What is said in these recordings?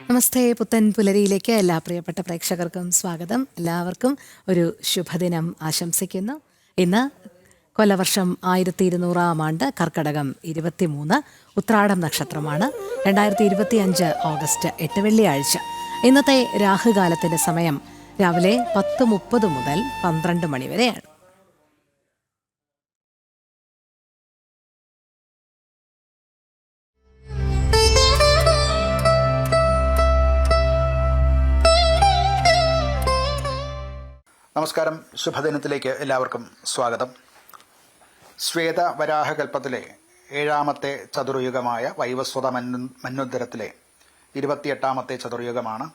നമസ്തേ. പുത്തൻ പുലരിയിലേക്ക് എല്ലാ പ്രിയപ്പെട്ട പ്രേക്ഷകർക്കും സ്വാഗതം. എല്ലാവർക്കും ഒരു ശുഭദിനം ആശംസിക്കുന്നു. ഇന്ന് കൊല്ലവർഷം 1200 ആണ്ട്, കർക്കടകം 23, ഉത്രാടം നക്ഷത്രമാണ്. 2025 ഓഗസ്റ്റ് 8 വെള്ളിയാഴ്ച. ഇന്നത്തെ രാഹുകാലത്തിന്റെ സമയം രാവിലെ 10:30 മുതൽ 12 മണി വരെയാണ്. നമസ്കാരം. ശുഭദിനത്തിലേക്ക് എല്ലാവർക്കും സ്വാഗതം. ശ്വേതവരാഹകൽപ്പത്തിലെ 7ാമത്തെ ചതുർയുഗമായ വൈവസ്വത മന്വന്തരത്തിലെ 28ാമത്തെ ചതുർയുഗമാണ്.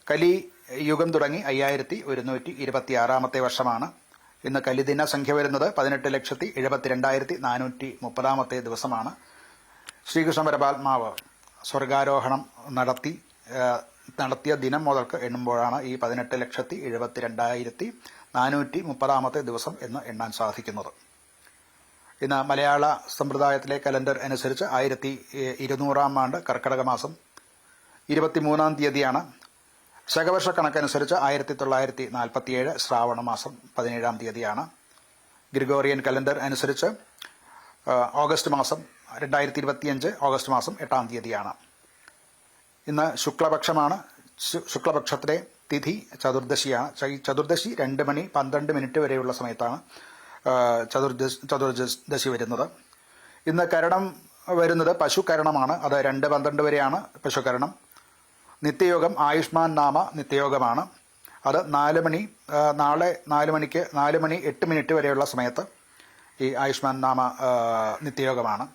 കലി യുഗം തുടങ്ങി 5126ാമത്തെ വർഷമാണ്. ഇന്ന് കലിദിന സംഖ്യ വരുന്നത് 18,72,430ാമത്തെ ദിവസമാണ്. ശ്രീകൃഷ്ണ പരമാത്മാവ് സ്വർഗാരോഹണം നടത്തിയ ദിനം മുതൽക്ക് എണ്ണുമ്പോഴാണ് ഈ 18,72,430ാമത്തെ ദിവസം എന്ന് എണ്ണാൻ സാധിക്കുന്നത്. ഇന്ന് മലയാള സമ്പ്രദായത്തിലെ കലണ്ടർ അനുസരിച്ച് 1200 ആണ്ട്, കർക്കടക മാസം 23 തീയതിയാണ്. ശകവർഷ കണക്കനുസരിച്ച് 1947 ശ്രാവണ മാസം 17 തീയതിയാണ്. ഗ്രിഗോറിയൻ കലണ്ടർ അനുസരിച്ച് ഓഗസ്റ്റ് മാസം 2025 ഓഗസ്റ്റ് മാസം 8 തീയതിയാണ്. ഇന്ന് ശുക്ലപക്ഷമാണ്. ശുക്ലപക്ഷത്തിലെ തിഥി ചതുർദശിയാണ്. ചതുർദശി 2:12 വരെയുള്ള സമയത്താണ് ചതുർദശി വരുന്നത്. ഇന്ന് കരണം വരുന്നത് പശുകരണമാണ്. അത് 2:12 വരെയാണ് പശുകരണം. നിത്യയോഗം ആയുഷ്മാൻ നാമ നിത്യയോഗമാണ്. അത് 4 മണി നാളെ 4 മണിക്ക് 4:08 വരെയുള്ള സമയത്ത് ഈ ആയുഷ്മാൻ നാമ നിത്യയോഗമാണ്.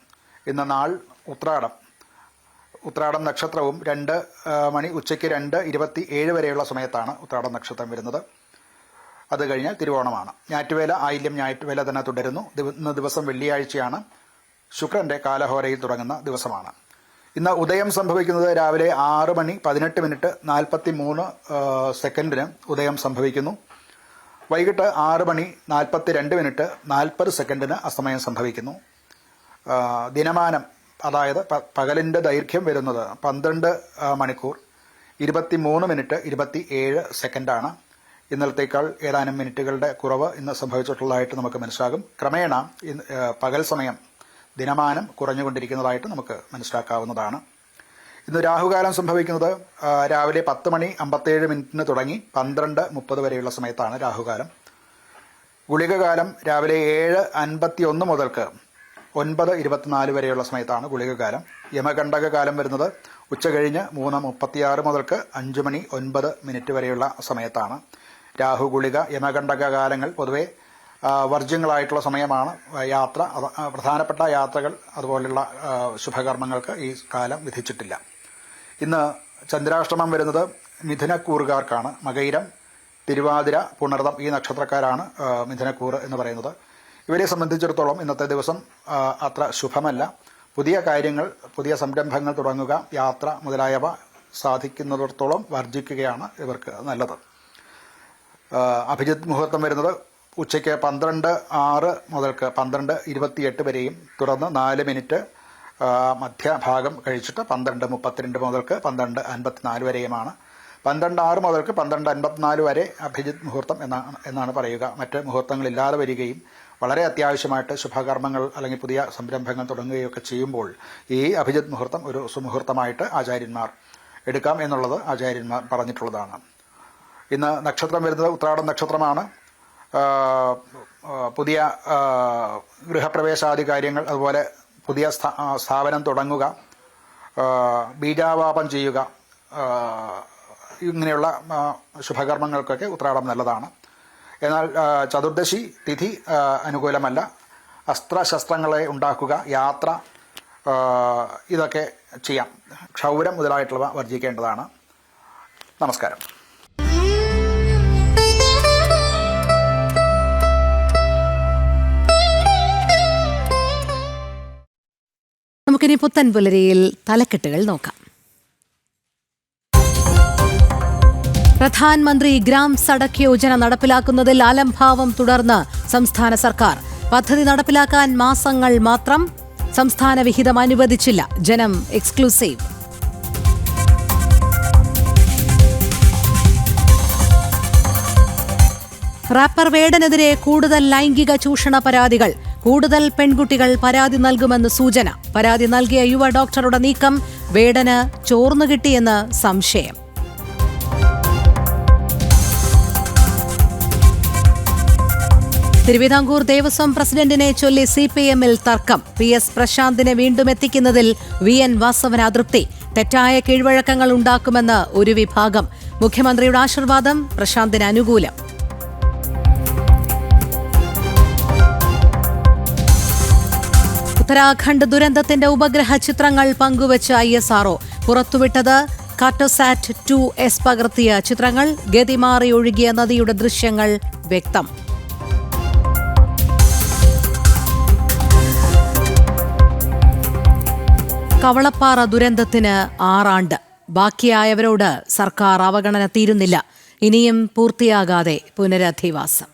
ഇന്ന് നാൾ ഉത്രാടം നക്ഷത്രവും 2 മണി ഉച്ചയ്ക്ക് 2:27 വരെയുള്ള സമയത്താണ് ഉത്രാടം നക്ഷത്രം വരുന്നത്. അത് കഴിഞ്ഞ് തിരുവോണമാണ്. ഞാറ്റുവേല ആയില്യം ഞാറ്റുവേല തന്നെ തുടരുന്നു. ഇന്ന് ദിവസം വെള്ളിയാഴ്ചയാണ്. ശുക്രന്റെ കാലഹോരയിൽ തുടങ്ങുന്ന ദിവസമാണ്. ഇന്ന് ഉദയം സംഭവിക്കുന്നത് രാവിലെ 6:13:43 ഉദയം സംഭവിക്കുന്നു. വൈകിട്ട് 6:42:40 അസ്തമയം സംഭവിക്കുന്നു. ദിനമാനം, അതായത് പകലിന്റെ ദൈർഘ്യം വരുന്നത് 12 മണിക്കൂർ 23 മിനിറ്റ് 27 ആണ്. ഇന്നലത്തേക്കാൾ ഏതാനും മിനിറ്റുകളുടെ കുറവ് ഇന്ന് സംഭവിച്ചിട്ടുള്ളതായിട്ട് നമുക്ക് മനസ്സിലാകും. ക്രമേണ പകൽ സമയം ദിനമാനം കുറഞ്ഞുകൊണ്ടിരിക്കുന്നതായിട്ട് നമുക്ക് മനസ്സിലാക്കാവുന്നതാണ്. ഇന്ന് രാഹുകാലം സംഭവിക്കുന്നത് രാവിലെ 10:57 തുടങ്ങി 12:30 വരെയുള്ള സമയത്താണ് രാഹുകാലം. ഗുളികകാലം രാവിലെ 7:51 മുതൽക്ക് 9:24 വരെയുള്ള സമയത്താണ് ഗുളികകാലം. യമകണ്ഠകാലം വരുന്നത് ഉച്ചകഴിഞ്ഞ് 3:36 മുതൽക്ക് 5:09 വരെയുള്ള സമയത്താണ്. രാഹു, ഗുളിക, യമകണ്ഠകാലങ്ങൾ പൊതുവെ വർജ്യങ്ങളായിട്ടുള്ള സമയമാണ്. പ്രധാനപ്പെട്ട യാത്രകൾ അതുപോലുള്ള ശുഭകർമ്മങ്ങൾക്ക് ഈ കാലം വിധിച്ചിട്ടില്ല. ഇന്ന് ചന്ദ്രാഷ്ടമം വരുന്നത് മിഥുനക്കൂറുകാർക്കാണ്. മകയിരം, തിരുവാതിര, പുണർദം ഈ നക്ഷത്രക്കാരാണ് മിഥുനക്കൂറ് എന്ന് പറയുന്നത്. ഇവരെ സംബന്ധിച്ചിടത്തോളം ഇന്നത്തെ ദിവസം അത്ര ശുഭമല്ല. പുതിയ കാര്യങ്ങൾ, പുതിയ സംരംഭങ്ങൾ തുടങ്ങുക, യാത്ര മുതലായവ സാധിക്കുന്നിടത്തോളം വർജിക്കുകയാണ് ഇവർക്ക് നല്ലത്. അഭിജിത്ത് മുഹൂർത്തം വരുന്നത് ഉച്ചയ്ക്ക് 12:06 മുതൽക്ക് 12:28 വരെയും, തുടർന്ന് 4 മിനിറ്റ് മധ്യഭാഗം കഴിച്ചിട്ട് 12:32 മുതൽക്ക് 12:54 വരെയുമാണ്. 12:06 മുതൽക്ക് 12:54 വരെ അഭിജിത്ത് മുഹൂർത്തം എന്നാണ് പറയുക. മറ്റ് മുഹൂർത്തങ്ങളില്ലാതെ വരികയും വളരെ അത്യാവശ്യമായിട്ട് ശുഭകർമ്മങ്ങൾ അല്ലെങ്കിൽ പുതിയ സംരംഭങ്ങൾ തുടങ്ങുകയൊക്കെ ചെയ്യുമ്പോൾ ഈ അഭിജിത്ത് മുഹൂർത്തം ഒരു സുമുഹൂർത്തമായിട്ട് ആചാര്യന്മാർ എടുക്കാം എന്നുള്ളത് ആചാര്യന്മാർ പറഞ്ഞിട്ടുള്ളതാണ്. ഇന്ന് നക്ഷത്രം വരുന്നത് ഉത്രാടം നക്ഷത്രമാണ്. പുതിയ ഗൃഹപ്രവേശാദി കാര്യങ്ങൾ, അതുപോലെ പുതിയ സ്ഥാപനം തുടങ്ങുക, ബീജാവാപം ചെയ്യുക, ഇങ്ങനെയുള്ള ശുഭകർമ്മങ്ങൾക്കൊക്കെ ഉത്രാടം നല്ലതാണ്. എന്നാൽ ചതുർദശി തിഥി അനുകൂലമല്ല. അസ്ത്രശസ്ത്രങ്ങളെ ഉണ്ടാക്കുക, യാത്ര, ഇതൊക്കെ ചെയ്യാം. ക്ഷൗരം മുതലായിട്ടുള്ളവ വർജിക്കേണ്ടതാണ്. നമസ്കാരം. നമുക്കിനി പുത്തൻ പുലരിയിൽ തലക്കെട്ടുകൾ നോക്കാം. പ്രധാൻമന്ത്രി ഗ്രാം സഡക് യോജന നടപ്പിലാക്കുന്നതിൽ അലംഭാവം തുടർന്ന് സംസ്ഥാന സർക്കാർ. പദ്ധതി നടപ്പിലാക്കാൻ മാസങ്ങൾ മാത്രം. സംസ്ഥാന വിഹിതം അനുവദിച്ചില്ല. ജനം എക്സ്ക്ലൂസീവ്. റാപ്പർ വേടനെതിരെ കൂടുതൽ ലൈംഗിക ചൂഷണ പരാതികൾ. കൂടുതൽ പെൺകുട്ടികൾ പരാതി നൽകുമെന്ന് സൂചന. പരാതി നൽകിയ യുവ ഡോക്ടറുടെ നീക്കം. വേടന് ചോർന്നുകിട്ടിയെന്ന് സംശയം. തിരുവിതാംകൂർ ദേവസ്വം പ്രസിഡന്റിനെ ചൊല്ലി CPM-ൽ തർക്കം. PS പ്രശാന്തിനെ വീണ്ടും എത്തിക്കുന്നതിൽ VN വാസവന് അതൃപ്തി. തെറ്റായ കീഴ്വഴക്കങ്ങൾ ഉണ്ടാക്കുമെന്ന് ഒരു വിഭാഗം. മുഖ്യമന്ത്രിയുടെ ആശീർവാദം പ്രശാന്തിന് അനുകൂലം. ഉത്തരാഖണ്ഡ് ദുരന്തത്തിന്റെ ഉപഗ്രഹ ചിത്രങ്ങൾ പങ്കുവച്ച് ISRO. പുറത്തുവിട്ടത് കാർട്ടോസാറ്റ് 2S പകർത്തിയ ചിത്രങ്ങൾ. ഗതിമാറി ഒഴുകിയ നദിയുടെ ദൃശ്യങ്ങൾ വ്യക്തം. കവളപ്പാറ ദുരന്തത്തിന് 6 ആണ്ട്. ബാക്കിയായവരോട് സർക്കാർ അവഗണന തീരുന്നില്ല. ഇനിയും പൂർത്തിയാകാതെ പുനരധിവാസം.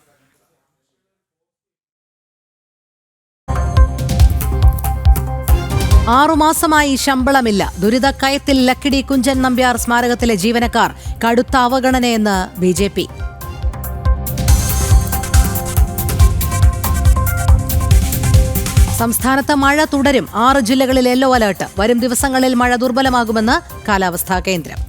ആറുമാസമായി ശമ്പളമില്ല. ദുരിതക്കയത്തിൽ ലക്കിടി കുഞ്ചൻ നമ്പ്യാർ സ്മാരകത്തിലെ ജീവനക്കാർ. കടുത്ത അവഗണനയെന്ന് BJP. സംസ്ഥാനത്ത് മഴ തുടരും. 6 ജില്ലകളിൽ യെല്ലോ അലർട്ട്. വരും ദിവസങ്ങളിൽ മഴ ദുർബലമാകുമെന്ന് കാലാവസ്ഥാ കേന്ദ്രം.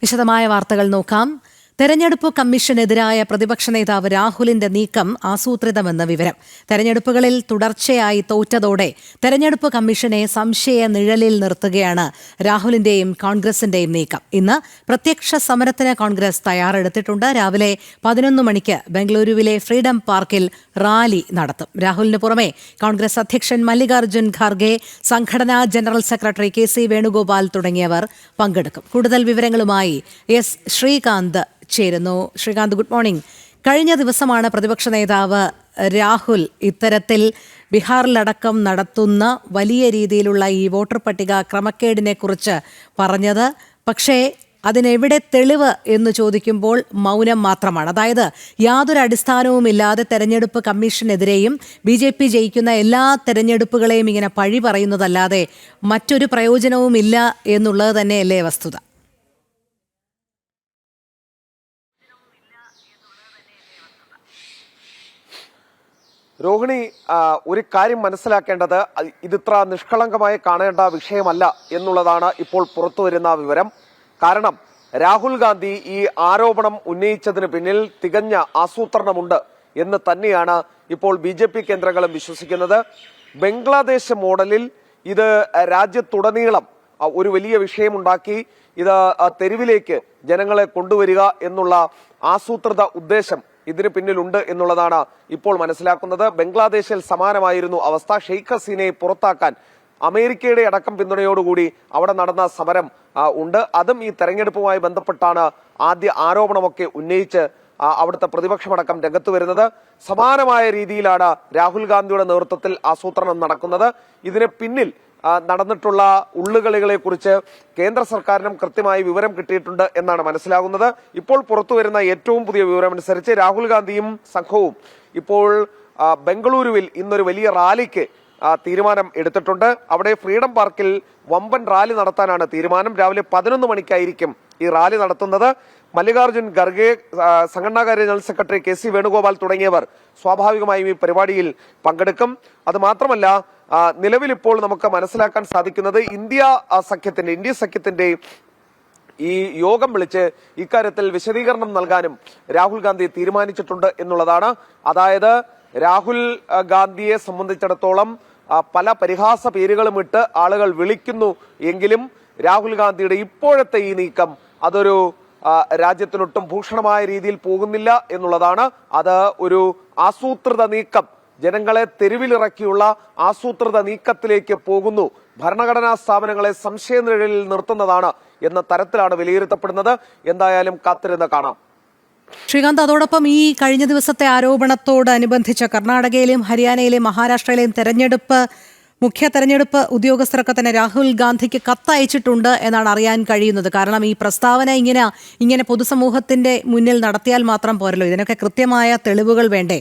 വിശദമായ വാർത്തകൾ നോക്കാം. തെരഞ്ഞെടുപ്പ് കമ്മീഷനെതിരായ പ്രതിപക്ഷ നേതാവ് രാഹുലിന്റെ നീക്കം ആസൂത്രിതമെന്ന് വിവരം. തെരഞ്ഞെടുപ്പുകളിൽ തുടർച്ചയായി തോറ്റതോടെ തെരഞ്ഞെടുപ്പ് കമ്മീഷനെ സംശയ നിഴലിൽ നിർത്തുകയാണ് രാഹുലിന്റെയും കോൺഗ്രസിന്റെയും നീക്കം. ഇന്ന് പ്രത്യക്ഷ സമരത്തിന് കോൺഗ്രസ് തയ്യാറെടുത്തിട്ടുണ്ട്. രാവിലെ 11 മണിക്ക് ബംഗളൂരുവിലെ ഫ്രീഡം പാർക്കിൽ റാലി നടത്തും. രാഹുലിന് പുറമെ കോൺഗ്രസ് അധ്യക്ഷൻ മല്ലികാർജ്ജുൻ ഖാർഗെ, സംഘടനാ ജനറൽ സെക്രട്ടറി KC വേണുഗോപാൽ തുടങ്ങിയവർ പങ്കെടുക്കും. കൂടുതൽ വിവരങ്ങളുമായി S. ശ്രീകാന്ത് ചേരുന്നു. Srikanth, good morning. കഴിഞ്ഞ ദിവസമാണ് പ്രതിപക്ഷ നേതാവ് രാഹുൽ ഇത്തരത്തിൽ ബീഹാറിലടക്കം നടത്തുന്ന വലിയ രീതിയിലുള്ള ഈ വോട്ടർ പട്ടിക ക്രമക്കേടിനെ കുറിച്ച് പറഞ്ഞത്. പക്ഷേ അതിനെവിടെ തെളിവ് എന്ന് ചോദിക്കുമ്പോൾ മൗനം മാത്രമാണ്. അതായത് യാതൊരു അടിസ്ഥാനവുമില്ലാതെ തെരഞ്ഞെടുപ്പ് കമ്മീഷനെതിരെയും BJP ജയിക്കുന്ന എല്ലാ തെരഞ്ഞെടുപ്പുകളെയും ഇങ്ങനെ പഴി പറയുന്നതല്ലാതെ മറ്റൊരു പ്രയോജനവുമില്ല എന്നുള്ളത് തന്നെയല്ലേ വസ്തുത? രോഹിണി, ഒരു കാര്യം മനസ്സിലാക്കേണ്ടത് ഇതിത്ര നിഷ്കളങ്കമായി കാണേണ്ട വിഷയമല്ല എന്നുള്ളതാണ് ഇപ്പോൾ പുറത്തുവരുന്ന വിവരം. കാരണം രാഹുൽ ഗാന്ധി ഈ ആരോപണം ഉന്നയിച്ചതിന് പിന്നിൽ തികഞ്ഞ ആസൂത്രണമുണ്ട് എന്ന് തന്നെയാണ് ഇപ്പോൾ BJP കേന്ദ്രങ്ങളും വിശ്വസിക്കുന്നത്. ബംഗ്ലാദേശ് മോഡലിൽ ഇത് രാജ്യത്തുടനീളം ഒരു വലിയ വിഷയമുണ്ടാക്കി ഇത് തെരുവിലേക്ക് ജനങ്ങളെ കൊണ്ടുവരിക എന്നുള്ള ആസൂത്രിത ഉദ്ദേശം ഇതിന് പിന്നിലുണ്ട് എന്നുള്ളതാണ് ഇപ്പോൾ മനസ്സിലാക്കുന്നത്. ബംഗ്ലാദേശിൽ സമാനമായിരുന്നു അവസ്ഥ. ഷെയ്ഖ് ഹസീനയെ പുറത്താക്കാൻ അമേരിക്കയുടെ അടക്കം പിന്തുണയോടുകൂടി അവിടെ നടന്ന സമരം ഉണ്ട്. അതും ഈ തെരഞ്ഞെടുപ്പുമായി ബന്ധപ്പെട്ടാണ് ആദ്യ ആരോപണമൊക്കെ ഉന്നയിച്ച് അവിടുത്തെ പ്രതിപക്ഷമടക്കം രംഗത്ത് വരുന്നത്. സമാനമായ രീതിയിലാണ് രാഹുൽ ഗാന്ധിയുടെ നേതൃത്വത്തിൽ ആസൂത്രണം നടക്കുന്നത്. ഇതിന് പിന്നിൽ നടന്നിട്ടുള്ള ഉള്ളുകളികളെ കുറിച്ച് കേന്ദ്ര സർക്കാരിനും കൃത്യമായി വിവരം കിട്ടിയിട്ടുണ്ട് എന്നാണ് മനസ്സിലാകുന്നത്. ഇപ്പോൾ പുറത്തുവരുന്ന ഏറ്റവും പുതിയ വിവരമനുസരിച്ച് രാഹുൽ ഗാന്ധിയും സംഘവും ഇപ്പോൾ ബംഗളൂരുവിൽ ഇന്നൊരു വലിയ റാലിക്ക് തീരുമാനം എടുത്തിട്ടുണ്ട്. അവിടെ ഫ്രീഡം പാർക്കിൽ വമ്പൻ റാലി നടത്താനാണ് തീരുമാനം. രാവിലെ 11 മണിക്കായിരിക്കും ഈ റാലി നടത്തുന്നത്. മല്ലികാർജ്ജുൻ ഖർഗെ, സംഘടനാകാര്യ ജനറൽ സെക്രട്ടറി KC വേണുഗോപാൽ തുടങ്ങിയവർ സ്വാഭാവികമായും ഈ പരിപാടിയിൽ പങ്കെടുക്കും. അത് മാത്രമല്ല, നിലവിൽ ഇപ്പോൾ നമുക്ക് മനസ്സിലാക്കാൻ സാധിക്കുന്നത് ഇന്ത്യ സഖ്യത്തിന്റെ ഈ യോഗം വിളിച്ച് ഇക്കാര്യത്തിൽ വിശദീകരണം നൽകാനും രാഹുൽ ഗാന്ധി തീരുമാനിച്ചിട്ടുണ്ട് എന്നുള്ളതാണ്. അതായത് രാഹുൽ ഗാന്ധിയെ സംബന്ധിച്ചിടത്തോളം പല പരിഹാസ പേരുകളും ഇട്ട് ആളുകൾ വിളിക്കുന്നു എങ്കിലും രാഹുൽ ഗാന്ധിയുടെ ഇപ്പോഴത്തെ ഈ നീക്കം അതൊരു രാജ്യത്തിനൊട്ടും ഭൂഷണമായ രീതിയിൽ പോകുന്നില്ല എന്നുള്ളതാണ്. അത് ഒരു ആസൂത്രിത നീക്കം, ജനങ്ങളെ തെരുവിലിറക്കിയുള്ള ആസൂത്രിത നീക്കത്തിലേക്ക് പോകുന്നു, ഭരണഘടനാ സ്ഥാപനങ്ങളെ സംശയനിഴലിൽ നിർത്തുന്നതാണ് എന്ന തരത്തിലാണ് വിലയിരുത്തപ്പെടുന്നത്. എന്തായാലും കാത്തിരുന്ന് കാണാം. ശ്രീകാന്ത്, അതോടൊപ്പം ഈ കഴിഞ്ഞ ദിവസത്തെ ആരോപണത്തോടനുബന്ധിച്ച് കർണാടകയിലെയും ഹരിയാനയിലെയും മഹാരാഷ്ട്രയിലെയും തെരഞ്ഞെടുപ്പ് മുഖ്യ തെരഞ്ഞെടുപ്പ് ഉദ്യോഗസ്ഥരൊക്കെ തന്നെ രാഹുൽ ഗാന്ധിക്ക് കത്തയച്ചിട്ടുണ്ട് എന്നാണ് അറിയാൻ കഴിയുന്നത്. കാരണം ഈ പ്രസ്താവന ഇങ്ങനെ പൊതുസമൂഹത്തിന്റെ മുന്നിൽ നടത്തിയാൽ മാത്രം പോരല്ലോ, ഇതിനൊക്കെ കൃത്യമായ തെളിവുകൾ വേണ്ടേ?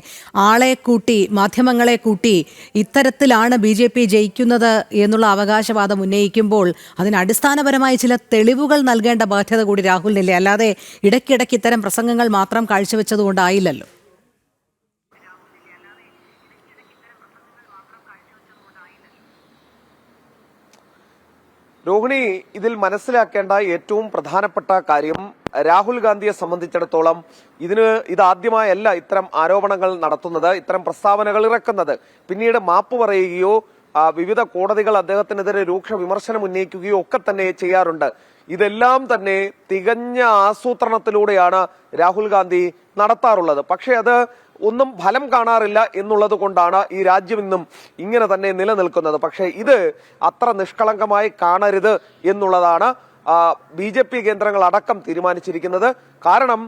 ആളെ കൂട്ടി, മാധ്യമങ്ങളെ കൂട്ടി ഇത്തരത്തിലാണ് BJP ജയിക്കുന്നത് എന്നുള്ള അവകാശവാദം ഉന്നയിക്കുമ്പോൾ അതിന് അടിസ്ഥാനപരമായി ചില തെളിവുകൾ നൽകേണ്ട ബാധ്യത കൂടി രാഹുലിനില്ലേ? അല്ലാതെ ഇടയ്ക്കിടയ്ക്ക് ഇത്തരം പ്രസംഗങ്ങൾ മാത്രം കാഴ്ചവെച്ചതുകൊണ്ടായില്ലല്ലോ. രോഹിണി, ഇതിൽ മനസ്സിലാക്കേണ്ട ഏറ്റവും പ്രധാനപ്പെട്ട കാര്യം, രാഹുൽ ഗാന്ധിയെ സംബന്ധിച്ചിടത്തോളം ഇതാദ്യമായല്ല ഇത്തരം ആരോപണങ്ങൾ നടത്തുന്നത്, ഇത്തരം പ്രസ്താവനകൾ ഇറക്കുന്നത്. പിന്നീട് മാപ്പ് പറയുകയോ വിവിധ കോടതികൾ അദ്ദേഹത്തിനെതിരെ രൂക്ഷ വിമർശനം ഉന്നയിക്കുകയോ ഒക്കെ തന്നെ ചെയ്യാറുണ്ട്. ഇതെല്ലാം തന്നെ തികഞ്ഞ ആസൂത്രണത്തിലൂടെയാണ് രാഹുൽ ഗാന്ധി നടത്താറുള്ളത്. പക്ഷേ അത് ഒന്നും ഫലം കാണാറില്ല എന്നുള്ളത് കൊണ്ടാണ് ഈ രാജ്യം ഇന്നും ഇങ്ങനെ തന്നെ നിലനിൽക്കുന്നത്. പക്ഷേ ഇത് അത്ര നിഷ്കളങ്കമായി കാണരുത് എന്നുള്ളതാണ് BJP കേന്ദ്രങ്ങൾ അടക്കം തീരുമാനിച്ചിരിക്കുന്നത്. കാരണം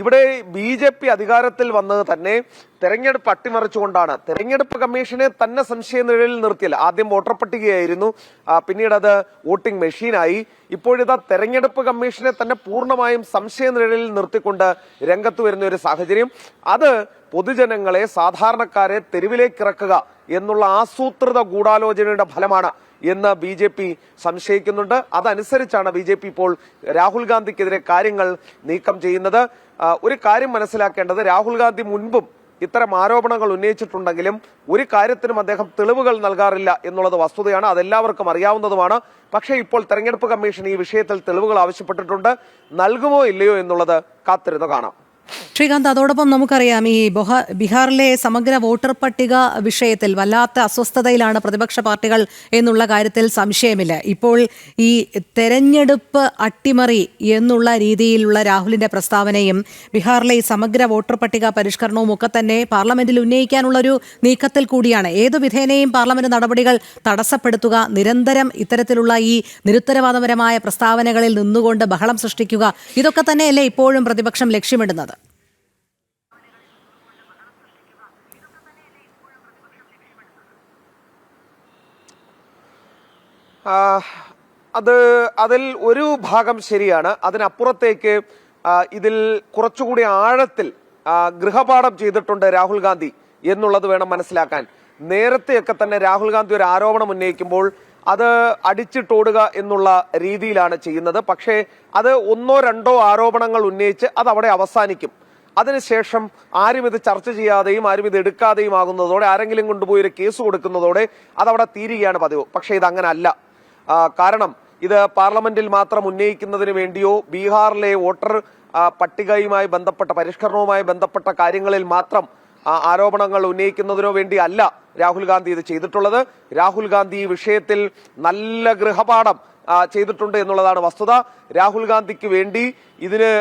ഇവിടെ BJP അധികാരത്തിൽ വന്നത് തന്നെ തെരഞ്ഞെടുപ്പ് അട്ടിമറിച്ചുകൊണ്ടാണ്. തെരഞ്ഞെടുപ്പ് കമ്മീഷനെ തന്നെ സംശയനിഴലിൽ നിർത്തിയില്ല. ആദ്യം വോട്ടർ പട്ടികയായിരുന്നു, പിന്നീട് അത് വോട്ടിംഗ് മെഷീനായി. ഇപ്പോഴിതാ തെരഞ്ഞെടുപ്പ് കമ്മീഷനെ തന്നെ പൂർണ്ണമായും സംശയനിഴലിൽ നിർത്തിക്കൊണ്ട് രംഗത്ത് വരുന്ന ഒരു സാഹചര്യം. അത് പൊതുജനങ്ങളെ, സാധാരണക്കാരെ തെരുവിലേക്ക് ഇറക്കുക എന്നുള്ള ആസൂത്രിത ഗൂഢാലോചനയുടെ ഫലമാണ് എന്ന് BJP സംശയിക്കുന്നുണ്ട്. അതനുസരിച്ചാണ് BJP ഇപ്പോൾ രാഹുൽ ഗാന്ധിക്കെതിരെ കാര്യങ്ങൾ നീക്കം ചെയ്യുന്നത്. ഒരു കാര്യം മനസ്സിലാക്കേണ്ടത്, രാഹുൽ ഗാന്ധി മുൻപും ഇത്തരം ആരോപണങ്ങൾ ഉന്നയിച്ചിട്ടുണ്ടെങ്കിലും ഒരു കാര്യത്തിനും അദ്ദേഹം തെളിവുകൾ നൽകാറില്ല എന്നുള്ളത് വസ്തുതയാണ്, അതെല്ലാവർക്കും അറിയാവുന്നതുമാണ്. പക്ഷേ ഇപ്പോൾ തെരഞ്ഞെടുപ്പ് കമ്മീഷൻ ഈ വിഷയത്തിൽ തെളിവുകൾ ആവശ്യപ്പെട്ടിട്ടുണ്ട്. നൽകുമോ ഇല്ലയോ എന്നുള്ളത് കാത്തിരുന്ന് കാണാം. ശ്രീകാന്ത്, അതോടൊപ്പം നമുക്കറിയാം ഈ ബീഹാറിലെ സമഗ്ര വോട്ടർ പട്ടിക വിഷയത്തിൽ വല്ലാത്ത അസ്വസ്ഥതയിലാണ് പ്രതിപക്ഷ പാർട്ടികൾ എന്നുള്ള കാര്യത്തിൽ സംശയമില്ല. ഇപ്പോൾ ഈ തെരഞ്ഞെടുപ്പ് അട്ടിമറി എന്നുള്ള രീതിയിലുള്ള രാഹുലിന്റെ പ്രസ്താവനയും ബീഹാറിലെ ഈ സമഗ്ര വോട്ടർ പട്ടിക പരിഷ്കരണവും ഒക്കെ തന്നെ പാർലമെന്റിൽ ഉന്നയിക്കാനുള്ളൊരു നീക്കത്തിൽ കൂടിയാണ്. ഏതു വിധേനയും പാർലമെന്റ് നടപടികൾ തടസ്സപ്പെടുത്തുക, നിരന്തരം ഇത്തരത്തിലുള്ള ഈ നിരുത്തരവാദപരമായ പ്രസ്താവനകളിൽ നിന്നുകൊണ്ട് ബഹളം സൃഷ്ടിക്കുക, ഇതൊക്കെ തന്നെയല്ലേ ഇപ്പോഴും പ്രതിപക്ഷം ലക്ഷ്യമിടുന്നത്? അതിൽ ഒരു ഭാഗം ശരിയാണ്. അതിനപ്പുറത്തേക്ക് ഇതിൽ കുറച്ചുകൂടി ആഴത്തിൽ ഗൃഹപാഠം ചെയ്തിട്ടുണ്ട് രാഹുൽ ഗാന്ധി എന്നുള്ളത് വേണം മനസ്സിലാക്കാൻ. നേരത്തെയൊക്കെ തന്നെ രാഹുൽ ഗാന്ധി ഒരു ആരോപണം ഉന്നയിക്കുമ്പോൾ അത് അടിച്ചിട്ടോടുക എന്നുള്ള രീതിയിലാണ് ചെയ്യുന്നത്. പക്ഷേ അത് ഒന്നോ രണ്ടോ ആരോപണങ്ങൾ ഉന്നയിച്ച് അത് അവിടെ അവസാനിക്കും. അതിനുശേഷം ആരും ഇത് ചർച്ച ചെയ്യാതെയും ആരും ഇത് എടുക്കാതെയും ആകുന്നതോടെ, ആരെങ്കിലും കൊണ്ടുപോയി ഒരു കേസ് കൊടുക്കുന്നതോടെ അതവിടെ തീരുകയാണ് പതിവ്. പക്ഷേ ഇതങ്ങനെ അല്ല. കാരണം ഇത് പാർലമെന്റിൽ മാത്രം ഉന്നയിക്കുന്നതിന് വേണ്ടിയോ ബീഹാറിലെ വോട്ടർ പട്ടികയുമായി ബന്ധപ്പെട്ട പരിഷ്കരണവുമായി ബന്ധപ്പെട്ട കാര്യങ്ങളിൽ മാത്രം ആരോപണങ്ങൾ ഉന്നയിക്കുന്നതിനോ വേണ്ടി അല്ല രാഹുൽ ഗാന്ധി ഇത് ചെയ്തിട്ടുള്ളത്. രാഹുൽ ഗാന്ധി ഈ വിഷയത്തിൽ നല്ല ഗൃഹപാഠം ചെയ്തിട്ടുണ്ട് എന്നുള്ളതാണ് വസ്തുത. രാഹുൽ ഗാന്ധിക്ക് വേണ്ടി ഇതിന്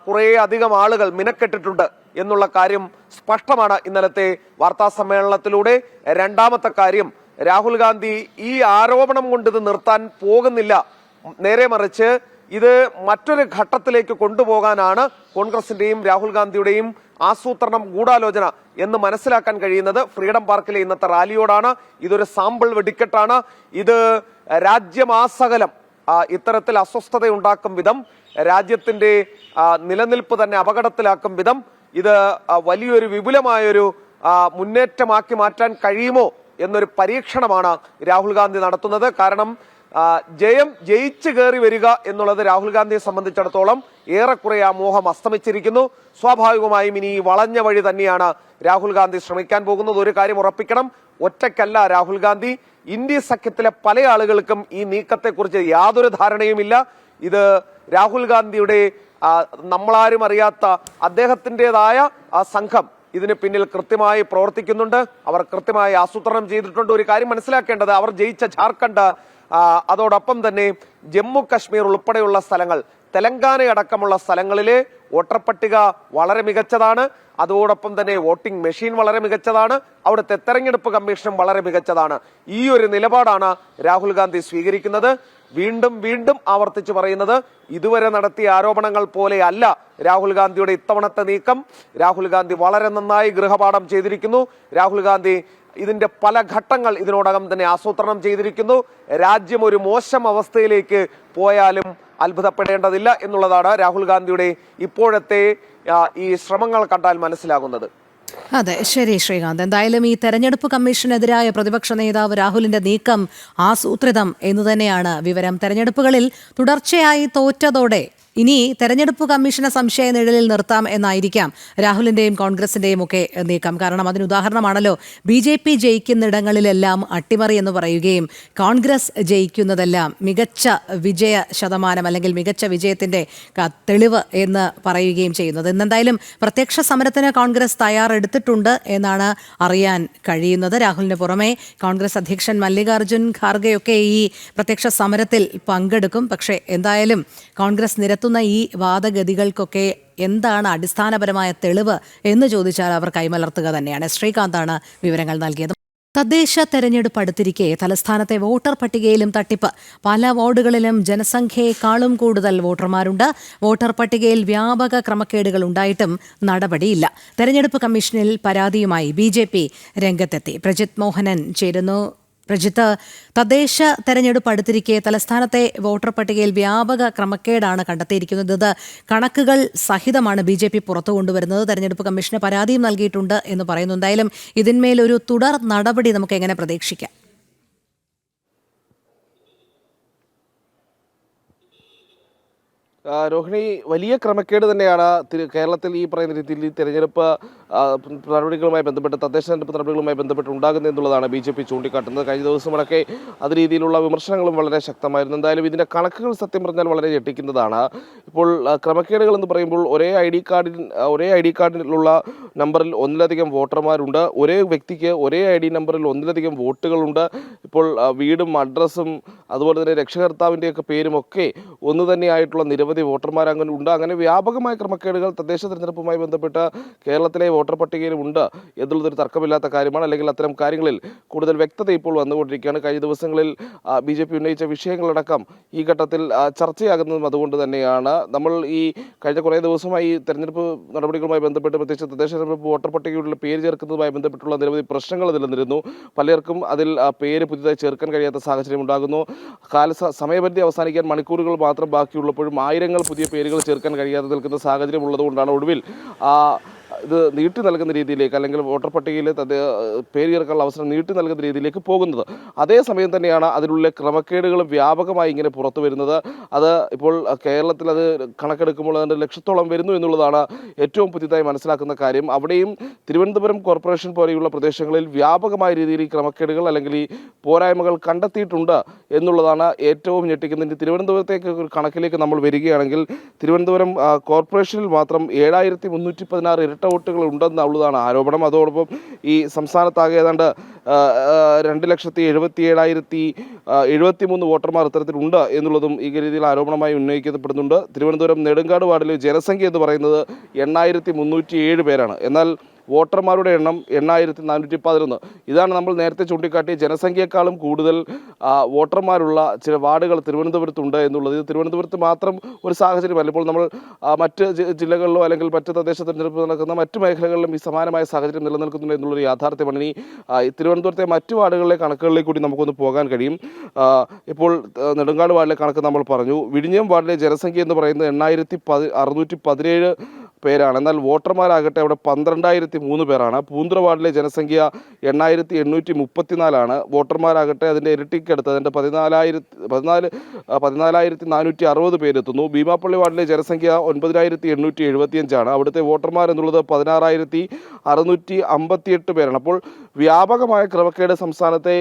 കുറെ അധികം ആളുകൾ മിനക്കെട്ടിട്ടുണ്ട് എന്നുള്ള കാര്യം സ്പഷ്ടമാണ് ഇന്നലത്തെ വാർത്താ സമ്മേളനത്തിലൂടെ. രണ്ടാമത്തെ കാര്യം, രാഹുൽ ഗാന്ധി ഈ ആരോപണം കൊണ്ട് ഇത് നിർത്താൻ പോകുന്നില്ല. നേരെ മറിച്ച് ഇത് മറ്റൊരു ഘട്ടത്തിലേക്ക് കൊണ്ടുപോകാനാണ് കോൺഗ്രസിന്റെയും രാഹുൽ ഗാന്ധിയുടെയും ആസൂത്രണം, ഗൂഢാലോചന എന്ന് മനസ്സിലാക്കാൻ കഴിയുന്നത് ഫ്രീഡം പാർക്കിലെ ഇന്നത്തെ റാലിയോടാണ്. ഇതൊരു സാമ്പിൾ വെടിക്കെട്ടാണ്. ഇത് രാജ്യമാസകലം ഇത്തരത്തിൽ അസ്വസ്ഥതയുണ്ടാക്കും വിധം, രാജ്യത്തിന്റെ നിലനിൽപ്പ് തന്നെ അപകടത്തിലാക്കും വിധം ഇത് വലിയൊരു വിപുലമായൊരു മുന്നേറ്റമാക്കി മാറ്റാൻ കഴിയുമോ എന്നൊരു പരീക്ഷണമാണ് രാഹുൽ ഗാന്ധി നടത്തുന്നത്. കാരണം ജയിച്ചു കയറി വരിക എന്നുള്ളത് രാഹുൽ ഗാന്ധിയെ സംബന്ധിച്ചിടത്തോളം ഏറെക്കുറെ ആ മോഹം അസ്തമിച്ചിരിക്കുന്നു. സ്വാഭാവികമായും ഇനി വളഞ്ഞ വഴി തന്നെയാണ് രാഹുൽ ഗാന്ധി ശ്രമിക്കാൻ പോകുന്നത്. ഒരു കാര്യം ഉറപ്പിക്കണം, ഒറ്റയ്ക്കല്ല രാഹുൽ ഗാന്ധി. ഇന്ത്യ സഖ്യത്തിലെ പല ആളുകൾക്കും ഈ നീക്കത്തെക്കുറിച്ച് യാതൊരു ധാരണയുമില്ല. ഇത് രാഹുൽ ഗാന്ധിയുടെ നമ്മളാരും അറിയാത്ത അദ്ദേഹത്തിൻ്റെതായ ആ സംഘം ഇതിന് പിന്നിൽ കൃത്യമായി പ്രവർത്തിക്കുന്നുണ്ട്. അവർ കൃത്യമായി ആസൂത്രണം ചെയ്തിട്ടുണ്ട്. ഒരു കാര്യം മനസ്സിലാക്കേണ്ടത്, അവർ ജയിച്ച ജാർഖണ്ഡ്, അതോടൊപ്പം തന്നെ ജമ്മു കശ്മീർ ഉൾപ്പെടെയുള്ള സ്ഥലങ്ങൾ, തെലങ്കാന അടക്കമുള്ള സ്ഥലങ്ങളിലെ വോട്ടർ പട്ടിക വളരെ മികച്ചതാണ്. അതോടൊപ്പം തന്നെ വോട്ടിംഗ് മെഷീൻ വളരെ മികച്ചതാണ്. അവിടുത്തെ തെരഞ്ഞെടുപ്പ് കമ്മീഷനും വളരെ മികച്ചതാണ്. ഈ ഒരു നിലപാടാണ് രാഹുൽ ഗാന്ധി സ്വീകരിക്കുന്നത്. വീണ്ടും വീണ്ടും ആവർത്തിച്ചു പറയുന്നത്, ഇതുവരെ നടത്തിയ ആരോപണങ്ങൾ പോലെ അല്ല രാഹുൽ ഗാന്ധിയുടെ ഇത്തവണത്തെ നീക്കം. രാഹുൽ ഗാന്ധി വളരെ നന്നായി ഗൃഹപാഠം ചെയ്തിരിക്കുന്നു. രാഹുൽ ഗാന്ധി ഇതിന്റെ പല ഘട്ടങ്ങൾ ഇതിനോടകം തന്നെ ആസൂത്രണം ചെയ്തിരിക്കുന്നു. രാജ്യം ഒരു മോശം അവസ്ഥയിലേക്ക് പോയാലും അത്ഭുതപ്പെടേണ്ടതില്ല എന്നുള്ളതാണ് രാഹുൽ ഗാന്ധിയുടെ ഇപ്പോഴത്തെ ഈ ശ്രമങ്ങൾ കണ്ടാൽ മനസ്സിലാകുന്നത്. അതെ, ശരി ശ്രീകാന്ത്. എന്തായാലും ഈ തെരഞ്ഞെടുപ്പ് കമ്മീഷനെതിരായ പ്രതിപക്ഷ നേതാവ് രാഹുലിന്റെ നീക്കം ആസൂത്രിതം എന്ന് തന്നെയാണ് വിവരം. തെരഞ്ഞെടുപ്പുകളിൽ തുടർച്ചയായി തോറ്റതോടെ ഇനി തെരഞ്ഞെടുപ്പ് കമ്മീഷനെ സംശയ നിഴലിൽ നിർത്താം എന്നായിരിക്കാം രാഹുലിന്റെയും കോൺഗ്രസിന്റെയും ഒക്കെ നീക്കം. കാരണം അതിന് ഉദാഹരണമാണല്ലോ BJP ജയിക്കുന്നിടങ്ങളിലെല്ലാം അട്ടിമറി എന്ന് പറയുകയും കോൺഗ്രസ് ജയിക്കുന്നതെല്ലാം മികച്ച വിജയ ശതമാനം അല്ലെങ്കിൽ മികച്ച വിജയത്തിന്റെ തെളിവ് എന്ന് പറയുകയും ചെയ്യുന്നത്. ഇന്നെന്തായാലും പ്രത്യക്ഷ സമരത്തിന് കോൺഗ്രസ് തയ്യാറെടുത്തിട്ടുണ്ട് എന്നാണ് അറിയാൻ കഴിയുന്നത്. രാഹുലിന് പുറമെ കോൺഗ്രസ് അധ്യക്ഷൻ മല്ലികാർജ്ജുൻ ഖാർഗെയൊക്കെ ഈ പ്രത്യക്ഷ സമരത്തിൽ പങ്കെടുക്കും. പക്ഷേ എന്തായാലും കോൺഗ്രസ് നിരത്തുന്ന ഈ വാദഗതികൾക്കൊക്കെ എന്താണ് അടിസ്ഥാനപരമായ തെളിവ് എന്ന് ചോദിച്ചാൽ അവർ കൈമലർത്തുക തന്നെയാണ്. ശ്രീകാന്താണ് വിവരങ്ങൾ നൽകിയത്. തദ്ദേശ തെരഞ്ഞെടുപ്പ് അടുത്തിരിക്കെ തലസ്ഥാനത്തെ വോട്ടർ പട്ടികയിലും തട്ടിപ്പ്. പല വാർഡുകളിലും ജനസംഖ്യയെക്കാളും കൂടുതൽ വോട്ടർമാരുണ്ട്. വോട്ടർ പട്ടികയിൽ വ്യാപക ക്രമക്കേടുകൾ ഉണ്ടായിട്ടും നടപടിയില്ല. തെരഞ്ഞെടുപ്പ് കമ്മീഷനിൽ പരാതിയുമായി BJP രംഗത്തെത്തി. പ്രജിത് മോഹനൻ ചേരുന്നു. പ്രജിത്ത്, തദ്ദേശ തെരഞ്ഞെടുപ്പ് അടുത്തിരിക്കെ തലസ്ഥാനത്തെ വോട്ടർ പട്ടികയിൽ വ്യാപക ക്രമക്കേടാണ് കണ്ടെത്തിയിരിക്കുന്നത്. ഇത് കണക്കുകൾ സഹിതമാണ് BJP പുറത്തു കൊണ്ടുവരുന്നത്. തെരഞ്ഞെടുപ്പ് കമ്മീഷന് പരാതിയും നൽകിയിട്ടുണ്ട് എന്ന് പറയുന്നു. എന്തായാലും ഇതിന്മേലൊരു തുടർ നടപടി നമുക്ക് എങ്ങനെ പ്രതീക്ഷിക്കാം? രോഹിണി, വലിയ ക്രമക്കേട് തന്നെയാണ് കേരളത്തിൽ ഈ പറയുന്ന രീതിയിൽ തെരഞ്ഞെടുപ്പ് നടപടികളുമായി ബന്ധപ്പെട്ട് തദ്ദേശ തെരഞ്ഞെടുപ്പ് നടപടികളുമായി ബന്ധപ്പെട്ട് ഉണ്ടാകുന്നത് എന്നുള്ളതാണ് BJP ചൂണ്ടിക്കാട്ടുന്നത്. കഴിഞ്ഞ ദിവസമൊക്കെ അത് രീതിയിലുള്ള വിമർശനങ്ങളും വളരെ ശക്തമായിരുന്നു. എന്തായാലും ഇതിൻ്റെ കണക്കുകൾ സത്യം പറഞ്ഞാൽ വളരെ ഞെട്ടിക്കുന്നതാണ്. ഇപ്പോൾ ക്രമക്കേടുകൾ എന്ന് പറയുമ്പോൾ ഒരേ ഐ ഡി കാർഡിലുള്ള നമ്പറിൽ ഒന്നിലധികം വോട്ടർമാരുണ്ട്. ഒരേ വ്യക്തിക്ക് ഒരേ ID നമ്പറിൽ ഒന്നിലധികം വോട്ടുകളുണ്ട്. ഇപ്പോൾ വീടും അഡ്രസ്സും അതുപോലെ തന്നെ രക്ഷകർത്താവിൻ്റെയൊക്കെ പേരുമൊക്കെ ഒന്ന് തന്നെയായിട്ടുള്ള നിരവധി വോട്ടർമാർ അങ്ങനെ ഉണ്ട്. അങ്ങനെ വ്യാപകമായ ക്രമക്കേടുകൾ തദ്ദേശ തെരഞ്ഞെടുപ്പുമായി ബന്ധപ്പെട്ട കേരളത്തിലെ വോട്ടർ പട്ടികയിലും ഉണ്ട് എന്നുള്ളതൊരു തർക്കമില്ലാത്ത കാര്യമാണ്. അല്ലെങ്കിൽ അത്തരം കാര്യങ്ങളിൽ കൂടുതൽ വ്യക്തത ഇപ്പോൾ വന്നുകൊണ്ടിരിക്കുകയാണ്. കഴിഞ്ഞ ദിവസങ്ങളിൽ BJP ഉന്നയിച്ച വിഷയങ്ങളടക്കം ഈ ഘട്ടത്തിൽ ചർച്ചയാകുന്നതും അതുകൊണ്ട് തന്നെയാണ്. നമ്മൾ ഈ കഴിഞ്ഞ കുറേ ദിവസമായി തെരഞ്ഞെടുപ്പ് നടപടികളുമായി ബന്ധപ്പെട്ട് പ്രത്യേകിച്ച് തദ്ദേശ തെരഞ്ഞെടുപ്പ് വോട്ടർ പട്ടികയുടെ പേര് ചേർക്കുന്നതുമായി ബന്ധപ്പെട്ടുള്ള നിരവധി പ്രശ്നങ്ങൾ നിലനിന്നിരുന്നു. പലർക്കും അതിൽ പേര് പുതിയതായി ചേർക്കാൻ കഴിയാത്ത സാഹചര്യം ഉണ്ടാകുന്നു. സമയപരിധി അവസാനിക്കാൻ മണിക്കൂറുകൾ മാത്രം ബാക്കിയുള്ളപ്പോഴും ആയിരങ്ങൾ പുതിയ പേരുകൾ ചേർക്കാൻ കഴിയാതെ നിൽക്കുന്ന സാഹചര്യം ഉള്ളതുകൊണ്ടാണ് ഒടുവിൽ ഇത് നീട്ടി നൽകുന്ന രീതിയിലേക്ക് അല്ലെങ്കിൽ വോട്ടർ പട്ടികയിൽ പേര് ചേർക്കാനുള്ള അവസരം നീട്ടി നൽകുന്ന രീതിയിലേക്ക് പോകുന്നത്. അതേസമയം തന്നെയാണ് അതിലുള്ള ക്രമക്കേടുകൾ വ്യാപകമായി ഇങ്ങനെ പുറത്തു വരുന്നത്. അത് ഇപ്പോൾ കേരളത്തിൽ അത് കണക്കെടുക്കുമ്പോൾ അതിൻ്റെ ലക്ഷത്തോളം വരുന്നു എന്നുള്ളതാണ് ഏറ്റവും പുതിയതായി മനസ്സിലാക്കുന്ന കാര്യം. അവിടെയും തിരുവനന്തപുരം കോർപ്പറേഷൻ പോലെയുള്ള പ്രദേശങ്ങളിൽ വ്യാപകമായ രീതിയിൽ ഈ ക്രമക്കേടുകൾ അല്ലെങ്കിൽ ഈ പോരായ്മകൾ കണ്ടെത്തിയിട്ടുണ്ട് എന്നുള്ളതാണ് ഏറ്റവും ഞെട്ടിക്കുന്നത്. തിരുവനന്തപുരത്തേക്ക് ഒരു കണക്കിലേക്ക് നമ്മൾ വരികയാണെങ്കിൽ തിരുവനന്തപുരം കോർപ്പറേഷനിൽ മാത്രം 7316 ഇരട്ട വോട്ടുകൾ ഉണ്ടെന്നുള്ളതാണ് ആരോപണം. അതോടൊപ്പം ഈ സംസ്ഥാനത്താകെ ഏതാണ്ട് 2,77,073 വോട്ടർമാർ ഇത്തരത്തിലുണ്ട് എന്നുള്ളതും ഈ രീതിയിൽ ആരോപണമായി ഉന്നയിക്കപ്പെടുന്നുണ്ട്. തിരുവനന്തപുരം നെടുങ്കാട് വാർഡിലെ ജനസംഖ്യ എന്ന് പറയുന്നത് 8,307 പേരാണ്. എന്നാൽ വോട്ടർമാരുടെ എണ്ണം 8,411. ഇതാണ് നമ്മൾ നേരത്തെ ചൂണ്ടിക്കാട്ടിയ ജനസംഖ്യയെക്കാളും കൂടുതൽ വോട്ടർമാരുള്ള ചില വാർഡുകൾ തിരുവനന്തപുരത്തുണ്ട് എന്നുള്ളത്. ഇത് തിരുവനന്തപുരത്ത് മാത്രം ഒരു സാഹചര്യമല്ല. ഇപ്പോൾ നമ്മൾ മറ്റ് ജില്ലകളിലോ അല്ലെങ്കിൽ മറ്റ് തദ്ദേശ തെരഞ്ഞെടുപ്പ് നടക്കുന്ന മറ്റ് മേഖലകളിലും ഈ സമാനമായ സാഹചര്യം നിലനിൽക്കുന്നുണ്ട് എന്നുള്ളൊരു യാഥാർത്ഥ്യമാണ്. ഇനി തിരുവനന്തപുരത്തെ മറ്റ് വാർഡുകളിലെ കണക്കുകളിലേക്ക് കൂടി നമുക്കൊന്ന് പോകാൻ കഴിയും. ഇപ്പോൾ നെടുങ്കാട് വാർഡിലെ കണക്ക് നമ്മൾ പറഞ്ഞു. വിഴിഞ്ഞം വാർഡിലെ ജനസംഖ്യ എന്ന് പറയുന്നത് 8,617 പേരാണ്. എന്നാൽ വോട്ടർമാരാകട്ടെ അവിടെ 12,003 പേരാണ്. പൂന്തുറ വാർഡിലെ ജനസംഖ്യ 8,834 വോട്ടർമാരാകട്ടെ അതിൻ്റെ ഇരട്ടിക്കടുത്ത് അതിൻ്റെ 14,460 പേരെത്തുന്നു. ഭീമാപ്പള്ളി വാർഡിലെ ജനസംഖ്യ 9,875 അവിടുത്തെ വോട്ടർമാർ എന്നുള്ളത് 16,658 പേരാണ്. അപ്പോൾ വ്യാപകമായ ക്രമക്കേട് സംസ്ഥാനത്തെ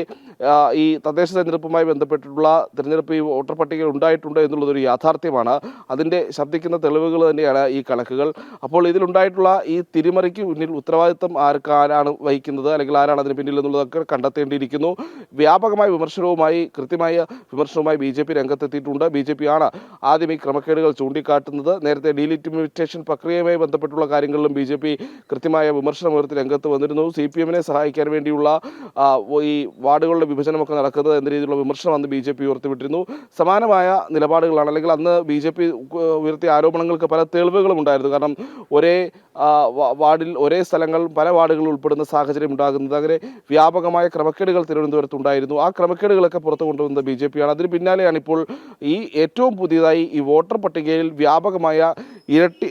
ഈ തദ്ദേശ തെരഞ്ഞെടുപ്പുമായി ബന്ധപ്പെട്ടിട്ടുള്ള തെരഞ്ഞെടുപ്പ് ഈ വോട്ടർ പട്ടികയിൽ ഉണ്ടായിട്ടുണ്ട് എന്നുള്ളതൊരു യാഥാർത്ഥ്യമാണ്. അതിൻ്റെ ശബ്ദിക്കുന്ന തെളിവുകൾ തന്നെയാണ് ഈ കണക്കുകൾ. അപ്പോൾ ഇതിലുണ്ടായിട്ടുള്ള ഈ തിരിമറിക്ക് മുന്നിൽ ഉത്തരവാദിത്തം ആരാണ് വഹിക്കുന്നത് അല്ലെങ്കിൽ ആരാണ് അതിന് പിന്നിൽ എന്നുള്ളതൊക്കെ കണ്ടെത്തേണ്ടിയിരിക്കുന്നു. വ്യാപകമായ കൃത്യമായ വിമർശനവുമായി BJP രംഗത്തെത്തിയിട്ടുണ്ട്. BJP ആണ് ആദ്യം ഈ ക്രമക്കേടുകൾ ചൂണ്ടിക്കാട്ടുന്നത്. നേരത്തെ ഡീലിമിറ്റേഷൻ പ്രക്രിയയുമായി ബന്ധപ്പെട്ടുള്ള കാര്യങ്ങളിലും BJP കൃത്യമായ വിമർശനമുയർത്തി രംഗത്ത് വന്നിരുന്നു. CPM-നെ സഹായിക്കാൻ പരിഹരിക്കാൻ വേണ്ടിയുള്ള ഈ വാർഡുകളുടെ വിഭജനമൊക്കെ നടക്കുന്നത് എന്ന രീതിയിലുള്ള വിമർശനം അന്ന് BJP ഉയർത്തിവിട്ടിരുന്നു. സമാനമായ നിലപാടുകളാണ്, അല്ലെങ്കിൽ അന്ന് BJP ഉയർത്തിയ ആരോപണങ്ങൾക്ക് പല തെളിവുകളും ഉണ്ടായിരുന്നു. കാരണം ഒരേ വാർഡിൽ ഒരേ സ്ഥലങ്ങൾ പല വാർഡുകളിൽ ഉൾപ്പെടുന്ന സാഹചര്യം ഉണ്ടാകുന്നത്, അങ്ങനെ വ്യാപകമായ ക്രമക്കേടുകൾ തിരുവനന്തപുരത്ത് ഉണ്ടായിരുന്നു. ആ ക്രമക്കേടുകളൊക്കെ പുറത്തു കൊണ്ടുവന്നത് BJP ആണ്. അതിന് പിന്നാലെയാണ് ഇപ്പോൾ ഈ ഏറ്റവും പുതിയതായി ഈ വോട്ടർ പട്ടികയിൽ വ്യാപകമായ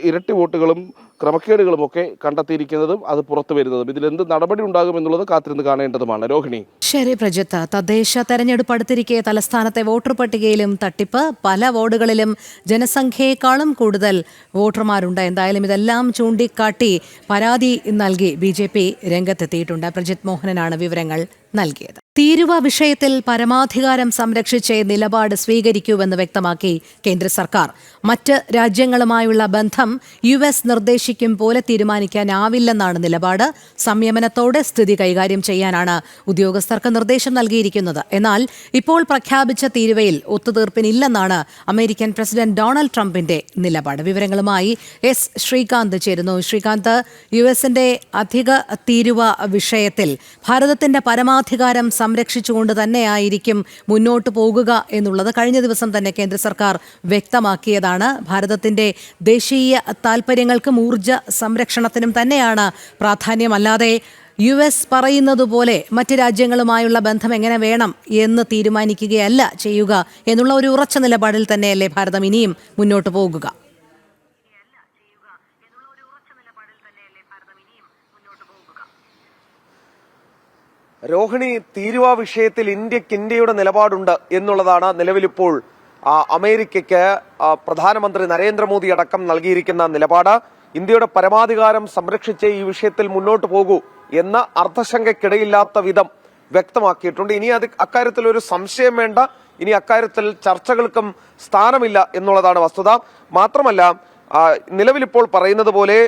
ഇരട്ടി വോട്ടുകളും ക്രമക്കേടുകളുമൊക്കെ കണ്ടെത്തിയിരിക്കുന്നതും അത് പുറത്തു വരുന്നതും. ഇതിലെന്ത് നടപടി ഉണ്ടാകുമെന്നുള്ളത് കാത്തിരുന്ന് കാണേണ്ടതുമാണ്. രോഹിണി. ശരി പ്രജിത്ത്, തദ്ദേശ തെരഞ്ഞെടുപ്പ് അടുത്തിരിക്കെ തലസ്ഥാനത്തെ വോട്ടർ പട്ടികയിലും തട്ടിപ്പ്, പല വാർഡുകളിലും ജനസംഖ്യയെക്കാളും കൂടുതൽ വോട്ടർമാരുണ്ട്. എന്തായാലും ഇതെല്ലാം ചൂണ്ടിക്കാട്ടി പരാതി നൽകി BJP രംഗത്തെത്തിയിട്ടുണ്ട്. പ്രജിത്ത് മോഹനനാണ് വിവരങ്ങൾ നൽകിയത്. തീരുവ വിഷയത്തിൽ പരമാധികാരം സംരക്ഷിച്ചേ നിലപാട് സ്വീകരിക്കൂവെന്ന് വ്യക്തമാക്കി കേന്ദ്ര സർക്കാർ. മറ്റ് രാജ്യങ്ങളുമായുള്ള ബന്ധം US നിർദ്ദേശിക്കും പോലെ തീരുമാനിക്കാനാവില്ലെന്നാണ് നിലപാട്. സംയമനത്തോടെ സ്ഥിതി കൈകാര്യം ചെയ്യാനാണ് ഉദ്യോഗസ്ഥർക്ക് നിർദ്ദേശം നൽകിയിരിക്കുന്നത്. എന്നാൽ ഇപ്പോൾ പ്രഖ്യാപിച്ച തീരുവയിൽ ഒത്തുതീർപ്പിനില്ലെന്നാണ് അമേരിക്കൻ പ്രസിഡന്റ് ഡൊണാൾഡ് ട്രംപിന്റെ നിലപാട്. വിവരങ്ങളുമായി S ശ്രീകാന്ത് ചേരുന്നു. ശ്രീകാന്ത്, US-ന്റെ അധിക തീരുവ വിഷയത്തിൽ ഭാരതത്തിന്റെ പരമാധികാരം സംരക്ഷിച്ചുകൊണ്ട് തന്നെയായിരിക്കും മുന്നോട്ട് പോകുക എന്നുള്ളത് കഴിഞ്ഞ ദിവസം തന്നെ കേന്ദ്ര സർക്കാർ വ്യക്തമാക്കിയതാണ്. ഭാരതത്തിന്റെ ദേശീയ താൽപര്യങ്ങൾക്കും ഊർജ്ജ സംരക്ഷണത്തിനും തന്നെയാണ് പ്രാധാന്യമല്ലാതെ US പറയുന്നത് പോലെ മറ്റ് രാജ്യങ്ങളുമായുള്ള ബന്ധം എങ്ങനെ വേണം എന്ന് തീരുമാനിക്കുകയല്ല ചെയ്യുക എന്നുള്ള ഒരു ഉറച്ച നിലപാടിൽ തന്നെയല്ലേ ഭാരതം ഇനിയും മുന്നോട്ട് പോകുക? രോഹിണി, തീരുവ വിഷയത്തിൽ ഇന്ത്യയുടെ നിലപാടുണ്ട് എന്നുള്ളതാണ് നിലവിലിപ്പോൾ അമേരിക്കയ്ക്ക് പ്രധാനമന്ത്രി നരേന്ദ്രമോദി അടക്കം നൽകിയിരിക്കുന്ന നിലപാട്. ഇന്ത്യയുടെ പരമാധികാരം സംരക്ഷിച്ച് ഈ വിഷയത്തിൽ മുന്നോട്ട് പോകൂ എന്ന അർത്ഥശങ്കയ്ക്കിടയില്ലാത്ത വിധം വ്യക്തമാക്കിയിട്ടുണ്ട്. ഇനി അക്കാര്യത്തിൽ ഒരു സംശയം വേണ്ട, ഇനി അക്കാര്യത്തിൽ ചർച്ചകൾക്കും സ്ഥാനമില്ല എന്നുള്ളതാണ് വസ്തുത. മാത്രമല്ല, നിലവിലിപ്പോൾ പറയുന്നത് പോലെ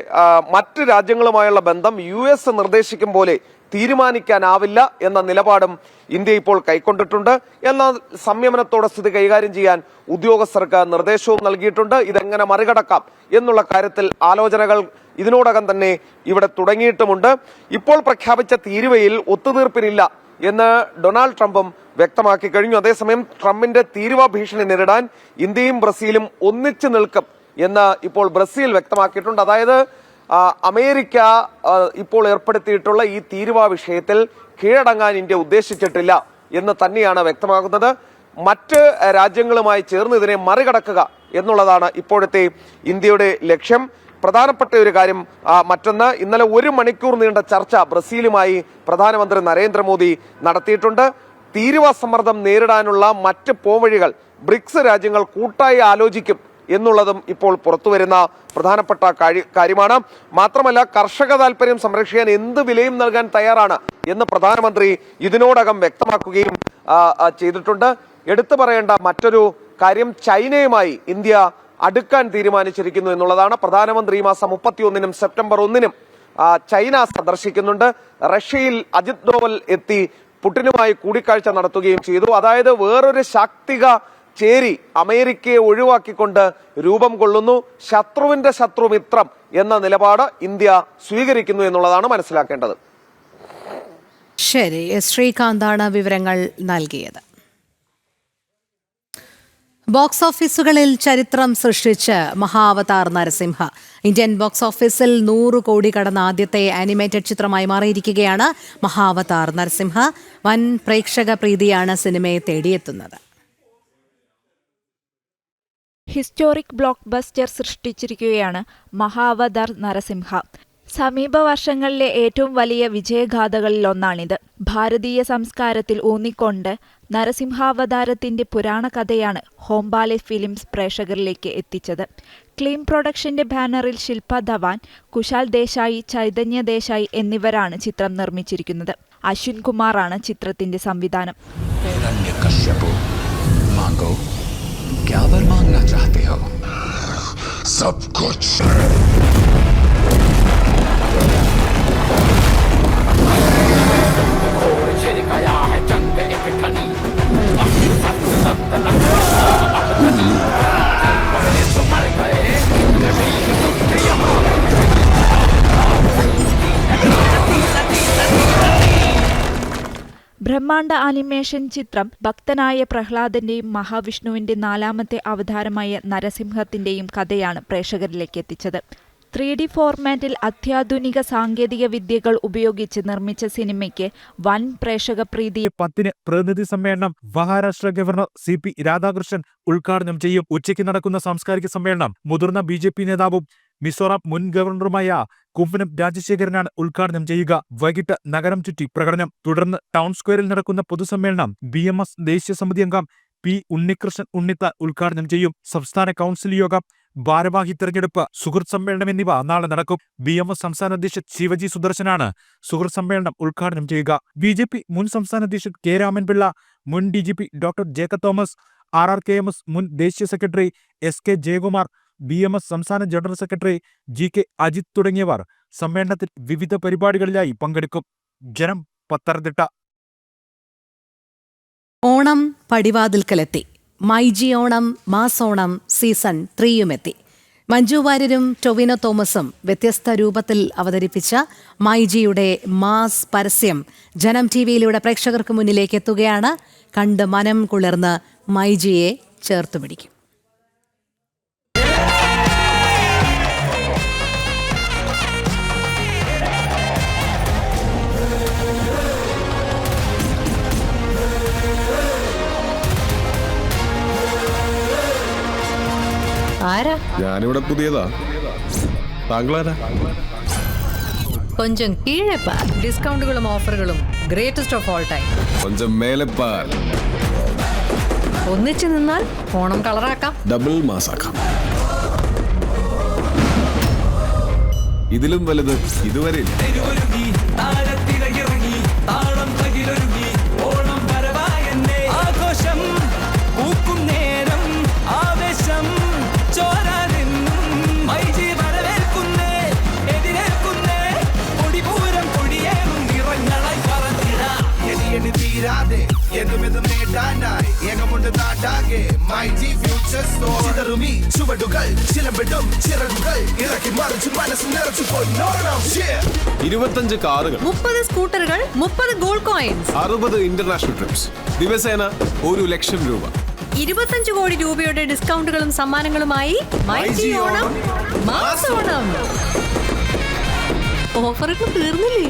മറ്റ് രാജ്യങ്ങളുമായുള്ള ബന്ധം US നിർദ്ദേശിക്കും പോലെ തീരുമാനിക്കാനാവില്ല എന്ന നിലപാടും ഇന്ത്യ ഇപ്പോൾ കൈക്കൊണ്ടിട്ടുണ്ട്. എന്നാൽ സംയമനത്തോടെ സ്ഥിതി കൈകാര്യം ചെയ്യാൻ ഉദ്യോഗസ്ഥർക്ക് നിർദ്ദേശവും നൽകിയിട്ടുണ്ട്. ഇതെങ്ങനെ മറികടക്കാം എന്നുള്ള കാര്യത്തിൽ ആലോചനകൾ ഇതിനോടകം തന്നെ ഇവിടെ തുടങ്ങിയിട്ടുമുണ്ട്. ഇപ്പോൾ പ്രഖ്യാപിച്ച തീരുവയിൽ ഒത്തുതീർപ്പിനില്ല എന്ന് ഡൊണാൾഡ് ട്രംപും വ്യക്തമാക്കി കഴിഞ്ഞു. അതേസമയം ട്രംപിന്റെ തീരുവ ഭീഷണി നേരിടാൻ ഇന്ത്യയും ബ്രസീലും ഒന്നിച്ചു നിൽക്കും എന്ന് ഇപ്പോൾ ബ്രസീൽ വ്യക്തമാക്കിയിട്ടുണ്ട്. അതായത് അമേരിക്ക ഇപ്പോൾ ഏർപ്പെടുത്തിയിട്ടുള്ള ഈ തീരുവ വിഷയത്തിൽ കീഴടങ്ങാൻ ഇന്ത്യ ഉദ്ദേശിച്ചിട്ടില്ല എന്ന് തന്നെയാണ് വ്യക്തമാകുന്നത്. മറ്റ് രാജ്യങ്ങളുമായി ചേർന്ന് ഇതിനെ മറികടക്കുക എന്നുള്ളതാണ് ഇപ്പോഴത്തെ ഇന്ത്യയുടെ ലക്ഷ്യം. പ്രധാനപ്പെട്ട ഒരു കാര്യം മറ്റൊന്ന്, ഇന്നലെ 1 മണിക്കൂർ നീണ്ട ചർച്ച ബ്രസീലുമായി പ്രധാനമന്ത്രി നരേന്ദ്രമോദി നടത്തിയിട്ടുണ്ട്. തീരുവ സമ്മർദ്ദം നേരിടാനുള്ള മറ്റ് പോംവഴികൾ ബ്രിക്സ് രാജ്യങ്ങൾ കൂട്ടായി ആലോചിക്കും എന്നുള്ളതും ഇപ്പോൾ പുറത്തുവരുന്ന പ്രധാനപ്പെട്ട കാര്യമാണ്. മാത്രമല്ല, കർഷക താൽപര്യം സംരക്ഷിക്കാൻ എന്ത് വിലയും നൽകാൻ തയ്യാറാണ് എന്ന് പ്രധാനമന്ത്രി ഇതിനോടകം വ്യക്തമാക്കുകയും ചെയ്തിട്ടുണ്ട്. എടുത്തു പറയേണ്ട മറ്റൊരു കാര്യം, ചൈനയുമായി ഇന്ത്യ അടുക്കാൻ തീരുമാനിച്ചിരിക്കുന്നു എന്നുള്ളതാണ്. പ്രധാനമന്ത്രി ഈ മാസം 31-നും സെപ്റ്റംബർ 1-നും ചൈന സന്ദർശിക്കുന്നുണ്ട്. റഷ്യയിൽ അജിത് ഡോവൽ എത്തി പുടിനുമായി കൂടിക്കാഴ്ച നടത്തുകയും ചെയ്തു. അതായത് വേറൊരു ശാക്തിക ചേരി അമേരിക്കയെ ഒഴിവാക്കിക്കൊണ്ട് രൂപം കൊള്ളുന്നു. ശത്രുവിന്റെ ശത്രു മിത്രം എന്ന നിലപാട് ഇന്ത്യ സ്വീകരിക്കുന്നു എന്നുള്ളതാണ് മനസ്സിലാക്കേണ്ടത്. ശരി, ശ്രീകാന്താണ് വിവരങ്ങൾ നൽകിയത്. ബോക്സ് ഓഫീസുകളിൽ ചരിത്രം സൃഷ്ടിച്ച് മഹാവതാർ നരസിംഹ. ഇന്ത്യൻ ബോക്സ് ഓഫീസിൽ 100 കോടി കടന്ന ആദ്യത്തെ ആനിമേറ്റഡ് ചിത്രമായി മാറിയിരിക്കുകയാണ് മഹാവതാർ നരസിംഹ. വൻ പ്രേക്ഷക പ്രീതിയാണ് സിനിമയെ തേടിയെത്തുന്നത്. ഹിസ്റ്റോറിക് ബ്ലോക്ക് ബസ്റ്റർ സൃഷ്ടിച്ചിരിക്കുകയാണ് മഹാവതാർ നരസിംഹ. സമീപ വർഷങ്ങളിലെ ഏറ്റവും വലിയ വിജയഗാഥകളിലൊന്നാണിത്. ഭാരതീയ സംസ്കാരത്തിൽ ഊന്നിക്കൊണ്ട് നരസിംഹാവതാരത്തിന്റെ പുരാണ കഥയാണ് ഹോംബാലെ ഫിലിംസ് പ്രേക്ഷകരിലേക്ക് എത്തിച്ചത്. ക്ലീം പ്രൊഡക്ഷന്റെ ബാനറിൽ ശില്പ ധവാൻ, കുശാൽ ദേശായി, ചൈതന്യ ദേശായി എന്നിവരാണ് ചിത്രം നിർമ്മിച്ചിരിക്കുന്നത്. അശ്വിൻ കുമാറാണ് ചിത്രത്തിന്റെ സംവിധാനം. क्या वर मांगना चाहते हो? सब कुछ। ബ്രഹ്മാണ്ഡ ആനിമേഷൻ ചിത്രം ഭക്തനായ പ്രഹ്ലാദന്റെയും മഹാവിഷ്ണുവിന്റെ 4ാമത്തെ അവതാരമായ നരസിംഹത്തിന്റെയും കഥയാണ് പ്രേക്ഷകരിലേക്ക് എത്തിച്ചത്. 3D ഫോർമാറ്റിൽ അത്യാധുനിക സാങ്കേതിക വിദ്യകൾ ഉപയോഗിച്ച് നിർമ്മിച്ച സിനിമയ്ക്ക് വൻ പ്രേക്ഷക പ്രീതി. 10 പ്രതിനിധി സമ്മേളനം മഹാരാഷ്ട്ര ഗവർണർ CP രാധാകൃഷ്ണൻ ഉദ്ഘാടനം ചെയ്യും. ഉച്ചയ്ക്ക് നടക്കുന്ന സാംസ്കാരിക സമ്മേളനം മുതിർന്ന BJP നേതാവും മിസോറാം മുൻ ഗവർണറുമായ കുമ്മനം രാജശേഖരനാണ് ഉദ്ഘാടനം ചെയ്യുക. വൈകിട്ട് നഗരം ചുറ്റി പ്രകടനം. തുടർന്ന് ടൗൺ സ്ക്വയറിൽ നടക്കുന്ന പൊതുസമ്മേളനം BMS ദേശീയ സമിതി അംഗം P. ഉണ്ണികൃഷ്ണൻ ഉണ്ണിത്താൻ ഉദ്ഘാടനം ചെയ്യും. സംസ്ഥാന കൗൺസിൽ യോഗം, ഭാരവാഹി തെരഞ്ഞെടുപ്പ്, സുഹൃത്ത് സമ്മേളനം എന്നിവ നാളെ നടക്കും. BMS സംസ്ഥാന അധ്യക്ഷൻ ശിവജി സുദർശനാണ് സുഹൃത്ത് സമ്മേളനം ഉദ്ഘാടനം ചെയ്യുക. BJP മുൻ സംസ്ഥാന അധ്യക്ഷൻ K. രാമൻപിള്ള, മുൻ DGP doctor Jacob Thomas, RRKMS മുൻ ദേശീയ സെക്രട്ടറി SK ജയകുമാർ, BMS സംസ്ഥാന ജനറൽ സെക്രട്ടറി GK അജിത് തുടങ്ങിയവർ സമ്മേളനത്തിൽ വിവിധ പരിപാടികളിലായി പങ്കെടുക്കും. ജനം, പത്തനംതിട്ട. ഓണം പടിവാതിൽക്കലെത്തി. MyG Onam, mass Onam season 3യുമെത്തി. മഞ്ജു വാര്യരും ടൊവിനോ തോമസും വ്യത്യസ്ത രൂപത്തിൽ അവതരിപ്പിച്ച മൈജിയുടെ മാസ് പരസ്യം ജനം TVയിലൂടെ പ്രേക്ഷകർക്ക് മുന്നിലേക്ക് എത്തുകയാണ്. കണ്ട് മനം കുളിർന്ന് മൈജിയെ ചേർത്തുപിടിക്കും. ഞാനിവിടെ പുതിയതാ. താങ്കളാരാ? கொஞ்சம் கீழேப்பா. டிஸ்கவுண்டுகளும் ஆஃபர்களும் ഗ്രേറ്റസ്റ്റ് ഓഫ് ഓൾ ടൈം. കൊഞ്ചം മേലെപ്പാ. ഒന്നിച്ചു നിന്നാൽ ഓണം കളറാക്കാം, ഡബിൾ മാസാക്കാം. ഇതിലും വലുത് ഇതുവരെ ഇരുപത്തഞ്ച് കാറുകൾ, 30 സ്കൂട്ടറുകൾ, 30 ഗോൾഡ് കോയിൻസ്, 60 ഇന്റർനാഷണൽ ട്രിപ്സ്, ദിവസേന 1 ലക്ഷം രൂപ, 25 കോടി രൂപയുടെ ഡിസ്കൗണ്ടുകളും സമ്മാനങ്ങളുമായി മൈജി ഓണം, മാസ് ഓണം. ഓഫറുകൾ തീർന്നില്ലേ?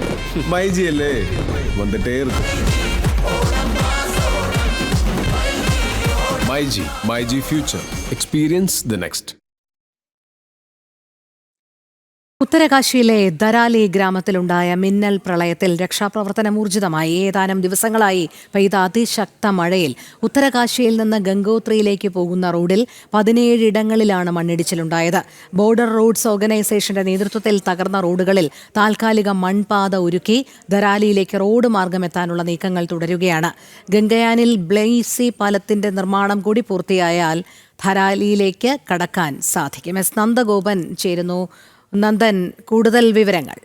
മൈജി അല്ലേ, വന്നിട്ടേ MyG future. Experience the next. ഉത്തരകാശിയിലെ ദരാലി ഗ്രാമത്തിലുണ്ടായ മിന്നൽ പ്രളയത്തിൽ രക്ഷാപ്രവർത്തനം ഊർജിതമായി. ഏതാനും ദിവസങ്ങളായി പെയ്ത അതിശക്ത മഴയിൽ ഉത്തരകാശിയിൽ നിന്ന് ഗംഗോത്രിയിലേക്ക് പോകുന്ന റോഡിൽ 17 ഇടങ്ങളിലാണ് മണ്ണിടിച്ചിലുണ്ടായത്. ബോർഡർ റോഡ്സ് ഓർഗനൈസേഷന്റെ നേതൃത്വത്തിൽ തകർന്ന റോഡുകളിൽ താൽക്കാലിക മൺപാത ഒരുക്കി ദരാലിയിലേക്ക് റോഡ് മാർഗമെത്താനുള്ള നീക്കങ്ങൾ തുടരുകയാണ്. ഗംഗയാനിൽ ബ്ലെയ്സി പാലത്തിന്റെ നിർമ്മാണം കൂടി പൂർത്തിയായാൽ ധരാലിയിലേക്ക് കടക്കാൻ സാധിക്കും. S. നന്ദഗോപൻ ചേരുന്നു. നന്ദൻ, കൂടുതൽ വിവരങ്ങൾ.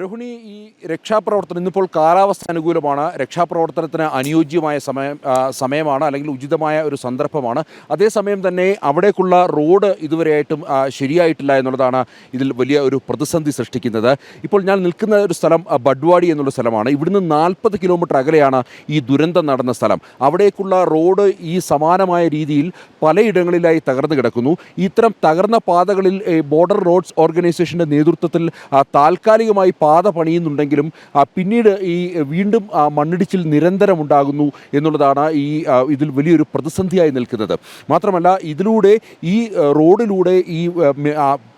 രോഹിണി, ഈ രക്ഷാപ്രവർത്തനം ഇന്നിപ്പോൾ കാലാവസ്ഥ അനുകൂലമാണ്, രക്ഷാപ്രവർത്തനത്തിന് അനുയോജ്യമായ സമയമാണ്, അല്ലെങ്കിൽ ഉചിതമായ ഒരു സന്ദർഭമാണ്. അതേസമയം തന്നെ അവിടേക്കുള്ള റോഡ് ഇതുവരെയായിട്ടും ശരിയായിട്ടില്ല എന്നുള്ളതാണ് ഇതിൽ വലിയ ഒരു പ്രതിസന്ധി സൃഷ്ടിക്കുന്നത്. ഇപ്പോൾ ഞാൻ നിൽക്കുന്ന ഒരു സ്ഥലം ബഡ്വാടി എന്നുള്ള സ്ഥലമാണ്. ഇവിടുന്ന് 40 കിലോമീറ്റർ അകലെയാണ് ഈ ദുരന്തം നടന്ന സ്ഥലം. അവിടേക്കുള്ള റോഡ് ഈ സമാനമായ രീതിയിൽ പലയിടങ്ങളിലായി തകർന്നു കിടക്കുന്നു. ഇത്തരം തകർന്ന പാതകളിൽ ബോർഡർ റോഡ്സ് ഓർഗനൈസേഷൻ്റെ നേതൃത്വത്തിൽ താൽക്കാലികമായി പാത പണിയുന്നുണ്ടെങ്കിലും പിന്നീട് ഈ വീണ്ടും മണ്ണിടിച്ചിൽ നിരന്തരം ഉണ്ടാകുന്നു എന്നുള്ളതാണ് ഇതിൽ വലിയൊരു പ്രതിസന്ധിയായി നിൽക്കുന്നത്. മാത്രമല്ല, ഇതിലൂടെ ഈ റോഡിലൂടെ ഈ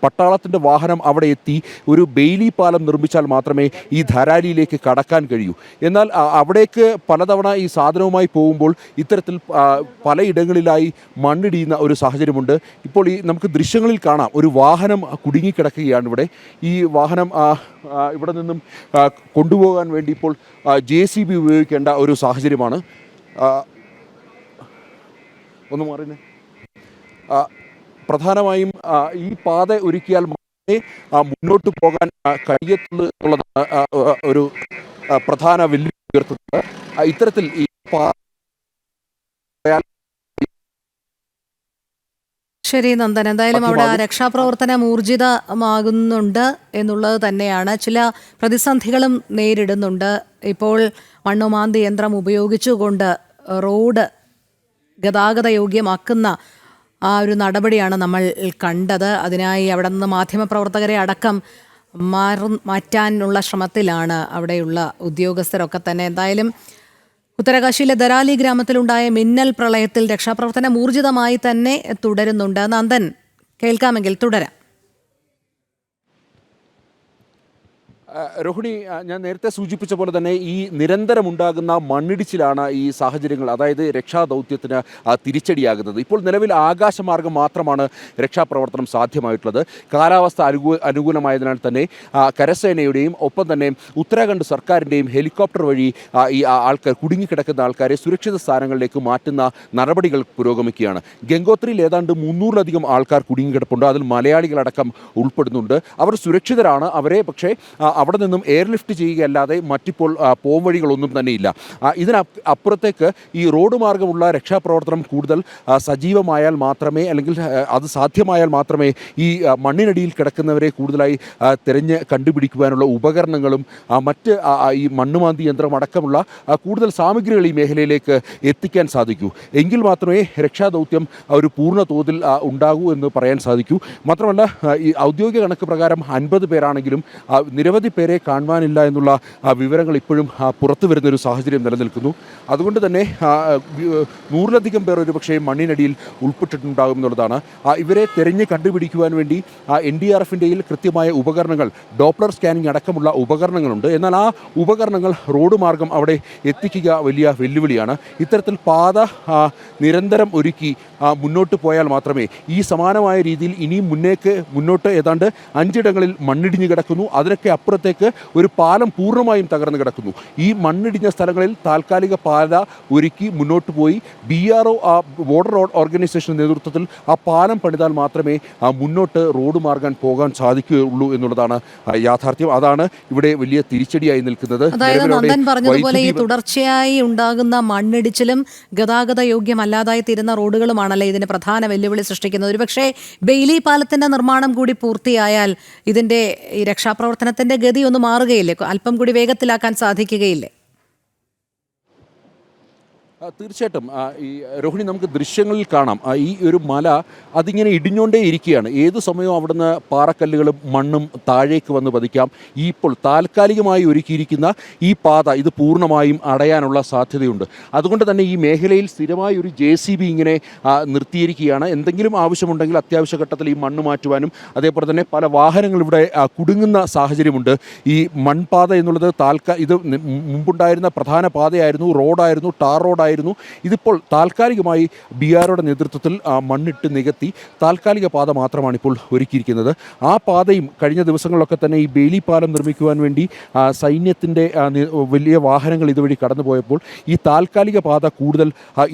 പട്ടാളത്തിൻ്റെ വാഹനം അവിടെ എത്തി ഒരു ബെയിലി പാലം നിർമ്മിച്ചാൽ മാത്രമേ ഈ ധരാലിയിലേക്ക് കടക്കാൻ കഴിയൂ. എന്നാൽ അവിടേക്ക് പലതവണ ഈ സാധനവുമായി പോകുമ്പോൾ ഇത്തരത്തിൽ പലയിടങ്ങളിലായി മണ്ണിടിയുന്ന ഒരു സാഹചര്യമുണ്ട്. ഇപ്പോൾ നമുക്ക് ദൃശ്യങ്ങളിൽ കാണാം, ഒരു വാഹനം കുടുങ്ങിക്കിടക്കുകയാണ് ഇവിടെ. ഈ വാഹനം ഇവിടെ നിന്നും കൊണ്ടുപോകാൻ വേണ്ടി ഇപ്പോൾ JCB ഉപയോഗിക്കേണ്ട ഒരു സാഹചര്യമാണ്. ഒന്ന് മാറിനെ. പ്രധാനമായും ഈ പാത ഒരുക്കിയാൽ മാത്രമേ മുന്നോട്ട് പോകാൻ കഴിയത്തുള്ളൂ എന്നുള്ളതാണ് ഒരു പ്രധാന വെല്ലുവിളി ഉയർത്തുന്നത്. ഇത്തരത്തിൽ ഈ ശരി നന്ദൻ, എന്തായാലും അവിടെ ആ രക്ഷാപ്രവർത്തനം ഊർജിതമാകുന്നുണ്ട് എന്നുള്ളത് തന്നെയാണ്. ചില പ്രതിസന്ധികളും നേരിടുന്നുണ്ട്. ഇപ്പോൾ മണ്ണുമാന്തി യന്ത്രം ഉപയോഗിച്ചുകൊണ്ട് റോഡ് ഗതാഗത യോഗ്യമാക്കുന്ന ആ ഒരു നടപടിയാണ് നമ്മൾ കണ്ടത്. അതിനായി അവിടെ നിന്ന് മാധ്യമപ്രവർത്തകരെ അടക്കം മാറ്റാനുള്ള ശ്രമത്തിലാണ് അവിടെയുള്ള ഉദ്യോഗസ്ഥരൊക്കെ തന്നെ. എന്തായാലും ഉത്തരകാശിയിലെ ദരാലി ഗ്രാമത്തിലുണ്ടായ മിന്നൽ പ്രളയത്തിൽ രക്ഷാപ്രവർത്തനം ഊർജിതമായി തന്നെ തുടരുന്നുണ്ട്. നന്ദൻ, കേൾക്കാമെങ്കിൽ തുടരാം. രോഹിണി, ഞാൻ നേരത്തെ സൂചിപ്പിച്ച പോലെ തന്നെ ഈ നിരന്തരമുണ്ടാകുന്ന മണ്ണിടിച്ചിലാണ് ഈ സാഹചര്യങ്ങൾ, അതായത് രക്ഷാദൗത്യത്തിന് തിരിച്ചടിയാകുന്നത്. ഇപ്പോൾ നിലവിൽ ആകാശമാർഗം മാത്രമാണ് രക്ഷാപ്രവർത്തനം സാധ്യമായിട്ടുള്ളത്. കാലാവസ്ഥ അനുകൂലമായതിനാൽ തന്നെ കരസേനയുടെയും ഒപ്പം തന്നെ ഉത്തരാഖണ്ഡ് സർക്കാരിൻ്റെയും ഹെലികോപ്റ്റർ വഴി ഈ ആൾക്കാർ കുടുങ്ങിക്കിടക്കുന്ന ആൾക്കാരെ സുരക്ഷിത സ്ഥാനങ്ങളിലേക്ക് മാറ്റുന്ന നടപടികൾ പുരോഗമിക്കുകയാണ്. ഗംഗോത്രിയിൽ ഏതാണ്ട് 300-ലധികം ആൾക്കാർ കുടുങ്ങിക്കിടപ്പുണ്ട്. അതിൽ മലയാളികളടക്കം ഉൾപ്പെടുന്നുണ്ട്. അവർ സുരക്ഷിതരാണ്. അവരെ പക്ഷേ അവിടെ നിന്നും എയർലിഫ്റ്റ് ചെയ്യുകയല്ലാതെ മറ്റിപ്പോൾ പോംവഴികളൊന്നും തന്നെയില്ല. ഇതിനപ്പുറത്തേക്ക് ഈ റോഡ് മാർഗമുള്ള രക്ഷാപ്രവർത്തനം കൂടുതൽ സജീവമായാൽ മാത്രമേ, അല്ലെങ്കിൽ അത് സാധ്യമായാൽ മാത്രമേ ഈ മണ്ണിനടിയിൽ കിടക്കുന്നവരെ കൂടുതലായി തിരഞ്ഞ് കണ്ടുപിടിക്കുവാനുള്ള ഉപകരണങ്ങളും മറ്റ് ഈ മണ്ണുമാന്തി യന്ത്രം അടക്കമുള്ള കൂടുതൽ സാമഗ്രികൾ ഈ മേഖലയിലേക്ക് എത്തിക്കാൻ സാധിക്കൂ. എങ്കിൽ മാത്രമേ രക്ഷാദൗത്യം ഒരു പൂർണ്ണ തോതിൽ ഉണ്ടാകൂ എന്ന് പറയാൻ സാധിക്കൂ. മാത്രമല്ല, ഈ ഔദ്യോഗിക കണക്ക് പ്രകാരം 50 പേരാണെങ്കിലും നിരവധി പേരെ കാണുവാനില്ല എന്നുള്ള വിവരങ്ങൾ ഇപ്പോഴും പുറത്തു വരുന്നൊരു സാഹചര്യം നിലനിൽക്കുന്നു. അതുകൊണ്ട് തന്നെ 100-ലധികം പേർ ഒരുപക്ഷേ മണ്ണിനടിയിൽ ഉൾപ്പെട്ടിട്ടുണ്ടാകും എന്നുള്ളതാണ്. ഇവരെ തിരഞ്ഞ് കണ്ടുപിടിക്കുവാൻ വേണ്ടി NDRFിൻ്റെയിൽ കൃത്യമായ ഉപകരണങ്ങൾ, ഡോപ്ലർ സ്കാനിംഗ് അടക്കമുള്ള ഉപകരണങ്ങളുണ്ട്. എന്നാൽ ആ ഉപകരണങ്ങൾ റോഡ് മാർഗം അവിടെ എത്തിക്കുക വലിയ വെല്ലുവിളിയാണ്. ഇത്തരത്തിൽ പാത നിരന്തരം ഒരുക്കി മുന്നോട്ട് പോയാൽ മാത്രമേ ഈ സമാനമായ രീതിയിൽ ഇനിയും മുന്നോട്ട് ഏതാണ്ട് 5 ഇടങ്ങളിൽ മണ്ണിടിഞ്ഞ് കിടക്കുന്നു. അതിനൊക്കെ അപ്പുറത്തേക്ക് ഒരു പാലം പൂർണ്ണമായും തകർന്നു കിടക്കുന്നു. ഈ മണ്ണിടിഞ്ഞ സ്ഥലങ്ങളിൽ താൽക്കാലിക പാത ഒരുക്കി മുന്നോട്ട് പോയി BRO ബോർഡർ ഓർഗനൈസേഷൻ്റെ നേതൃത്വത്തിൽ ആ പാലം പണിതാൽ മാത്രമേ മുന്നോട്ട് റോഡ് മാർഗം പോകാൻ സാധിക്കുകയുള്ളൂ എന്നുള്ളതാണ് യാഥാർത്ഥ്യം. അതാണ് ഇവിടെ വലിയ തിരിച്ചടിയായി നിൽക്കുന്നത്. അതായത് നന്ദൻ പറഞ്ഞതുപോലെ ഈ തുടർച്ചയായി ഉണ്ടാകുന്ന മണ്ണിടിച്ചിലും ഗതാഗത യോഗ്യമല്ലാതായി തീരുന്ന റോഡുകളുമാണല്ലേ ഇതിന് പ്രധാന വെല്ലുവിളി സൃഷ്ടിക്കുന്നത്. ഒരുപക്ഷെ ബെയിലി പാലത്തിന്റെ നിർമ്മാണം കൂടി പൂർത്തിയായാൽ ഇതിന്റെ ഈ രക്ഷാപ്രവർത്തനത്തിന്റെ ഗതി ഒന്ന് മാറുകയില്ലേ? അല്പം കൂടി വേഗത്തിലാക്കാൻ സാധിക്കുകയില്ലേ? തീർച്ചയായിട്ടും. ഈ രോഹിണി, നമുക്ക് ദൃശ്യങ്ങളിൽ കാണാം ഈ ഒരു മല അതിങ്ങനെ ഇടിഞ്ഞുകൊണ്ടേ ഇരിക്കുകയാണ്. ഏതു സമയവും അവിടുന്ന് പാറക്കല്ലുകളും മണ്ണും താഴേക്ക് വന്ന് പതിക്കാം. ഈ ഇപ്പോൾ താൽക്കാലികമായി ഒരുക്കിയിരിക്കുന്ന ഈ പാത ഇത് പൂർണ്ണമായും അടയാനുള്ള സാധ്യതയുണ്ട്. അതുകൊണ്ട് തന്നെ ഈ മേഖലയിൽ സ്ഥിരമായി ഒരു JCB ഇങ്ങനെ നിർത്തിയിരിക്കുകയാണ്. എന്തെങ്കിലും ആവശ്യമുണ്ടെങ്കിൽ അത്യാവശ്യ ഘട്ടത്തിൽ ഈ മണ്ണ് മാറ്റുവാനും അതേപോലെ തന്നെ പല വാഹനങ്ങൾ ഇവിടെ കുടുങ്ങുന്ന സാഹചര്യമുണ്ട്. ഈ മൺപാത എന്നുള്ളത് ഇത് മുമ്പുണ്ടായിരുന്ന പ്രധാന പാതയായിരുന്നു, റോഡായിരുന്നു, ടാർ റോഡായിരുന്നു. ഇതിപ്പോൾ താൽക്കാലികമായി BROയുടെ നേതൃത്വത്തിൽ മണ്ണിട്ട് നികത്തി താൽക്കാലിക പാത മാത്രമാണ് ഇപ്പോൾ ഒരുക്കിയിരിക്കുന്നത്. ആ പാതയും കഴിഞ്ഞ ദിവസങ്ങളിലൊക്കെ തന്നെ ഈ ബെയിലി പാലം നിർമ്മിക്കുവാൻ വേണ്ടി സൈന്യത്തിൻ്റെ വലിയ വാഹനങ്ങൾ ഇതുവഴി കടന്നുപോയപ്പോൾ ഈ താൽക്കാലിക പാത കൂടുതൽ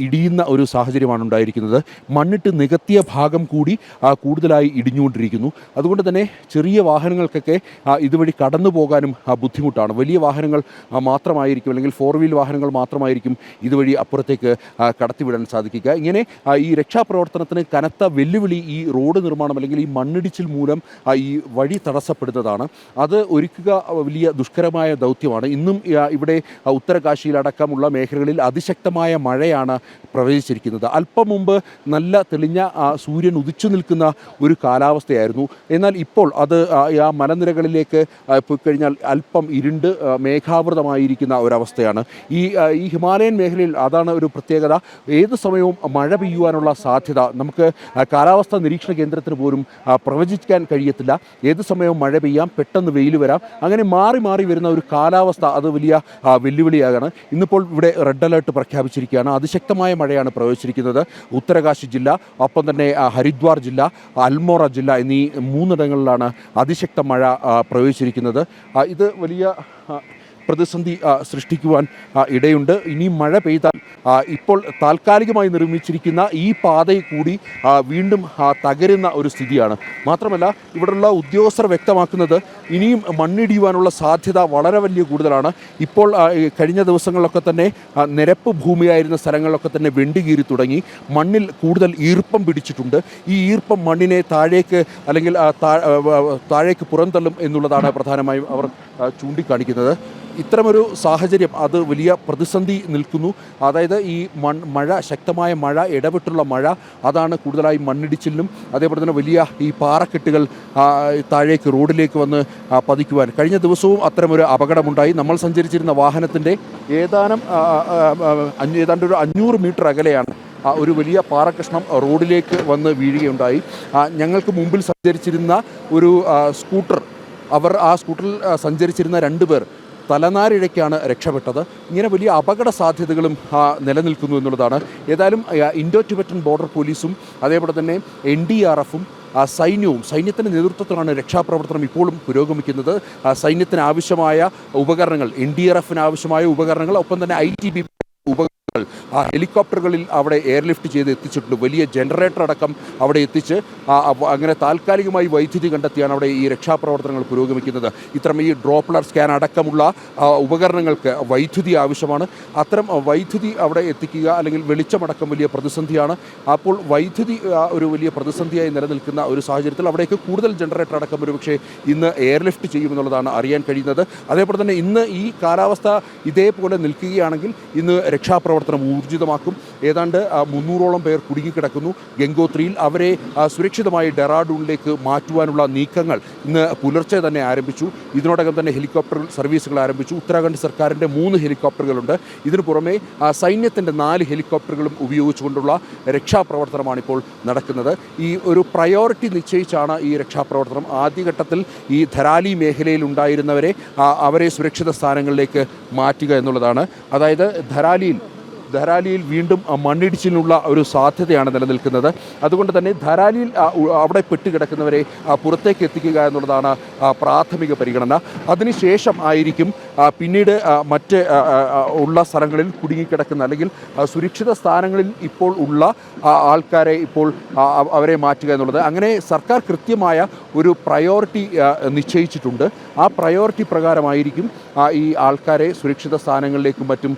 ഇടിയുന്ന ഒരു സാഹചര്യമാണ് ഉണ്ടായിരിക്കുന്നത്. മണ്ണിട്ട് നികത്തിയ ഭാഗം കൂടി കൂടുതലായി ഇടിഞ്ഞുകൊണ്ടിരിക്കുന്നു. അതുകൊണ്ട് തന്നെ ചെറിയ വാഹനങ്ങൾക്കൊക്കെ ഇതുവഴി കടന്നു പോകാനും ബുദ്ധിമുട്ടാണ്. വലിയ വാഹനങ്ങൾ മാത്രമായിരിക്കും, അല്ലെങ്കിൽ 4 വീൽ വാഹനങ്ങൾ മാത്രമായിരിക്കും ഇതുവഴി അപ്പുറത്തേക്ക് കടത്തിവിടാൻ സാധിക്കുക. ഇങ്ങനെ ഈ രക്ഷാപ്രവർത്തനത്തിന് കനത്ത വെല്ലുവിളി ഈ റോഡ് നിർമ്മാണം അല്ലെങ്കിൽ ഈ മണ്ണിടിച്ചിൽ മൂലം ഈ വഴി തടസ്സപ്പെടുന്നതാണ്. അത് ഒരുക്കുക വലിയ ദുഷ്കരമായ ദൗത്യമാണ്. ഇന്നും ഇവിടെ ഉത്തരകാശിയിലടക്കമുള്ള മേഖലകളിൽ അതിശക്തമായ മഴയാണ് പ്രവചിച്ചിരിക്കുന്നത്. അല്പം മുമ്പ് നല്ല തെളിഞ്ഞ സൂര്യൻ ഉദിച്ചു നിൽക്കുന്ന ഒരു കാലാവസ്ഥയായിരുന്നു. എന്നാൽ ഇപ്പോൾ അത് ആ മലനിരകളിലേക്ക് പോയി കഴിഞ്ഞാൽ അല്പം ഇരുണ്ട് മേഘാവൃതമായിരിക്കുന്ന ഒരവസ്ഥയാണ്. ഈ ഹിമാലയൻ മേഖലയിൽ അതാണ് ഒരു പ്രത്യേകത. ഏത് സമയവും മഴ പെയ്യുവാനുള്ള സാധ്യത നമുക്ക് കാലാവസ്ഥാ നിരീക്ഷണ കേന്ദ്രത്തിന് പോലും പ്രവചിക്കാൻ കഴിയത്തില്ല. ഏത് സമയവും മഴ പെയ്യാം, പെട്ടെന്ന് വെയിൽ വരാം. അങ്ങനെ മാറി മാറി വരുന്ന ഒരു കാലാവസ്ഥ അത് വലിയ വെല്ലുവിളിയാകാണ്. ഇന്നിപ്പോൾ ഇവിടെ റെഡ് അലേർട്ട് പ്രഖ്യാപിച്ചിരിക്കുകയാണ്. അതിശക്തമായ മഴയാണ് പ്രവചിച്ചിരിക്കുന്നത്. ഉത്തരകാശി ജില്ല, ഒപ്പം തന്നെ ഹരിദ്വാർ ജില്ല, അൽമോറ ജില്ല എന്നീ 3 ഇടങ്ങളിലാണ് അതിശക്ത മഴ പ്രവചിച്ചിരിക്കുന്നത്. ഇത് വലിയ പ്രതിസന്ധി സൃഷ്ടിക്കുവാൻ ഇടയുണ്ട്. ഇനി മഴ പെയ്താൽ ഇപ്പോൾ താൽക്കാലികമായി നിർമ്മിച്ചിരിക്കുന്ന ഈ പാതയിൽ കൂടി വീണ്ടും തകരുന്ന ഒരു സ്ഥിതിയാണ്. മാത്രമല്ല ഇവിടെയുള്ള ഉദ്യോഗസ്ഥർ വ്യക്തമാക്കുന്നത് ഇനിയും മണ്ണിടിയുവാനുള്ള സാധ്യത വളരെ വലിയ കൂടുതലാണ്. ഇപ്പോൾ കഴിഞ്ഞ ദിവസങ്ങളിലൊക്കെ തന്നെ നിരപ്പ് ഭൂമിയായിരുന്ന സ്ഥലങ്ങളിലൊക്കെ തന്നെ വെണ്ടുകീറി തുടങ്ങി. മണ്ണിൽ കൂടുതൽ ഈർപ്പം പിടിച്ചിട്ടുണ്ട്. ഈ ഈർപ്പം മണ്ണിനെ താഴേക്ക് അല്ലെങ്കിൽ താഴേക്ക് പുറന്തള്ളും എന്നുള്ളതാണ് പ്രധാനമായും അവർ ചൂണ്ടിക്കാണിക്കുന്നത്. ഇത്തരമൊരു സാഹചര്യം അത് വലിയ പ്രതിസന്ധി നിൽക്കുന്നു. അതായത് ഈ മഴ, ശക്തമായ മഴ, ഇടവിട്ടുള്ള മഴ, അതാണ് കൂടുതലായി മണ്ണിടിച്ചിലിനും അതേപോലെ തന്നെ വലിയ ഈ പാറക്കെട്ടുകൾ താഴേക്ക് റോഡിലേക്ക് വന്ന് പതിക്കുവാൻ. കഴിഞ്ഞ ദിവസവും അത്തരമൊരു അപകടമുണ്ടായി. നമ്മൾ സഞ്ചരിച്ചിരുന്ന വാഹനത്തിൻ്റെ ഏതാണ്ട് ഒരു 500 മീറ്റർ അകലെയാണ് ഒരു വലിയ പാറക്കഷ്ണം റോഡിലേക്ക് വന്ന് വീഴുകയുണ്ടായി. ഞങ്ങൾക്ക് മുമ്പിൽ സഞ്ചരിച്ചിരുന്ന ഒരു സ്കൂട്ടർ, ആ സ്കൂട്ടറിൽ സഞ്ചരിച്ചിരുന്ന 2 പേർ തലനാരിഴയ്ക്കാണ് രക്ഷപ്പെട്ടത്. ഇങ്ങനെ വലിയ അപകട സാധ്യതകളും നിലനിൽക്കുന്നു എന്നുള്ളതാണ്. ഏതായാലും ഇൻഡോ ടിബറ്റൻ ബോർഡർ പോലീസും അതേപോലെ തന്നെ NDRF-ഉം സൈന്യത്തിൻ്റെ നേതൃത്വത്തിലാണ് രക്ഷാപ്രവർത്തനം ഇപ്പോഴും പുരോഗമിക്കുന്നത്. സൈന്യത്തിന് ആവശ്യമായ ഉപകരണങ്ങൾ, NDRF-ന് ആവശ്യമായ ഉപകരണങ്ങൾ, ഒപ്പം തന്നെ ITBP ഉപകരണങ്ങൾ ഹെലികോപ്റ്ററുകളിൽ അവിടെ എയർലിഫ്റ്റ് ചെയ്ത് എത്തിച്ചിട്ടുണ്ട്. വലിയ ജനറേറ്റർ അടക്കം അവിടെ എത്തിച്ച് അങ്ങനെ താൽക്കാലികമായി വൈദ്യുതി കണ്ടെത്തിയാണ് അവിടെ ഈ രക്ഷാപ്രവർത്തനങ്ങൾ പുരോഗമിക്കുന്നത്. ഇത്തരം ഈ ഡ്രോപ്ലർ സ്കാൻ അടക്കമുള്ള ഉപകരണങ്ങൾക്ക് വൈദ്യുതി ആവശ്യമാണ്. അത്തരം വൈദ്യുതി അവിടെ എത്തിക്കുക അല്ലെങ്കിൽ വെളിച്ചമടക്കം വലിയ പ്രതിസന്ധിയാണ്. അപ്പോൾ വൈദ്യുതി ഒരു വലിയ പ്രതിസന്ധിയായി നിലനിൽക്കുന്ന ഒരു സാഹചര്യത്തിൽ അവിടേക്ക് കൂടുതൽ ജനറേറ്റർ അടക്കം ഒരുപക്ഷെ ഇന്ന് എയർലിഫ്റ്റ് ചെയ്യുമെന്നുള്ളതാണ് അറിയാൻ കഴിയുന്നത്. അതേപോലെ തന്നെ ഇന്ന് ഈ കാലാവസ്ഥ ഇതേപോലെ നിൽക്കുകയാണെങ്കിൽ ഇന്ന് രക്ഷാപ്രവർത്തനം ഊർജിതമാക്കും. ഏതാണ്ട് 300ഓളം പേർ കുടുങ്ങിക്കിടക്കുന്നു ഗംഗോത്രിയിൽ. അവരെ സുരക്ഷിതമായി ഡെറാഡൂണിലേക്ക് മാറ്റുവാനുള്ള നീക്കങ്ങൾ ഇന്ന് പുലർച്ചെ തന്നെ ആരംഭിച്ചു. ഇതിനോടകം തന്നെ ഹെലികോപ്റ്റർ സർവീസുകൾ ആരംഭിച്ചു. ഉത്തരാഖണ്ഡ് സർക്കാരിൻ്റെ 3 ഹെലികോപ്റ്ററുകളുണ്ട്. ഇതിനു പുറമെ സൈന്യത്തിൻ്റെ 4 ഹെലികോപ്റ്ററുകളും ഉപയോഗിച്ചുകൊണ്ടുള്ള രക്ഷാപ്രവർത്തനമാണ് ഇപ്പോൾ നടക്കുന്നത്. ഈ ഒരു പ്രയോറിറ്റി നിശ്ചയിച്ചാണ് ഈ രക്ഷാപ്രവർത്തനം. ആദ്യഘട്ടത്തിൽ ഈ ധരാലി മേഖലയിൽ ഉണ്ടായിരുന്നവരെ അവരെ സുരക്ഷിത സ്ഥാനങ്ങളിലേക്ക് മാറ്റുക എന്നുള്ളതാണ്. അതായത് ധരാലിയിൽ വീണ്ടും മണ്ണിടിച്ചിലിനുള്ള ഒരു സാധ്യതയാണ് നിലനിൽക്കുന്നത്. അതുകൊണ്ട് തന്നെ ധരാലിയിൽ അവിടെ പെട്ടുകിടക്കുന്നവരെ പുറത്തേക്ക് എത്തിക്കുക എന്നുള്ളതാണ് പ്രാഥമിക പരിഗണന. അതിനുശേഷം ആയിരിക്കും പിന്നീട് മറ്റ് ഉള്ള സ്ഥലങ്ങളിൽ കുടുങ്ങിക്കിടക്കുന്ന അല്ലെങ്കിൽ സുരക്ഷിത സ്ഥാനങ്ങളിൽ ഇപ്പോൾ ഉള്ള ആൾക്കാരെ അവരെ മാറ്റുക എന്നുള്ളത്. അങ്ങനെ സർക്കാർ കൃത്യമായ ഒരു പ്രയോറിറ്റി നിശ്ചയിച്ചിട്ടുണ്ട്. ആ പ്രയോറിറ്റി പ്രകാരമായിരിക്കും ഈ ആൾക്കാരെ സുരക്ഷിത സ്ഥാനങ്ങളിലേക്കും മറ്റും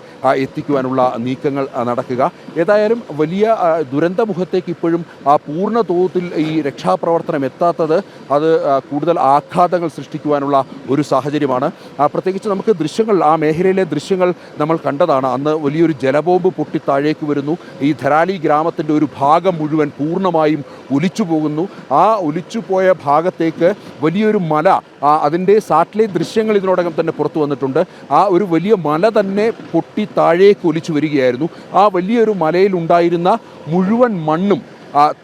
എത്തിക്കുവാനുള്ള നീക്കങ്ങൾ നടക്കുക. ഏതായാലും വലിയ ദുരന്തമുഖത്തേക്ക് ഇപ്പോഴും പൂർണ്ണ തോതിൽ ഈ രക്ഷാപ്രവർത്തനം എത്താത്തത് അത് കൂടുതൽ ആഘാതങ്ങൾ സൃഷ്ടിക്കുവാനുള്ള ഒരു സാഹചര്യമാണ്. പ്രത്യേകിച്ച് നമുക്ക് ദൃശ്യങ്ങൾ, ആ മേഖലയിലെ ദൃശ്യങ്ങൾ നമ്മൾ കണ്ടതാണ്. അന്ന് വലിയൊരു ജലബോംബ് പൊട്ടി താഴേക്ക് വരുന്നു. ഈ ധരാലി ഗ്രാമത്തിൻ്റെ ഒരു ഭാഗം മുഴുവൻ പൂർണ്ണമായും ഒലിച്ചു പോകുന്നു. ആ ഒലിച്ചുപോയ ഭാഗത്തേക്ക് വലിയൊരു മല, അതിൻ്റെ സാറ്റലൈറ്റ് ദൃശ്യങ്ങൾ ഇതിനോടകം തന്നെ പുറത്തു വന്നിട്ടുണ്ട്. ആ ഒരു വലിയ മല തന്നെ പൊട്ടി താഴേക്ക് ഒലിച്ചു വരികയായിരുന്നു. ആ വലിയൊരു മലയിൽ ഉണ്ടായിരുന്ന മുഴുവൻ മണ്ണും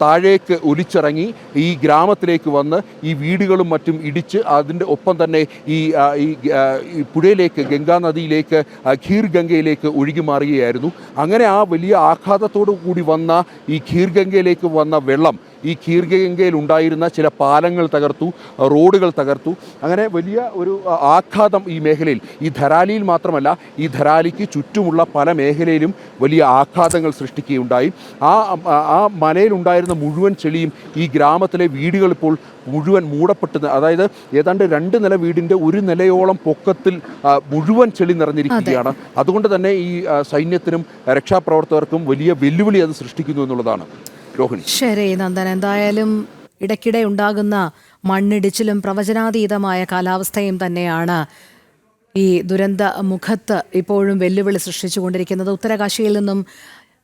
താഴേക്ക് ഒലിച്ചിറങ്ങി ഈ ഗ്രാമത്തിലേക്ക് വന്ന് ഈ വീടുകളും മറ്റും ഇടിച്ച് അതിൻ്റെ ഒപ്പം തന്നെ ഈ പുഴയിലേക്ക്, ഗംഗാ നദിയിലേക്ക്, ഖീർ ഗംഗയിലേക്ക് ഒഴുകി മാറുകയായിരുന്നു. അങ്ങനെ ആ വലിയ ആഘാതത്തോടു കൂടി വന്ന ഈ ഖീർ ഗംഗയിലേക്ക് വന്ന വെള്ളം ഈ ഖീർ ഗംഗയിൽ ഉണ്ടായിരുന്ന ചില പാലങ്ങൾ തകർത്തു, റോഡുകൾ തകർത്തു. അങ്ങനെ വലിയ ഒരു ആഘാതം ഈ മേഖലയിൽ, ഈ ധരാലിയിൽ മാത്രമല്ല, ഈ ധരാലിക്ക് ചുറ്റുമുള്ള പല മേഖലയിലും വലിയ ആഘാതങ്ങൾ സൃഷ്ടിക്കുകയുണ്ടായി. ആ മലയിലുണ്ടായിരുന്ന മുഴുവൻ ചെളിയും ഈ ഗ്രാമത്തിലെ വീടുകൾ ഇപ്പോൾ മുഴുവൻ മൂടപ്പെട്ടത്. അതായത് ഏതാണ്ട് 2 നില വീടിൻ്റെ 1 നിലയോളം പൊക്കത്തിൽ മുഴുവൻ ചെളി നിറഞ്ഞിരിക്കുകയാണ്. അതുകൊണ്ട് തന്നെ ഈ സൈന്യത്തിനും രക്ഷാപ്രവർത്തകർക്കും വലിയ വെല്ലുവിളി അത് സൃഷ്ടിക്കുന്നു എന്നുള്ളതാണ്. ശരി നന്ദൻ, എന്തായാലും ഇടയ്ക്കിടെ ഉണ്ടാകുന്ന മണ്ണിടിച്ചിലും പ്രവചനാതീതമായ കാലാവസ്ഥയും തന്നെയാണ് ഈ ദുരന്ത മുഖത്ത് ഇപ്പോഴും വെല്ലുവിളി സൃഷ്ടിച്ചുകൊണ്ടിരിക്കുന്നത്. ഉത്തരകാശിയിൽ നിന്നും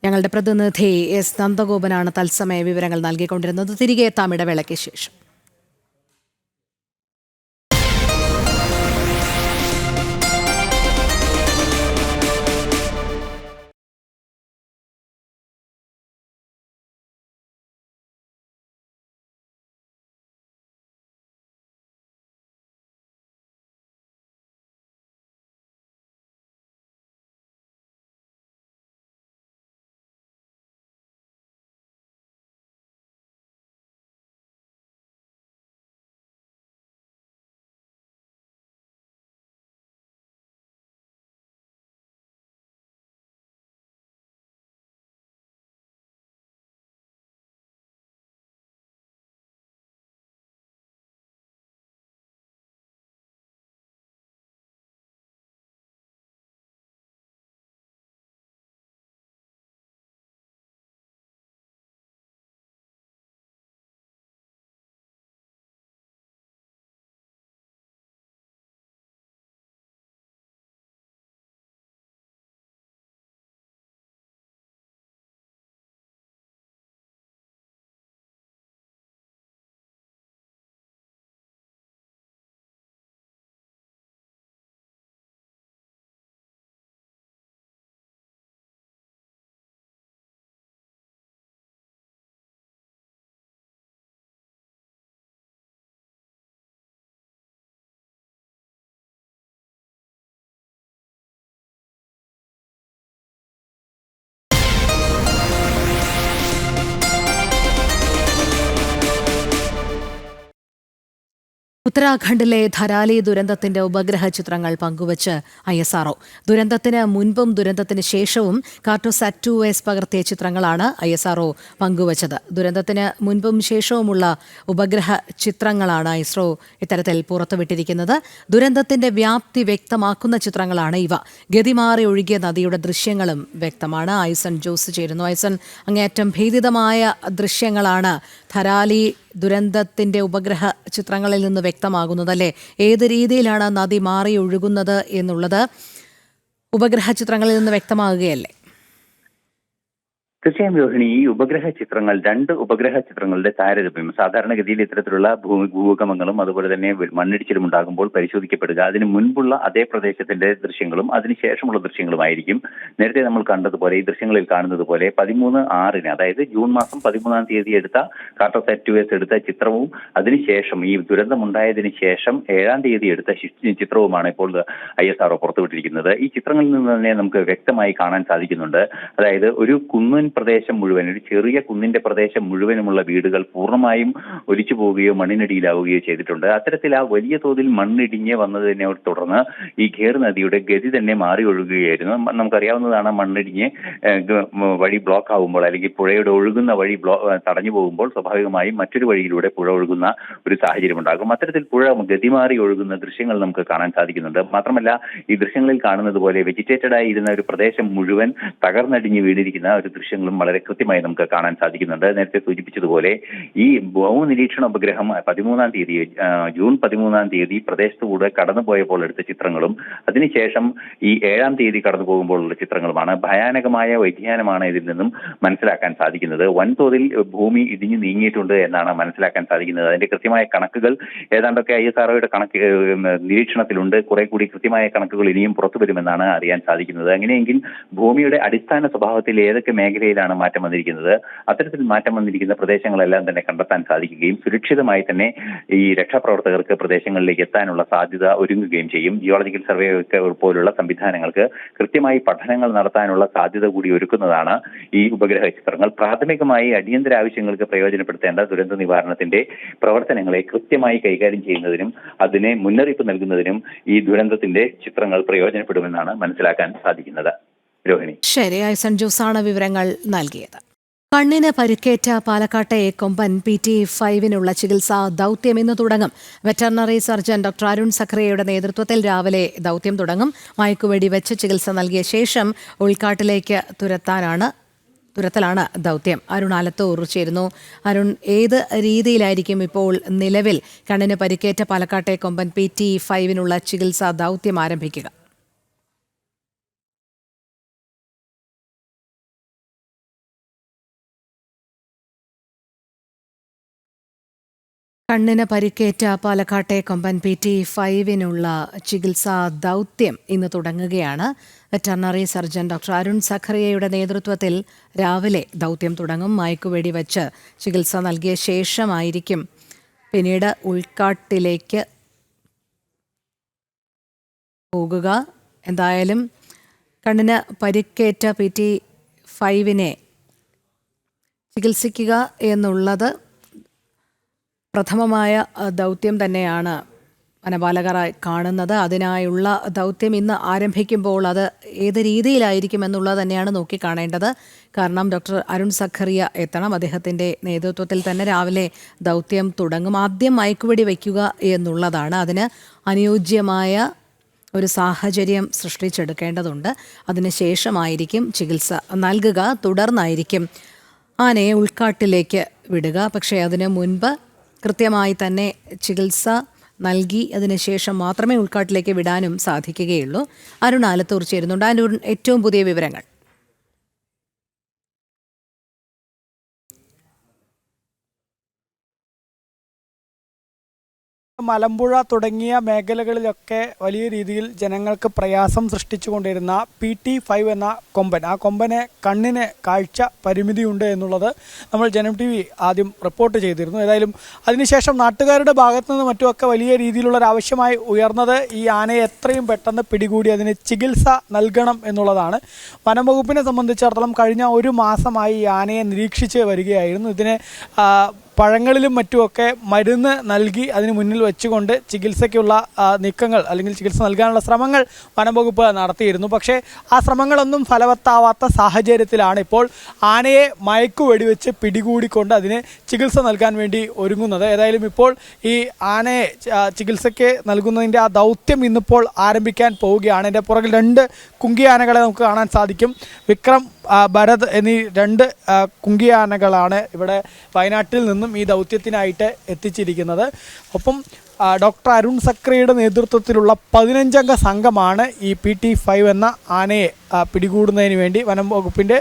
ഞങ്ങളുടെ പ്രതിനിധി S. നന്ദഗോപനാണ് തത്സമയ വിവരങ്ങൾ നൽകിക്കൊണ്ടിരുന്നത്. തിരികെ എത്താം ഇടവേളയ്ക്ക് ശേഷം. ഉത്തരാഖണ്ഡിലെ ധരാലി ദുരന്തത്തിന്റെ ഉപഗ്രഹ ചിത്രങ്ങൾ പങ്കുവച്ച് ISRO. ദുരന്തത്തിന് മുൻപും ദുരന്തത്തിന് ശേഷവും കാർട്ടോസാറ്റ് 2S പകർത്തിയ ചിത്രങ്ങളാണ് ISRO പങ്കുവച്ചത്. ദുരന്തത്തിന് മുൻപും ശേഷവുമുള്ള ഉപഗ്രഹ ചിത്രങ്ങളാണ് ISRO ഇത്തരത്തിൽ പുറത്തുവിട്ടിരിക്കുന്നത്. ദുരന്തത്തിന്റെ വ്യാപ്തി വ്യക്തമാക്കുന്ന ചിത്രങ്ങളാണ് ഇവ. ഗതിമാറി ഒഴുകിയ നദിയുടെ ദൃശ്യങ്ങളും വ്യക്തമാണ്. ഐസൺ ജോസ് ചേരുന്നു. ഐസൺ, അങ്ങേയറ്റം ഭീതിതമായ ദൃശ്യങ്ങളാണ് ധരാലി ദുരന്തത്തിന്റെ ഉപഗ്രഹ ചിത്രങ്ങളിൽ നിന്ന് വ്യക്തമാകുന്നത് അല്ലേ? ഏത് രീതിയിലാണ് നദി മാറി ഒഴുകുന്നത് എന്നുള്ളത് ഉപഗ്രഹ ചിത്രങ്ങളിൽ നിന്ന് വ്യക്തമാകുകയല്ലേ? തീർച്ചയായും രോഹിണി, ഈ ഉപഗ്രഹ ചിത്രങ്ങൾ 2 ഉപഗ്രഹ ചിത്രങ്ങളുടെ താരതമ്യം സാധാരണഗതിയിൽ ഇത്തരത്തിലുള്ള ഭൂകമ്പങ്ങളും അതുപോലെ തന്നെ മണ്ണിടിച്ചിലും ഉണ്ടാകുമ്പോൾ പരിശോധിക്കപ്പെടുക അതിന് മുൻപുള്ള അതേ പ്രദേശത്തിന്റെ ദൃശ്യങ്ങളും അതിനുശേഷമുള്ള ദൃശ്യങ്ങളുമായിരിക്കും. നേരത്തെ നമ്മൾ കണ്ടതുപോലെ ഈ ദൃശ്യങ്ങളിൽ കാണുന്നത് പോലെ 13/6 അതായത് ജൂൺ മാസം 13-ാം തീയതി എടുത്ത കാർട്ടോസാറ്റ് 2S എടുത്ത ചിത്രവും അതിനുശേഷം ഈ ദുരന്തമുണ്ടായതിനു ശേഷം 7-ാം തീയതി എടുത്ത ചിത്രവുമാണ് ഇപ്പോൾ ISRO പുറത്തുവിട്ടിരിക്കുന്നത്. ഈ ചിത്രങ്ങളിൽ നിന്ന് തന്നെ നമുക്ക് വ്യക്തമായി കാണാൻ സാധിക്കുന്നുണ്ട്. അതായത് ഒരു കുന്നിൻ പ്രദേശം മുഴുവൻ, ഒരു ചെറിയ കുന്നിന്റെ പ്രദേശം മുഴുവനുമുള്ള വീടുകൾ പൂർണ്ണമായും ഒലിച്ചു പോവുകയോ മണ്ണിനടിയിലാവുകയോ ചെയ്തിട്ടുണ്ട്. അത്തരത്തിൽ ആ വലിയ തോതിൽ മണ്ണിടിഞ്ഞ് വന്നതിനെ തുടർന്ന് ഈ ഖേർ നദിയുടെ ഗതി തന്നെ മാറി ഒഴുകുകയായിരുന്നു. നമുക്കറിയാവുന്നതാണ്, മണ്ണിടിഞ്ഞ് വഴി ബ്ലോക്ക് ആകുമ്പോൾ അല്ലെങ്കിൽ പുഴയുടെ ഒഴുകുന്ന വഴി തടഞ്ഞു പോകുമ്പോൾ സ്വാഭാവികമായും മറ്റൊരു വഴിയിലൂടെ പുഴ ഒഴുകുന്ന ഒരു സാഹചര്യം ഉണ്ടാകും. അത്തരത്തിൽ പുഴ ഗതിമാറി ഒഴുകുന്ന ദൃശ്യങ്ങൾ നമുക്ക് കാണാൻ സാധിക്കുന്നുണ്ട്. മാത്രമല്ല, ഈ ദൃശ്യങ്ങളിൽ കാണുന്നത് പോലെ വെജിറ്റേറ്റഡ് ആയിരുന്ന ഒരു പ്രദേശം മുഴുവൻ തകർന്നടിഞ്ഞ് വീണിരിക്കുന്ന ഒരു ദൃശ്യങ്ങളും വളരെ കൃത്യമായി നമുക്ക് കാണാൻ സാധിക്കുന്നുണ്ട്. നേരത്തെ സൂചിപ്പിച്ചതുപോലെ ഈ ഭൗമനിരീക്ഷണ ഉപഗ്രഹം 13-ാം തീയതി ജൂൺ 13-ാം തീയതി പ്രദേശത്തുകൂടെ കടന്നുപോയപ്പോൾ എടുത്ത ചിത്രങ്ങളും അതിനുശേഷം ഈ 7-ാം തീയതി കടന്നു പോകുമ്പോഴുള്ള ചിത്രങ്ങളുമാണ്. ഭയാനകമായ വ്യതിയാനമാണ് ഇതിൽ നിന്നും മനസ്സിലാക്കാൻ സാധിക്കുന്നത്. വൻതോതിൽ ഭൂമി ഇടിഞ്ഞു നീങ്ങിയിട്ടുണ്ട് എന്നാണ് മനസ്സിലാക്കാൻ സാധിക്കുന്നത്. അതിന്റെ കൃത്യമായ കണക്കുകൾ ഏതാണ്ടൊക്കെ ISROയുടെ നിരീക്ഷണത്തിലുണ്ട്. കുറെ കൂടി കൃത്യമായ കണക്കുകൾ ഇനിയും പുറത്തു വരുമെന്നാണ് അറിയാൻ സാധിക്കുന്നത്. അങ്ങനെയെങ്കിൽ ഭൂമിയുടെ അടിസ്ഥാന സ്വഭാവത്തിൽ ഏതൊക്കെ മേഖലയിലാണ് മാറ്റം വന്നിരിക്കുന്നത്, അത്തരത്തിൽ മാറ്റം വന്നിരിക്കുന്ന പ്രദേശങ്ങളെല്ലാം തന്നെ കണ്ടെത്താൻ സാധിക്കുകയും സുരക്ഷിതമായി തന്നെ ഈ രക്ഷാപ്രവർത്തകർക്ക് പ്രദേശങ്ങളിലേക്ക് എത്താനുള്ള സാധ്യത ഒരുങ്ങുകയും ചെയ്യും. ജിയോളജിക്കൽ സർവേ പോലുള്ള സംവിധാനങ്ങൾക്ക് കൃത്യമായി പഠനങ്ങൾ നടത്താനുള്ള സാധ്യത കൂടി ഒരുക്കുന്നതാണ് ഈ ഉപഗ്രഹ ചിത്രങ്ങൾ. പ്രാഥമികമായി അടിയന്തര ആവശ്യങ്ങൾക്ക് പ്രയോജനപ്പെടുത്തേണ്ട ദുരന്ത നിവാരണത്തിന്റെ പ്രവർത്തനങ്ങളെ കൃത്യമായി കൈകാര്യം ചെയ്യുന്നതിനും അതിനെ മുന്നറിയിപ്പ് നൽകുന്നതിനും ഈ ദുരന്തത്തിന്റെ ചിത്രങ്ങൾ പ്രയോജനപ്പെടുമെന്നാണ് മനസ്സിലാക്കാൻ സാധിക്കുന്നത്. രോഹിണി. ശരി, ഐസൺ ജോസാണ് വിവരങ്ങൾ നൽകിയത്. കണ്ണിന് പരിക്കേറ്റ പാലക്കാട്ടെ കൊമ്പൻ PT5 ചികിത്സാ ദൗത്യം ഇന്ന് തുടങ്ങും. വെറ്ററിനറി സർജൻ ഡോക്ടർ അരുൺ സഖറിയയുടെ നേതൃത്വത്തിൽ രാവിലെ ദൗത്യം തുടങ്ങും. മയക്കുവെടി വെച്ച് ചികിത്സ നൽകിയ ശേഷം ഉൾക്കാട്ടിലേക്ക് തുരത്തലാണ് ദൗത്യം. അരുൺ ആലത്തൂർ ചേരുന്നു. അരുൺ, ഏത് രീതിയിലായിരിക്കും ഇപ്പോൾ നിലവിൽ കണ്ണിന് പരിക്കേറ്റ പാലക്കാട്ടെ കൊമ്പൻ PT5 ചികിത്സാ ദൗത്യം ആരംഭിക്കുക? കണ്ണിന് പരിക്കേറ്റ പാലക്കാട്ടെ കൊമ്പൻ PT5 ചികിത്സാ ദൗത്യം ഇന്ന് തുടങ്ങുകയാണ്. വെറ്ററിനറി സർജൻ ഡോക്ടർ അരുൺ സഖറിയയുടെ നേതൃത്വത്തിൽ രാവിലെ ദൗത്യം തുടങ്ങും. മയക്കുവെടി വച്ച് ചികിത്സ നൽകിയ ശേഷമായിരിക്കും പിന്നീട് ഉൾക്കാട്ടിലേക്ക് പോകുക. എന്തായാലും കണ്ണിന് പരിക്കേറ്റ PT5 ചികിത്സിക്കുക എന്നുള്ളത് പ്രഥമമായ ദൗത്യം തന്നെയാണ് വനപാലകരായി കാണുന്നത്. അതിനായുള്ള ദൗത്യം ഇന്ന് ആരംഭിക്കുമ്പോൾ അത് ഏത് രീതിയിലായിരിക്കുമെന്നുള്ളത് തന്നെയാണ് നോക്കിക്കാണേണ്ടത്. കാരണം ഡോക്ടർ അരുൺ സഖറിയ എത്തണം. അദ്ദേഹത്തിൻ്റെ നേതൃത്വത്തിൽ തന്നെ രാവിലെ ദൗത്യം തുടങ്ങും. ആദ്യം മയക്കുവെടി വയ്ക്കുക എന്നുള്ളതാണ്. അതിന് അനുയോജ്യമായ ഒരു സാഹചര്യം സൃഷ്ടിച്ചെടുക്കേണ്ടതുണ്ട്. അതിനുശേഷമായിരിക്കും ചികിത്സ നൽകുക. തുടർന്നായിരിക്കും ആനയെ ഉൾക്കാട്ടിലേക്ക് വിടുക. പക്ഷേ അതിന് മുൻപ് കൃത്യമായി തന്നെ ചികിത്സ നൽകി അതിനുശേഷം മാത്രമേ ഉൾക്കാട്ടിലേക്ക് വിടാനും സാധിക്കുകയുള്ളൂ. അരുൺ ആലത്തൂർ ചേരുന്നുണ്ട്. അരുൺ, ഏറ്റവും പുതിയ വിവരങ്ങൾ. മലമ്പുഴ തുടങ്ങിയ മേഖലകളിലൊക്കെ വലിയ രീതിയിൽ ജനങ്ങൾക്ക് പ്രയാസം സൃഷ്ടിച്ചുകൊണ്ടിരുന്ന PT5 എന്ന കൊമ്പൻ, ആ കൊമ്പനെ കണ്ണിന് കാഴ്ച പരിമിതിയുണ്ട് എന്നുള്ളത് നമ്മൾ ജനം TV ആദ്യം റിപ്പോർട്ട് ചെയ്തിരുന്നു. ഏതായാലും അതിനുശേഷം നാട്ടുകാരുടെ ഭാഗത്തു നിന്ന് മറ്റുമൊക്കെ വലിയ രീതിയിലുള്ളൊരാവശ്യമായി ഉയർന്നത് ഈ ആനയെ എത്രയും പെട്ടെന്ന് പിടികൂടി അതിന് ചികിത്സ നൽകണം എന്നുള്ളതാണ്. വനംവകുപ്പിനെ സംബന്ധിച്ചിടത്തോളം കഴിഞ്ഞ ഒരു മാസമായി ഈ ആനയെ നിരീക്ഷിച്ച് വരികയായിരുന്നു. ഇതിനെ പഴങ്ങളിലും മറ്റുമൊക്കെ മരുന്ന് നൽകി അതിന് മുന്നിൽ വെച്ചുകൊണ്ട് ചികിത്സയ്ക്കുള്ള നീക്കങ്ങൾ അല്ലെങ്കിൽ ചികിത്സ നൽകാനുള്ള ശ്രമങ്ങൾ വനംവകുപ്പ് നടത്തിയിരുന്നു. പക്ഷേ ആ ശ്രമങ്ങളൊന്നും ഫലവത്താവാത്ത സാഹചര്യത്തിലാണ് ഇപ്പോൾ ആനയെ മയക്കുവെടിവെച്ച് പിടികൂടിക്കൊണ്ട് അതിന് ചികിത്സ നൽകാൻ വേണ്ടി ഒരുങ്ങുന്നത്. ഏതായാലും ഇപ്പോൾ ഈ ആനയെ ചികിത്സയ്ക്ക് നൽകുന്നതിൻ്റെ ആ ദൗത്യം ഇന്നിപ്പോൾ ആരംഭിക്കാൻ പോവുകയാണ്. എൻ്റെ പുറകിൽ 2 കുങ്കിയാനകളെ നമുക്ക് കാണാൻ സാധിക്കും. വിക്രം, ഭരത് എന്നീ 2 കുങ്കിയാനകളാണ് ഇവിടെ വയനാട്ടിൽ നിന്നും ഈ ദൗത്യത്തിനായിട്ട് എത്തിച്ചിരിക്കുന്നത്. ഒപ്പം ഡോക്ടർ അരുൺ സക്രിയുടെ നേതൃത്വത്തിലുള്ള 15-അംഗ സംഘമാണ് ഈ PT5 എന്ന ആനയെ പിടികൂടുന്നതിന് വേണ്ടി വനം വകുപ്പിൻ്റെ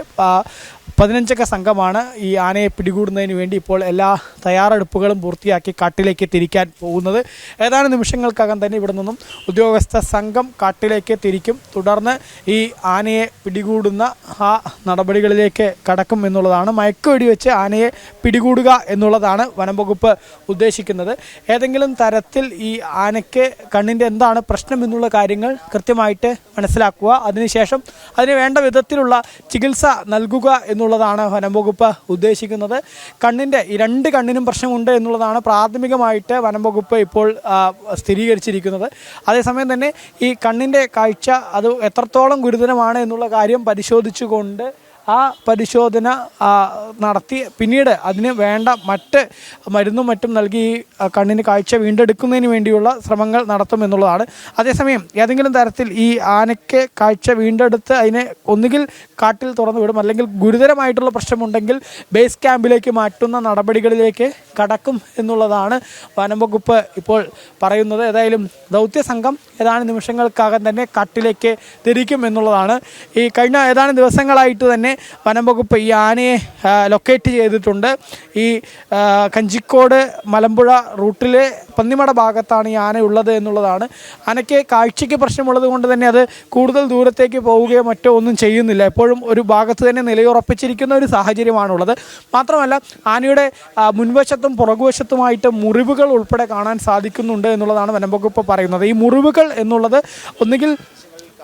15-അംഗ സംഘമാണ് ഈ ആനയെ പിടികൂടുന്നതിന് വേണ്ടി ഇപ്പോൾ എല്ലാ തയ്യാറെടുപ്പുകളും പൂർത്തിയാക്കി കാട്ടിലേക്ക് തിരിക്കാൻ പോകുന്നത്. ഏതാനും നിമിഷങ്ങൾക്കകം തന്നെ ഇവിടെ നിന്നും ഉദ്യോഗസ്ഥ സംഘം കാട്ടിലേക്ക് തിരിക്കും. തുടർന്ന് ഈ ആനയെ പിടികൂടുന്ന ആ നടപടികളിലേക്ക് കടക്കും എന്നുള്ളതാണ്. മയക്കുവെടി വെച്ച് ആനയെ പിടികൂടുക എന്നുള്ളതാണ് വനം വകുപ്പ് ഉദ്ദേശിക്കുന്നത്. ഏതെങ്കിലും തരത്തിൽ ഈ ആനയ്ക്ക് കണ്ണിൻ്റെ എന്താണ് പ്രശ്നം എന്നുള്ള കാര്യങ്ങൾ കൃത്യമായിട്ട് മനസ്സിലാക്കുക, അതിനുശേഷം അതിന് വേണ്ട വിധത്തിലുള്ള ചികിത്സ നൽകുക എന്നുള്ളതാണ് വനം വകുപ്പ് ഉദ്ദേശിക്കുന്നത്. കണ്ണിൻ്റെ ഈ 2 കണ്ണിനും പ്രശ്നമുണ്ട് എന്നുള്ളതാണ് പ്രാഥമികമായിട്ട് വനം വകുപ്പ് ഇപ്പോൾ സ്ഥിരീകരിച്ചിരിക്കുന്നത്. അതേസമയം തന്നെ ഈ കണ്ണിൻ്റെ കാഴ്ച അത് എത്രത്തോളം ഗുരുതരമാണ് എന്നുള്ള കാര്യം പരിശോധിച്ചുകൊണ്ട് ആ പരിശോധന നടത്തി പിന്നീട് അതിന് വേണ്ട മറ്റ് മരുന്നും മറ്റും നൽകി കണ്ണിന് കാഴ്ച വീണ്ടെടുക്കുന്നതിന് വേണ്ടിയുള്ള ശ്രമങ്ങൾ നടത്തുമെന്നുള്ളതാണ്. അതേസമയം ഏതെങ്കിലും തരത്തിൽ ഈ ആനയ്ക്ക് കാഴ്ച വീണ്ടെടുത്ത് അതിനെ ഒന്നുകിൽ കാട്ടിൽ തുറന്നു വിടും, അല്ലെങ്കിൽ ഗുരുതരമായിട്ടുള്ള പ്രശ്നമുണ്ടെങ്കിൽ ബേസ് ക്യാമ്പിലേക്ക് മാറ്റുന്ന നടപടികളിലേക്ക് കടക്കും എന്നുള്ളതാണ് വനം വകുപ്പ് ഇപ്പോൾ പറയുന്നത്. ഏതായാലും ദൗത്യ സംഘം ഏതാനും നിമിഷങ്ങൾക്കകം തന്നെ കാട്ടിലേക്ക് തിരിക്കും എന്നുള്ളതാണ്. ഈ കഴിഞ്ഞ ഏതാനും ദിവസങ്ങളായിട്ട് തന്നെ വനം വകുപ്പ് ഈ ആനയെ ലൊക്കേറ്റ് ചെയ്തിട്ടുണ്ട്. ഈ കഞ്ചിക്കോട് മലമ്പുഴ റൂട്ടിലെ പന്നിമട ഭാഗത്താണ് ഈ ആന ഉള്ളത് എന്നുള്ളതാണ്. ആനയ്ക്ക് കാഴ്ചയ്ക്ക് പ്രശ്നമുള്ളത് കൊണ്ട് തന്നെ അത് കൂടുതൽ ദൂരത്തേക്ക് പോവുകയോ മറ്റോ ഒന്നും ചെയ്യുന്നില്ല. എപ്പോഴും ഒരു ഭാഗത്ത് തന്നെ നിലയുറപ്പിച്ചിരിക്കുന്ന ഒരു സാഹചര്യമാണുള്ളത്. മാത്രമല്ല ആനയുടെ മുൻവശത്തും പുറകുവശത്തുമായിട്ട് മുറിവുകൾ ഉൾപ്പെടെ കാണാൻ സാധിക്കുന്നുണ്ട് എന്നുള്ളതാണ് വനം വകുപ്പ് പറയുന്നത്. ഈ മുറിവുകൾ എന്നുള്ളത് ഒന്നുകിൽ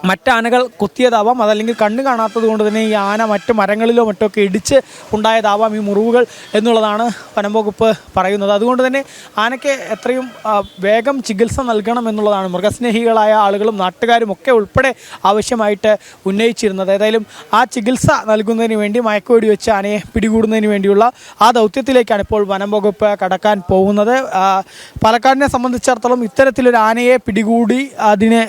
മറ്റാനകൾ കുത്തിയതാവാം, അതല്ലെങ്കിൽ കണ്ണ് കാണാത്തത് കൊണ്ട് തന്നെ ഈ ആന മറ്റ് മരങ്ങളിലോ മറ്റൊക്കെ ഇടിച്ച് ഉണ്ടായതാവാം ഈ മുറിവുകൾ എന്നുള്ളതാണ് വനം വകുപ്പ് പറയുന്നത്. അതുകൊണ്ട് തന്നെ ആനയ്ക്ക് എത്രയും വേഗം ചികിത്സ നൽകണം എന്നുള്ളതാണ് മൃഗസ്നേഹികളായ ആളുകളും നാട്ടുകാരും ഒക്കെ ഉൾപ്പെടെ ആവശ്യമായിട്ട് ഉന്നയിച്ചിരുന്നത്. ഏതായാലും ആ ചികിത്സ നൽകുന്നതിന് വേണ്ടി മയക്കുവെടി വെച്ച് ആനയെ പിടികൂടുന്നതിന് വേണ്ടിയുള്ള ആ ദൗത്യത്തിലേക്കാണ് ഇപ്പോൾ വനം വകുപ്പ് കടക്കാൻ പോകുന്നത്. പാലക്കാടിനെ സംബന്ധിച്ചിടത്തോളം ഇത്തരത്തിലൊരു ആനയെ പിടികൂടി അതിനെ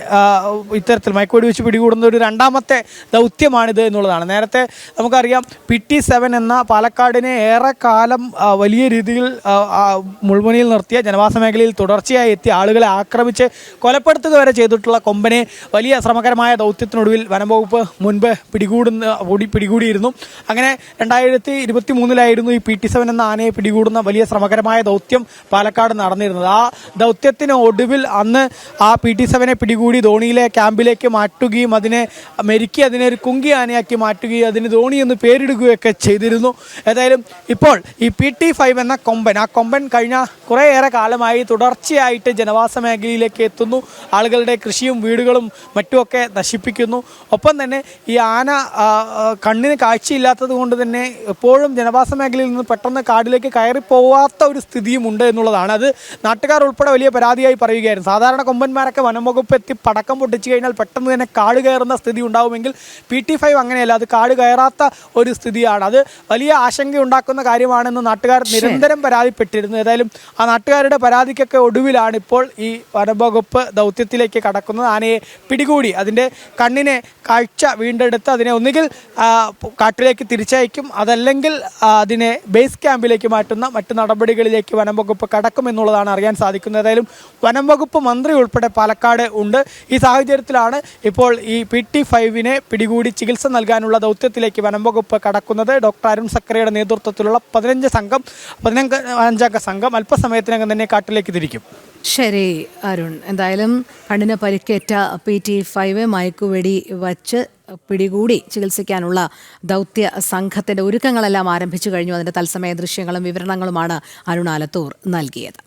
ഇത്തരത്തിൽ മയക്കുവെടി വെച്ച് പിടികൂടുന്ന ഒരു 2ാമത്തെ ദൗത്യമാണിത് എന്നുള്ളതാണ്. നേരത്തെ നമുക്കറിയാം PT7 എന്ന പാലക്കാടിനെ ഏറെക്കാലം വലിയ രീതിയിൽ മുൾമുനയിൽ നിർത്തിയ ജനവാസ മേഖലയിൽ തുടർച്ചയായി എത്തി ആളുകളെ കൊലപ്പെടുത്തുക വരെ ചെയ്തിട്ടുള്ള കൊമ്പനെ വലിയ ശ്രമകരമായ ദൗത്യത്തിനൊടുവിൽ വനംവകുപ്പ് മുൻപ് പിടികൂടിയിരുന്നു. അങ്ങനെ 2023 ഈ PT7 എന്ന ആനയെ പിടികൂടുന്ന വലിയ ശ്രമകരമായ ദൗത്യം പാലക്കാട് നടന്നിരുന്നത്. ആ ദൗത്യത്തിന് ഒടുവിൽ അന്ന് ആ PT7 പിടികൂടി ധോണിയിലെ ക്യാമ്പിലേക്ക് മാറ്റുകയും അതിനെ മെരുക്കി അതിനെ ഒരു കുങ്കി ആനയാക്കി മാറ്റുകയും അതിന് ധോണി എന്ന് പേരിടുകയൊക്കെ ചെയ്തിരുന്നു. ഏതായാലും ഇപ്പോൾ ഈ PT5 എന്ന കൊമ്പൻ കഴിഞ്ഞ കുറേയേറെ കാലമായി തുടർച്ചയായിട്ട് ജനവാസ മേഖലയിലേക്ക് എത്തുന്നു. ആളുകളുടെ കൃഷിയും വീടുകളും മറ്റുമൊക്കെ നശിപ്പിക്കുന്നു. ഒപ്പം തന്നെ ഈ ആന കണ്ണിന് കാഴ്ചയില്ലാത്തത് കൊണ്ട് തന്നെ എപ്പോഴും ജനവാസ മേഖലയിൽ നിന്ന് പെട്ടെന്ന് കാടിലേക്ക് കയറിപ്പോവാത്ത ഒരു സ്ഥിതിയും ഉണ്ട് എന്നുള്ളതാണ്. അത് നാട്ടുകാർ ഉൾപ്പെടെ വലിയ പരാതിയായി പറയുകയായിരുന്നു. സാധാരണ കൊമ്പന്മാരൊക്കെ വനംവകുപ്പ് എത്തി പടക്കം പൊട്ടിച്ചു കഴിഞ്ഞാൽ പെട്ടെന്ന് തന്നെ കാട് കയറുന്ന സ്ഥിതി ഉണ്ടാവുമെങ്കിൽ PT5 അങ്ങനെയല്ല, അത് കാട് കയറാത്ത ഒരു സ്ഥിതിയാണ്. അത് വലിയ ആശങ്കയുണ്ടാക്കുന്ന കാര്യമാണെന്ന് നാട്ടുകാർ നിരന്തരം പരാതിപ്പെട്ടിരുന്നു. ഏതായാലും ആ നാട്ടുകാരുടെ പരാതിക്കൊക്കെ ഒടുവിലാണ് ഇപ്പോൾ ഈ വനംവകുപ്പ് ദൗത്യത്തിലേക്ക് കടക്കുന്നത്. ആനയെ പിടികൂടി അതിൻ്റെ കണ്ണിനെ കാഴ്ച വീണ്ടെടുത്ത് അതിനെ ഒന്നുകിൽ കാട്ടിലേക്ക് തിരിച്ചയക്കും, അതല്ലെങ്കിൽ അതിനെ ബേസ് ക്യാമ്പിലേക്ക് മാറ്റുന്ന മറ്റു നടപടികളിലേക്ക് വനംവകുപ്പ് കടക്കുമെന്നുള്ളതാണ് അറിയാൻ സാധിക്കുന്നത്. ഏതായാലും വനംവകുപ്പ് മന്ത്രി ഉൾപ്പെടെ പാലക്കാട് ഉണ്ട്. ഈ സാഹചര്യത്തിലാണ് ഇപ്പോൾ ഈ PT5 പിടികൂടി ചികിത്സ നൽകാനുള്ള ദൗത്യത്തിലേക്ക് വനംവകുപ്പ് കടക്കുന്നത്. ഡോക്ടർ അരുൺ സക്രിയുടെ നേതൃത്വത്തിലുള്ള 15-അംഗ സംഘം അല്പസമയത്തിനകം തന്നെ കാട്ടിലേക്ക് തിരിക്കും. ശരി അരുൺ, എന്തായാലും കണ്ണിന് പരിക്കേറ്റ PT5 മയക്കുവെടി വച്ച് പിടികൂടി ചികിത്സിക്കാനുള്ള ദൗത്യ സംഘത്തിന്റെ ഒരുക്കങ്ങളെല്ലാം ആരംഭിച്ചു കഴിഞ്ഞു. അതിന്റെ തത്സമയ ദൃശ്യങ്ങളും വിവരണങ്ങളുമാണ് അരുൺ ആലത്തൂർ നൽകിയത്.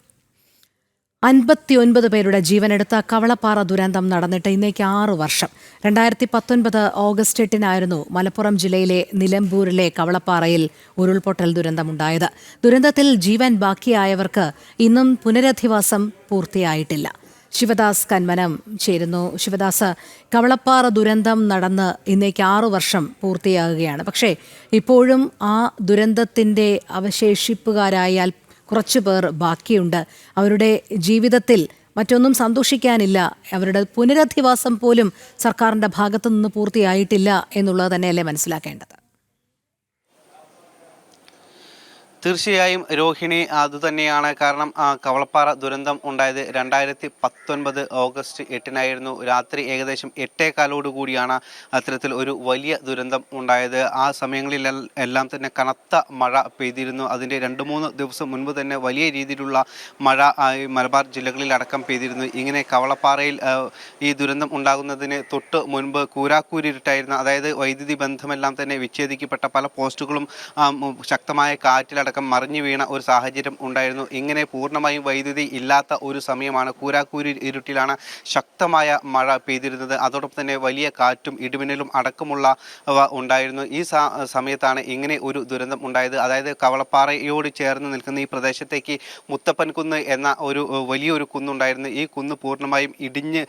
59 പേരുടെ ജീവനെടുത്ത കവളപ്പാറ ദുരന്തം നടന്നിട്ട് ഇന്നേക്ക് 6 വർഷം. 2019 ഓഗസ്റ്റ് 8-നായിരുന്നു മലപ്പുറം ജില്ലയിലെ നിലമ്പൂരിലെ കവളപ്പാറയിൽ ഉരുൾപൊട്ടൽ ദുരന്തമുണ്ടായത്. ദുരന്തത്തിൽ ജീവൻ ബാക്കിയായവർക്ക് ഇന്നും പുനരധിവാസം പൂർത്തിയായിട്ടില്ല. ശിവദാസ് കന്മനം ചേരുന്നു. ശിവദാസ്, കവളപ്പാറ ദുരന്തം നടന്ന് ഇന്നേക്ക് 6 വർഷം പൂർത്തിയാകുകയാണ്. പക്ഷേ ഇപ്പോഴും ആ ദുരന്തത്തിന്റെ അവശേഷിപ്പുകാരായാൽ കുറച്ചു പേർ ബാക്കിയുണ്ട്. അവരുടെ ജീവിതത്തിൽ മറ്റൊന്നും സന്തോഷിക്കാനില്ല. അവരുടെ പുനരധിവാസം പോലും സർക്കാരിന്റെ ഭാഗത്തു നിന്ന് പൂർത്തിയായിട്ടില്ല എന്നുള്ളത് തന്നെയല്ലേ മനസ്സിലാക്കേണ്ടത്? തീർച്ചയായും രോഹിണി, അതുതന്നെയാണ്. കാരണം കവളപ്പാറ ദുരന്തം ഉണ്ടായത് 2019 ഓഗസ്റ്റ് 8-നായിരുന്നു. രാത്രി ഏകദേശം 8:15 കൂടിയാണ് അത്തരത്തിൽ ഒരു വലിയ ദുരന്തം ഉണ്ടായത്. ആ സമയങ്ങളിലെല്ലാം തന്നെ കനത്ത മഴ പെയ്തിരുന്നു. അതിൻ്റെ 2-3 ദിവസം മുൻപ് തന്നെ വലിയ രീതിയിലുള്ള മഴ മലബാർ ജില്ലകളിലടക്കം പെയ്തിരുന്നു. ഇങ്ങനെ കവളപ്പാറയിൽ ഈ ദുരന്തം ഉണ്ടാകുന്നതിന് തൊട്ട് മുൻപ് കൂരാക്കൂരിട്ടായിരുന്ന, അതായത് വൈദ്യുതി ബന്ധമെല്ലാം തന്നെ വിച്ഛേദിക്കപ്പെട്ട പല പോസ്റ്റുകളും ശക്തമായ കാറ്റിലടക്കം മറിഞ്ഞു വീണ ഒരു സാഹചര്യം ഉണ്ടായിരുന്നു. ഇങ്ങനെ പൂർണ്ണമായും വൈദ്യുതി ഇല്ലാത്ത ഒരു സമയമാണ്. കൂരാക്കൂരി ഇരുട്ടിലാണ് ശക്തമായ മഴ പെയ്തിരുന്നത്. അതോടൊപ്പം തന്നെ വലിയ കാറ്റും ഇടിമിന്നലും അടക്കമുള്ളവ ഉണ്ടായിരുന്നു. ഈ സമയത്താണ് ഇങ്ങനെ ഒരു ദുരന്തം ഉണ്ടായത്. അതായത് കവളപ്പാറയോട് ചേർന്ന് നിൽക്കുന്ന ഈ പ്രദേശത്തേക്ക് മുത്തപ്പൻ കുന്ന് എന്ന ഒരു വലിയൊരു കുന്നുണ്ടായിരുന്നു. ഈ കുന്ന് പൂർണ്ണമായും ഇടിഞ്ഞ്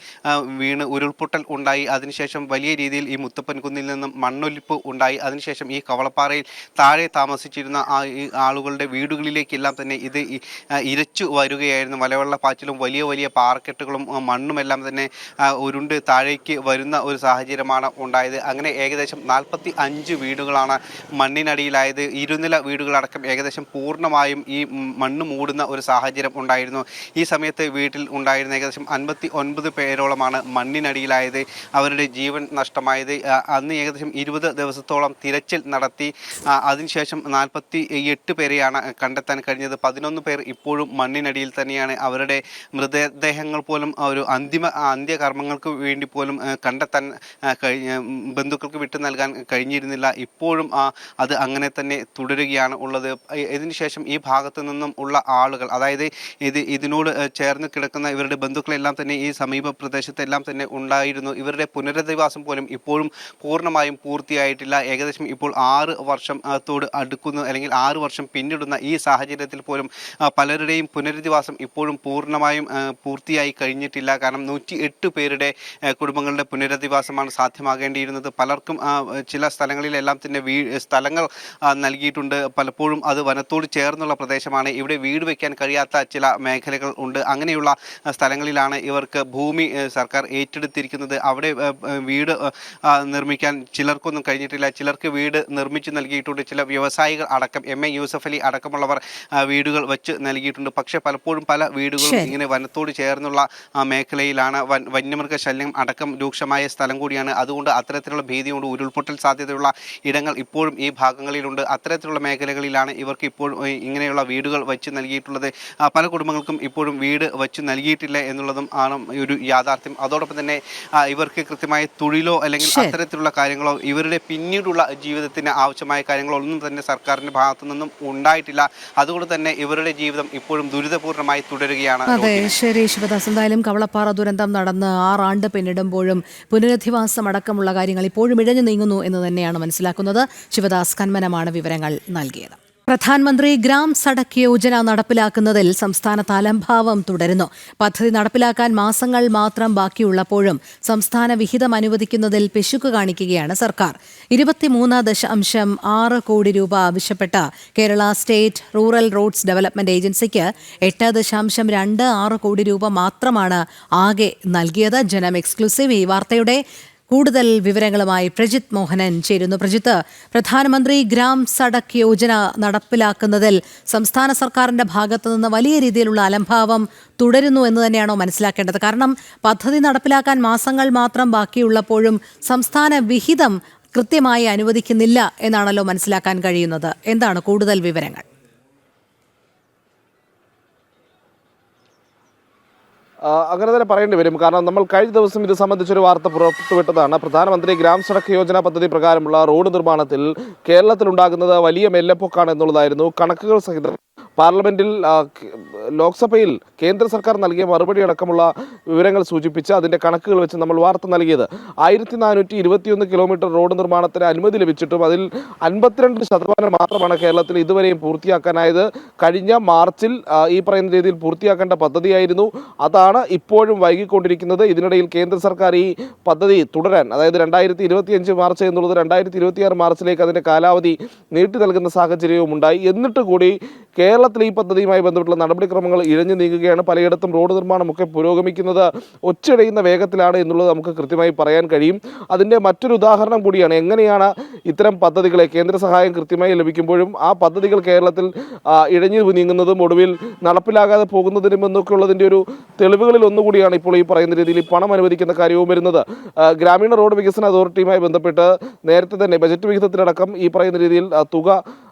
വീണ് ഉരുൾപൊട്ടൽ ഉണ്ടായി. അതിനുശേഷം വലിയ രീതിയിൽ ഈ മുത്തപ്പൻ കുന്നിൽ നിന്നും മണ്ണൊലിപ്പ് ഉണ്ടായി. അതിനുശേഷം ഈ കവളപ്പാറയിൽ താഴെ താമസിച്ചിരുന്ന ആളുകളുടെ വീടുകളിലേക്കെല്ലാം തന്നെ ഇത് ഇരച്ചു വരികയായിരുന്നു. മലവെള്ളപ്പാച്ചിലും വലിയ വലിയ പാറക്കെട്ടുകളും മണ്ണുമെല്ലാം തന്നെ ഉരുണ്ട് താഴേക്ക് വരുന്ന ഒരു സാഹചര്യമാണ് ഉണ്ടായത്. അങ്ങനെ ഏകദേശം 45 വീടുകളാണ് മണ്ണിനടിയിലായത്. ഇരുനില വീടുകളടക്കം ഏകദേശം പൂർണ്ണമായും ഈ മണ്ണ് മൂടുന്ന ഒരു സാഹചര്യം ഉണ്ടായിരുന്നു. ഈ സമയത്ത് വീട്ടിൽ ഉണ്ടായിരുന്ന ഏകദേശം 59 പേരോളമാണ് മണ്ണിനടിയിലായത്, അവരുടെ ജീവൻ നഷ്ടമായത്. അന്ന് ഏകദേശം 20 ദിവസത്തോളം തിരച്ചിൽ നടത്തി. അതിനുശേഷം 48 പേരെയാണ് കണ്ടെത്താൻ കഴിഞ്ഞത്. 11 പേർ ഇപ്പോഴും മണ്ണിനടിയിൽ തന്നെയാണ്. അവരുടെ മൃതദേഹങ്ങൾ പോലും ഒരു അന്ത്യകർമ്മങ്ങൾക്ക് വേണ്ടി പോലും കണ്ടെത്താൻ ബന്ധുക്കൾക്ക് വിട്ടു നൽകാൻ കഴിഞ്ഞിരുന്നില്ല. ഇപ്പോഴും അത് അങ്ങനെ തന്നെ തുടരുകയാണ് ഉള്ളത്. ഇതിനുശേഷം ഈ ഭാഗത്തു നിന്നും ഉള്ള ആളുകൾ, അതായത് ഇതിനോട് ചേർന്ന് കിടക്കുന്ന ഇവരുടെ ബന്ധുക്കളെല്ലാം തന്നെ ഈ സമീപ പ്രദേശത്തെല്ലാം തന്നെ ഉണ്ടായിരുന്നു. ഇവരുടെ പുനരധിവാസം പോലും ഇപ്പോഴും പൂർണ്ണമായും പൂർത്തിയായിട്ടില്ല. ഏകദേശം ഇപ്പോൾ 6 വർഷത്തോട് അടുക്കുന്നു, അല്ലെങ്കിൽ 6 വർഷം പിന്നിടുന്ന ഈ സാഹചര്യത്തിൽ പോലും പലരുടെയും പുനരധിവാസം ഇപ്പോഴും പൂർണ്ണമായും പൂർത്തിയായി കഴിഞ്ഞിട്ടില്ല. കാരണം 108 പേരുടെ കുടുംബങ്ങളുടെ പുനരധിവാസമാണ് സാധ്യമാകേണ്ടിയിരുന്നത്. പലർക്കും ചില സ്ഥലങ്ങളിലെല്ലാം തന്നെ സ്ഥലങ്ങൾ നൽകിയിട്ടുണ്ട്. പലപ്പോഴും അത് വനത്തോട് ചേർന്നുള്ള പ്രദേശമാണ്. ഇവിടെ വീട് വയ്ക്കാൻ കഴിയാത്ത ചില മേഖലകൾ ഉണ്ട്. അങ്ങനെയുള്ള സ്ഥലങ്ങളിലാണ് ഇവർക്ക് ഭൂമി സർക്കാർ ഏറ്റെടുത്തിരിക്കുന്നത്. അവിടെ വീട് നിർമ്മിക്കാൻ ചിലർക്കൊന്നും കഴിഞ്ഞിട്ടില്ല. ചിലർക്ക് വീട് നിർമ്മിച്ചു നൽകിയിട്ടുണ്ട്. ചില വ്യവസായികൾ അടക്കം MA യൂസഫ് അലി അടക്കമുള്ളവർ വീടുകൾ വെച്ച് നൽകിയിട്ടുണ്ട്. പക്ഷേ പലപ്പോഴും പല വീടുകളും ഇങ്ങനെ വനത്തോട് ചേർന്നുള്ള മേഖലയിലാണ്. വന്യമൃഗ ശല്യം അടക്കം രൂക്ഷമായ സ്ഥലം കൂടിയാണ്. അതുകൊണ്ട് അത്തരത്തിലുള്ള ഭീതിയോട് ഉരുൾപൊട്ടൽ സാധ്യതയുള്ള ഇടങ്ങൾ ഇപ്പോഴും ഈ ഭാഗങ്ങളിലുണ്ട്. അത്തരത്തിലുള്ള മേഖലകളിലാണ് ഇവർക്ക് ഇപ്പോഴും ഇങ്ങനെയുള്ള വീടുകൾ വെച്ച് നൽകിയിട്ടുള്ളത്. പല കുടുംബങ്ങൾക്കും ഇപ്പോഴും വീട് വെച്ച് നൽകിയിട്ടില്ല എന്നുള്ളതും ആണ് ഒരു യാഥാർത്ഥ്യം. അതോടൊപ്പം തന്നെ ഇവർക്ക് കൃത്യമായ തൊഴിലോ അല്ലെങ്കിൽ അത്തരത്തിലുള്ള കാര്യങ്ങളോ ഇവരുടെ പിന്നീടുള്ള ജീവിതത്തിന് ആവശ്യമായ കാര്യങ്ങളോ ഒന്നും തന്നെ സർക്കാരിന്റെ ഭാഗത്തു നിന്നും ഉണ്ടായിട്ടില്ല. അതുകൊണ്ട് തന്നെ ഇവരുടെ ജീവിതം ഇപ്പോഴും ദുരിതപൂർണ്ണമായി തുടരുകയാണ്. അതെ, ശരി ശിവദാസ്. എന്തായാലും കവളപ്പാറ ദുരന്തം നടന്ന് 6 ആണ്ട് പിന്നിടുമ്പോഴും പുനരധിവാസം അടക്കമുള്ള കാര്യങ്ങൾ ഇപ്പോഴും ഇഴഞ്ഞു നീങ്ങുന്നു എന്ന് തന്നെയാണ് മനസ്സിലാക്കുന്നത്. ശിവദാസ് കന്മനമാണ് വിവരങ്ങൾ നൽകിയത്. പ്രധാനമന്ത്രി ഗ്രാം സഡക് യോജന നടപ്പിലാക്കുന്നതിൽ സംസ്ഥാനത്ത് അലംഭാവം തുടരുന്നു. പദ്ധതി നടപ്പിലാക്കാൻ മാസങ്ങൾ മാത്രം ബാക്കിയുള്ളപ്പോഴും സംസ്ഥാന വിഹിതം അനുവദിക്കുന്നതിൽ പിശുക്ക് കാണിക്കുകയാണ് സർക്കാർ. 23.6 കോടി രൂപ ആവശ്യപ്പെട്ട Kerala state rural roads development ഏജൻസിക്ക് 8.26 കോടി രൂപ മാത്രമാണ് ആകെ നൽകിയത്. ജനം എക്സ്ക്ലൂസീവ് ഈ വാർത്തയുടെ കൂടുതൽ വിവരങ്ങളുമായി പ്രജിത് മോഹനൻ ചേരുന്നു. പ്രജിത്ത്, പ്രധാനമന്ത്രി ഗ്രാം സഡക് യോജന നടപ്പിലാക്കുന്നതിൽ സംസ്ഥാന സർക്കാരിന്റെ ഭാഗത്തു നിന്ന് വലിയ രീതിയിലുള്ള അലംഭാവം തുടരുന്നു എന്ന് തന്നെയാണോ മനസ്സിലാക്കേണ്ടത്? കാരണം പദ്ധതി നടപ്പിലാക്കാൻ മാസങ്ങൾ മാത്രം ബാക്കിയുള്ളപ്പോഴും സംസ്ഥാന വിഹിതം കൃത്യമായി അനുവദിക്കുന്നില്ല എന്നാണല്ലോ മനസ്സിലാക്കാൻ കഴിയുന്നത്. എന്താണ് കൂടുതൽ വിവരങ്ങൾ? അങ്ങനെ തന്നെ പറയേണ്ടി വരും. കാരണം നമ്മൾ കഴിഞ്ഞ ദിവസം ഇത് സംബന്ധിച്ചൊരു വാർത്ത പുറത്തുവിട്ടതാണ്. പ്രധാനമന്ത്രി ഗ്രാം സഡക് യോജന പദ്ധതി പ്രകാരമുള്ള റോഡ് നിർമ്മാണത്തിൽ കേരളത്തിലുണ്ടാകുന്നത് വലിയ മെല്ലെപ്പൊക്കാണ് എന്നുള്ളതായിരുന്നു. കണക്കുകൾ സഹിതം പാർലമെന്റിൽ ലോക്സഭയിൽ കേന്ദ്ര സർക്കാർ നൽകിയ മറുപടി അടക്കമുള്ള വിവരങ്ങൾ സൂചിപ്പിച്ച് അതിന്റെ കണക്കുകൾ വെച്ച് നമ്മൾ വാർത്ത നൽകിയത്. 1421 കിലോമീറ്റർ റോഡ് നിർമ്മാണത്തിന് അനുമതി ലഭിച്ചിട്ടും അതിൽ 52% മാത്രമാണ് കേരളത്തിൽ ഇതുവരെയും പൂർത്തിയാക്കാനായത്. കഴിഞ്ഞ മാർച്ചിൽ ഈ പറയുന്ന രീതിയിൽ പൂർത്തിയാക്കേണ്ട പദ്ധതിയായിരുന്നു. അതാണ് ഇപ്പോഴും വൈകിക്കൊണ്ടിരിക്കുന്നത്. ഇതിനിടയിൽ കേന്ദ്ര സർക്കാർ ഈ പദ്ധതി തുടരാൻ, അതായത് 2025 മാർച്ച് എന്നുള്ളത് 2026 മാർച്ചിലേക്ക് അതിന്റെ കാലാവധി നീട്ടി നൽകുന്ന സാഹചര്യവും ഉണ്ടായി. എന്നിട്ട് കൂടി കേരളത്തിൽ ഈ പദ്ധതിയുമായി ബന്ധപ്പെട്ടുള്ള നടപടിക്രമങ്ങൾ ഇഴഞ്ഞു നീങ്ങുകയാണ്. പലയിടത്തും റോഡ് നിർമ്മാണമൊക്കെ പുരോഗമിക്കുന്നത് ഒച്ചടയുന്ന വേഗത്തിലാണ് എന്നുള്ളത് നമുക്ക് കൃത്യമായി പറയാൻ കഴിയും. അതിൻ്റെ മറ്റൊരു ഉദാഹരണം കൂടിയാണ് എങ്ങനെയാണ് ഇത്തരം പദ്ധതികളെ കേന്ദ്ര സഹായം കൃത്യമായി ലഭിക്കുമ്പോഴും ആ പദ്ധതികൾ കേരളത്തിൽ ഇഴഞ്ഞു നീങ്ങുന്നതും ഒടുവിൽ നടപ്പിലാകാതെ പോകുന്നതിനും എന്നൊക്കെ ഉള്ളതിൻ്റെ ഒരു തെളിവുകളിൽ ഒന്നുകൂടിയാണ് ഇപ്പോൾ ഈ പറയുന്ന രീതിയിൽ പണം അനുവദിക്കുന്ന കാര്യവും വരുന്നത്. ഗ്രാമീണ റോഡ് വികസന അതോറിറ്റിയുമായി ബന്ധപ്പെട്ട് നേരത്തെ തന്നെ ബജറ്റ് വിഹിതത്തിലടക്കം ഈ പറയുന്ന രീതിയിൽ തുക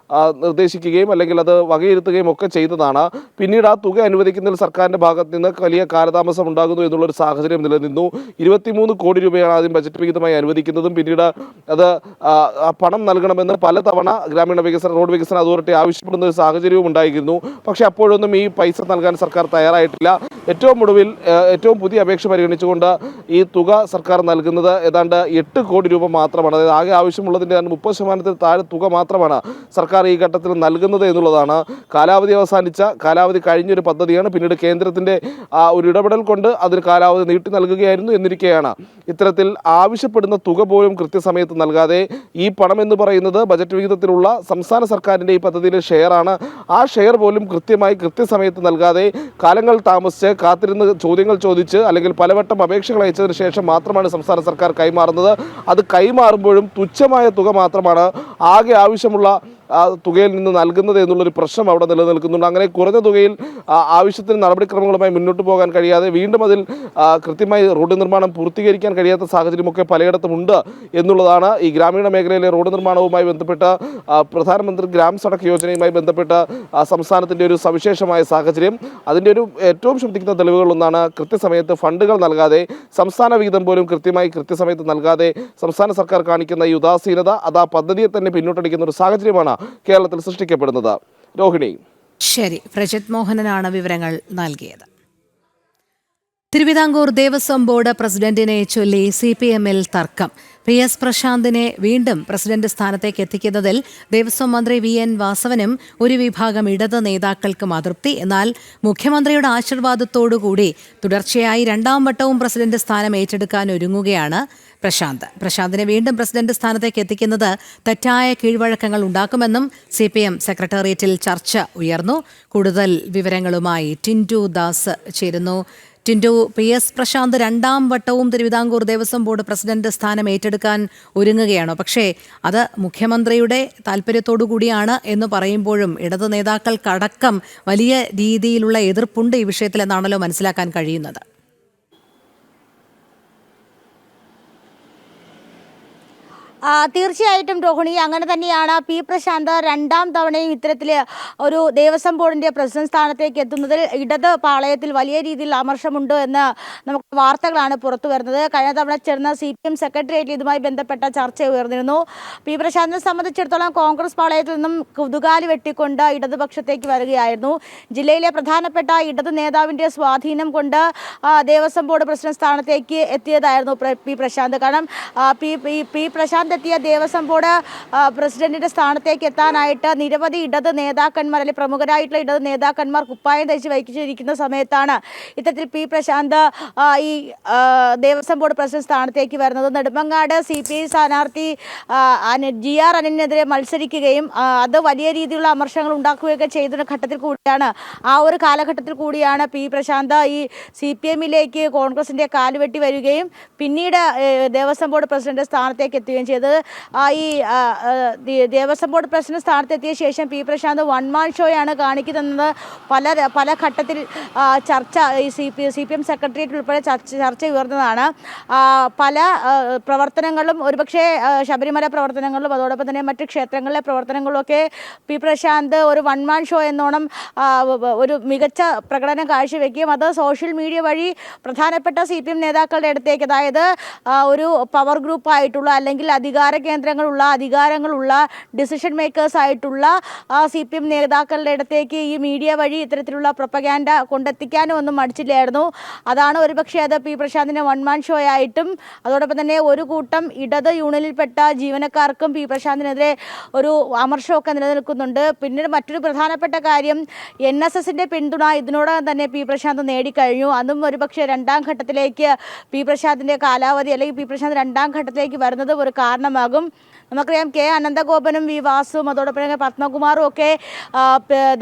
നിർദ്ദേശിക്കുകയും അല്ലെങ്കിൽ അത് വകയിരുത്തുകയും ഒക്കെ ചെയ്തതാണ്. പിന്നീട് ആ തുക അനുവദിക്കുന്നതിൽ സർക്കാരിൻ്റെ ഭാഗത്ത് നിന്ന് വലിയ കാലതാമസം ഉണ്ടാകുന്നു എന്നുള്ളൊരു സാഹചര്യം നിലനിന്നു. 23 കോടി രൂപയാണ് ആദ്യം ബജറ്റ് വിഹിതമായി അനുവദിക്കുന്നതും പിന്നീട് അത് പണം നൽകണമെന്ന് പലതവണ ഗ്രാമീണ റോഡ് വികസന അതോറിറ്റി ആവശ്യപ്പെടുന്ന ഒരു സാഹചര്യവും ഉണ്ടായിരുന്നു. പക്ഷേ അപ്പോഴൊന്നും ഈ പൈസ നൽകാൻ സർക്കാർ തയ്യാറായിട്ടില്ല. ഏറ്റവും ഒടുവിൽ ഏറ്റവും പുതിയ അപേക്ഷ പരിഗണിച്ചുകൊണ്ട് ഈ തുക സർക്കാർ നൽകുന്നത് ഏതാണ്ട് 8 കോടി രൂപ മാത്രമാണ്. അതായത് ആകെ ആവശ്യമുള്ളതിൻ്റെ 30% താഴെ തുക മാത്രമാണ് സർക്കാർ ഈ ഘട്ടത്തിൽ നൽകുന്നത് എന്നുള്ളതാണ്. കാലാവധി കഴിഞ്ഞൊരു പദ്ധതിയാണ്. പിന്നീട് കേന്ദ്രത്തിൻ്റെ ഒരു ഇടപെടൽ കൊണ്ട് അതിന് കാലാവധി നീട്ടി നൽകുകയായിരുന്നു. എന്നിരിക്കെയാണ് ഇത്തരത്തിൽ ആവശ്യപ്പെടുന്ന തുക പോലും കൃത്യസമയത്ത് നൽകാതെ ഈ പണം എന്ന് പറയുന്നത് ബജറ്റ് വിഹിതത്തിലുള്ള സംസ്ഥാന സർക്കാരിൻ്റെ ഈ പദ്ധതിയിലെ ഷെയറാണ്. ആ ഷെയർ പോലും കൃത്യസമയത്ത് നൽകാതെ കാലങ്ങൾ താമസിച്ച് കാത്തിരുന്ന് ചോദ്യങ്ങൾ ചോദിച്ച് അല്ലെങ്കിൽ പലവട്ടം അപേക്ഷകൾ അയച്ചതിന് ശേഷം മാത്രമാണ് സംസ്ഥാന സർക്കാർ കൈമാറുന്നത്. അത് കൈമാറുമ്പോഴും തുച്ഛമായ തുക മാത്രമാണ് ആകെ ആവശ്യമുള്ള തുകയിൽ നിന്ന് നൽകുന്നത് എന്നുള്ളൊരു പ്രശ്നം അവിടെ നിലനിൽക്കുന്നുണ്ട്. അങ്ങനെ കുറഞ്ഞ തുകയിൽ ആവശ്യത്തിന് നടപടിക്രമങ്ങളുമായി മുന്നോട്ട് പോകാൻ കഴിയാതെ വീണ്ടും അതിൽ കൃത്യമായി റോഡ് നിർമ്മാണം പൂർത്തീകരിക്കാൻ കഴിയാത്ത സാഹചര്യമൊക്കെ പലയിടത്തും ഉണ്ട് എന്നുള്ളതാണ് ഈ ഗ്രാമീണ മേഖലയിലെ റോഡ് നിർമ്മാണവുമായി ബന്ധപ്പെട്ട പ്രധാനമന്ത്രി ഗ്രാം സഡക് യോജനയുമായി ബന്ധപ്പെട്ട സംസ്ഥാനത്തിൻ്റെ ഒരു സവിശേഷമായ സാഹചര്യം. അതിൻ്റെ ഒരു ഏറ്റവും ശ്രദ്ധിക്കുന്ന തെളിവുകളൊന്നാണ് കൃത്യസമയത്ത് ഫണ്ടുകൾ നൽകാതെ, സംസ്ഥാന വിഹിതം പോലും കൃത്യസമയത്ത് നൽകാതെ സംസ്ഥാന സർക്കാർ കാണിക്കുന്ന ഈ ഉദാസീനത. അത് ആ പദ്ധതിയെ തന്നെ പിന്നോട്ടടിക്കുന്ന ഒരു സാഹചര്യമാണ് കേരളത്തിൽ സൃഷ്ടിക്കപ്പെടുന്നത്. രോഹിണി. ശരി, പ്രജിത് മോഹനനാണ് വിവരങ്ങൾ നൽകിയത്. തിരുവിതാംകൂർ ദേവസ്വം ബോർഡ് പ്രസിഡന്റിനെ ചൊല്ലി CPM-ൽ തർക്കം. PS പ്രശാന്തിനെ വീണ്ടും പ്രസിഡന്റ് സ്ഥാനത്തേക്ക് എത്തിക്കുന്നതിൽ ദേവസ്വം മന്ത്രി VN വാസവനും ഒരു വിഭാഗം ഇടത് നേതാക്കൾക്കും അതൃപ്തി. എന്നാൽ മുഖ്യമന്ത്രിയുടെ ആശീർവാദത്തോടുകൂടി തുടർച്ചയായി 2ാം വട്ടവും പ്രസിഡന്റ് സ്ഥാനം ഏറ്റെടുക്കാൻ ഒരുങ്ങുകയാണ് പ്രശാന്തിനെ വീണ്ടും പ്രസിഡന്റ് സ്ഥാനത്തേക്ക് എത്തിക്കുന്നത് തെറ്റായ കീഴ്വഴക്കങ്ങൾ ഉണ്ടാക്കുമെന്നും CPM സെക്രട്ടേറിയറ്റിൽ ചർച്ച ഉയർന്നു. കൂടുതൽ വിവരങ്ങളുമായി ടിൻറ്റു ദാസ് ചേരുന്നു. ടിൻറ്റു, PS പ്രശാന്ത് 2ാം വട്ടവും തിരുവിതാംകൂർ ദേവസ്വം ബോർഡ് പ്രസിഡന്റ് സ്ഥാനം ഏറ്റെടുക്കാൻ ഒരുങ്ങുകയാണോ? പക്ഷേ അത് മുഖ്യമന്ത്രിയുടെ താല്പര്യത്തോടു കൂടിയാണ് എന്ന് പറയുമ്പോഴും ഇടത് നേതാക്കൾക്കടക്കം വലിയ രീതിയിലുള്ള എതിർപ്പുണ്ട് ഈ വിഷയത്തിൽ എന്നാണല്ലോ മനസ്സിലാക്കാൻ കഴിയുന്നത്. തീർച്ചയായിട്ടും രോഹിണി, അങ്ങനെ തന്നെയാണ്. P പ്രശാന്ത് 2ാം തവണയും ഇത്തരത്തിൽ ഒരു ദേവസ്വം ബോർഡിന്റെ പ്രസിഡന്റ് സ്ഥാനത്തേക്ക് എത്തുന്നതിൽ ഇടത് പാളയത്തിൽ വലിയ രീതിയിൽ അമർഷമുണ്ട് എന്ന് നമുക്ക് വാർത്തകളാണ് പുറത്തു വരുന്നത്. കഴിഞ്ഞ തവണ ചേർന്ന CPM സെക്രട്ടേറിയറ്റിൽ ഇതുമായി ബന്ധപ്പെട്ട ചർച്ച ഉയർന്നിരുന്നു. P പ്രശാന്തിനെ സംബന്ധിച്ചിടത്തോളം കോൺഗ്രസ് പാളയത്തിൽ നിന്നും കുതുകാലി വെട്ടിക്കൊണ്ട് ഇടതുപക്ഷത്തേക്ക് വരികയായിരുന്നു. ജില്ലയിലെ പ്രധാനപ്പെട്ട ഇടത് നേതാവിന്റെ സ്വാധീനം കൊണ്ട് ദേവസ്വം ബോർഡ് പ്രസിഡന്റ് സ്ഥാനത്തേക്ക് എത്തിയതായിരുന്നു P പ്രശാന്ത്. കാരണം P പ്രശാന്ത് എത്തിയ ദേവസ്വം ബോർഡ് പ്രസിഡന്റിന്റെ സ്ഥാനത്തേക്ക് എത്താനായിട്ട് നിരവധി ഇടത് നേതാക്കന്മാർ അല്ലെങ്കിൽ പ്രമുഖരായിട്ടുള്ള ഇടത് നേതാക്കന്മാർ കുപ്പായം ധരിച്ച് വഹിച്ചിരിക്കുന്ന സമയത്താണ് ഇത്തരത്തിൽ P പ്രശാന്ത് ഈ ദേവസ്വം ബോർഡ് പ്രസിഡന്റ് സ്ഥാനത്തേക്ക് വരുന്നത്. നെടുമങ്ങാട് CPI സ്ഥാനാർത്ഥി GR അനിലിനെതിരെ മത്സരിക്കുകയും അത് വലിയ രീതിയിലുള്ള അമർഷങ്ങൾ ഉണ്ടാക്കുകയൊക്കെ ചെയ്ത ഘട്ടത്തിൽ കൂടിയാണ്, ആ ഒരു കാലഘട്ടത്തിൽ കൂടിയാണ് P പ്രശാന്ത് ഈ CPM-ലേക്ക് കോൺഗ്രസിന്റെ കാലുവെട്ടി വരികയും പിന്നീട് ദേവസ്വം ബോർഡ് പ്രസിഡന്റ് സ്ഥാനത്തേക്ക് എത്തുകയും ചെയ്തത്. ഈ ദേവസ്വം ബോർഡ് പ്രസിഡന്റ് സ്ഥാനത്തെത്തിയ ശേഷം P പ്രശാന്ത് വൺ മാൻ ഷോയാണ് കാണിക്കുന്നത്. പല ഘട്ടത്തിൽ ചർച്ച ഈ CPM സെക്രട്ടേറിയറ്റ് ഉൾപ്പെടെ ചർച്ച ഉയർന്നതാണ്. പല പ്രവർത്തനങ്ങളും, ഒരുപക്ഷെ ശബരിമല പ്രവർത്തനങ്ങളും അതോടൊപ്പം തന്നെ മറ്റ് ക്ഷേത്രങ്ങളിലെ പ്രവർത്തനങ്ങളുമൊക്കെ P പ്രശാന്ത് ഒരു വൺ മാൻ ഷോ എന്നോണം ഒരു മികച്ച പ്രകടനം കാഴ്ചവെക്കുകയും അത് സോഷ്യൽ മീഡിയ വഴി പ്രധാനപ്പെട്ട CPM നേതാക്കളുടെ അടുത്തേക്ക്, അതായത് ഒരു പവർ ഗ്രൂപ്പായിട്ടുള്ള അല്ലെങ്കിൽ അധികാര കേന്ദ്രങ്ങളുള്ള അധികാരങ്ങളുള്ള ഡിസിഷൻ മേക്കേഴ്സ് ആയിട്ടുള്ള CPM നേതാക്കളുടെ അടുത്തേക്ക് ഈ മീഡിയ വഴി ഇത്തരത്തിലുള്ള പ്രൊപ്പഗാൻഡ കൊണ്ടെത്തിക്കാനും ഒന്നും മടിച്ചില്ലായിരുന്നു. അതാണ് ഒരുപക്ഷെ അത് പി പ്രശാന്തിനെ വൺമാൻ ഷോ ആയിട്ടും അതോടൊപ്പം തന്നെ ഒരു കൂട്ടം ഇടത് യൂണിയനിൽപ്പെട്ട ജീവനക്കാർക്കും പി പ്രശാന്തിനെതിരെ ഒരു അമർഷമൊക്കെ നിലനിൽക്കുന്നുണ്ട്. പിന്നീട് മറ്റൊരു പ്രധാനപ്പെട്ട കാര്യം NSSന്റെ പിന്തുണ ഇതിനോടകം തന്നെ പി പ്രശാന്ത് നേടിക്കഴിഞ്ഞു. അതും ഒരുപക്ഷെ രണ്ടാം ഘട്ടത്തിലേക്ക് പി പ്രശാന്തിന്റെ കാലാവധി അല്ലെങ്കിൽ പി പ്രശാന്ത് രണ്ടാം ഘട്ടത്തിലേക്ക് വരുന്നത് ഒരു കാരണമാകും. നമുക്കറിയാം കെ അനന്തഗോപനും വി വാസുവും അതോടൊപ്പം തന്നെ പത്മകുമാറും ഒക്കെ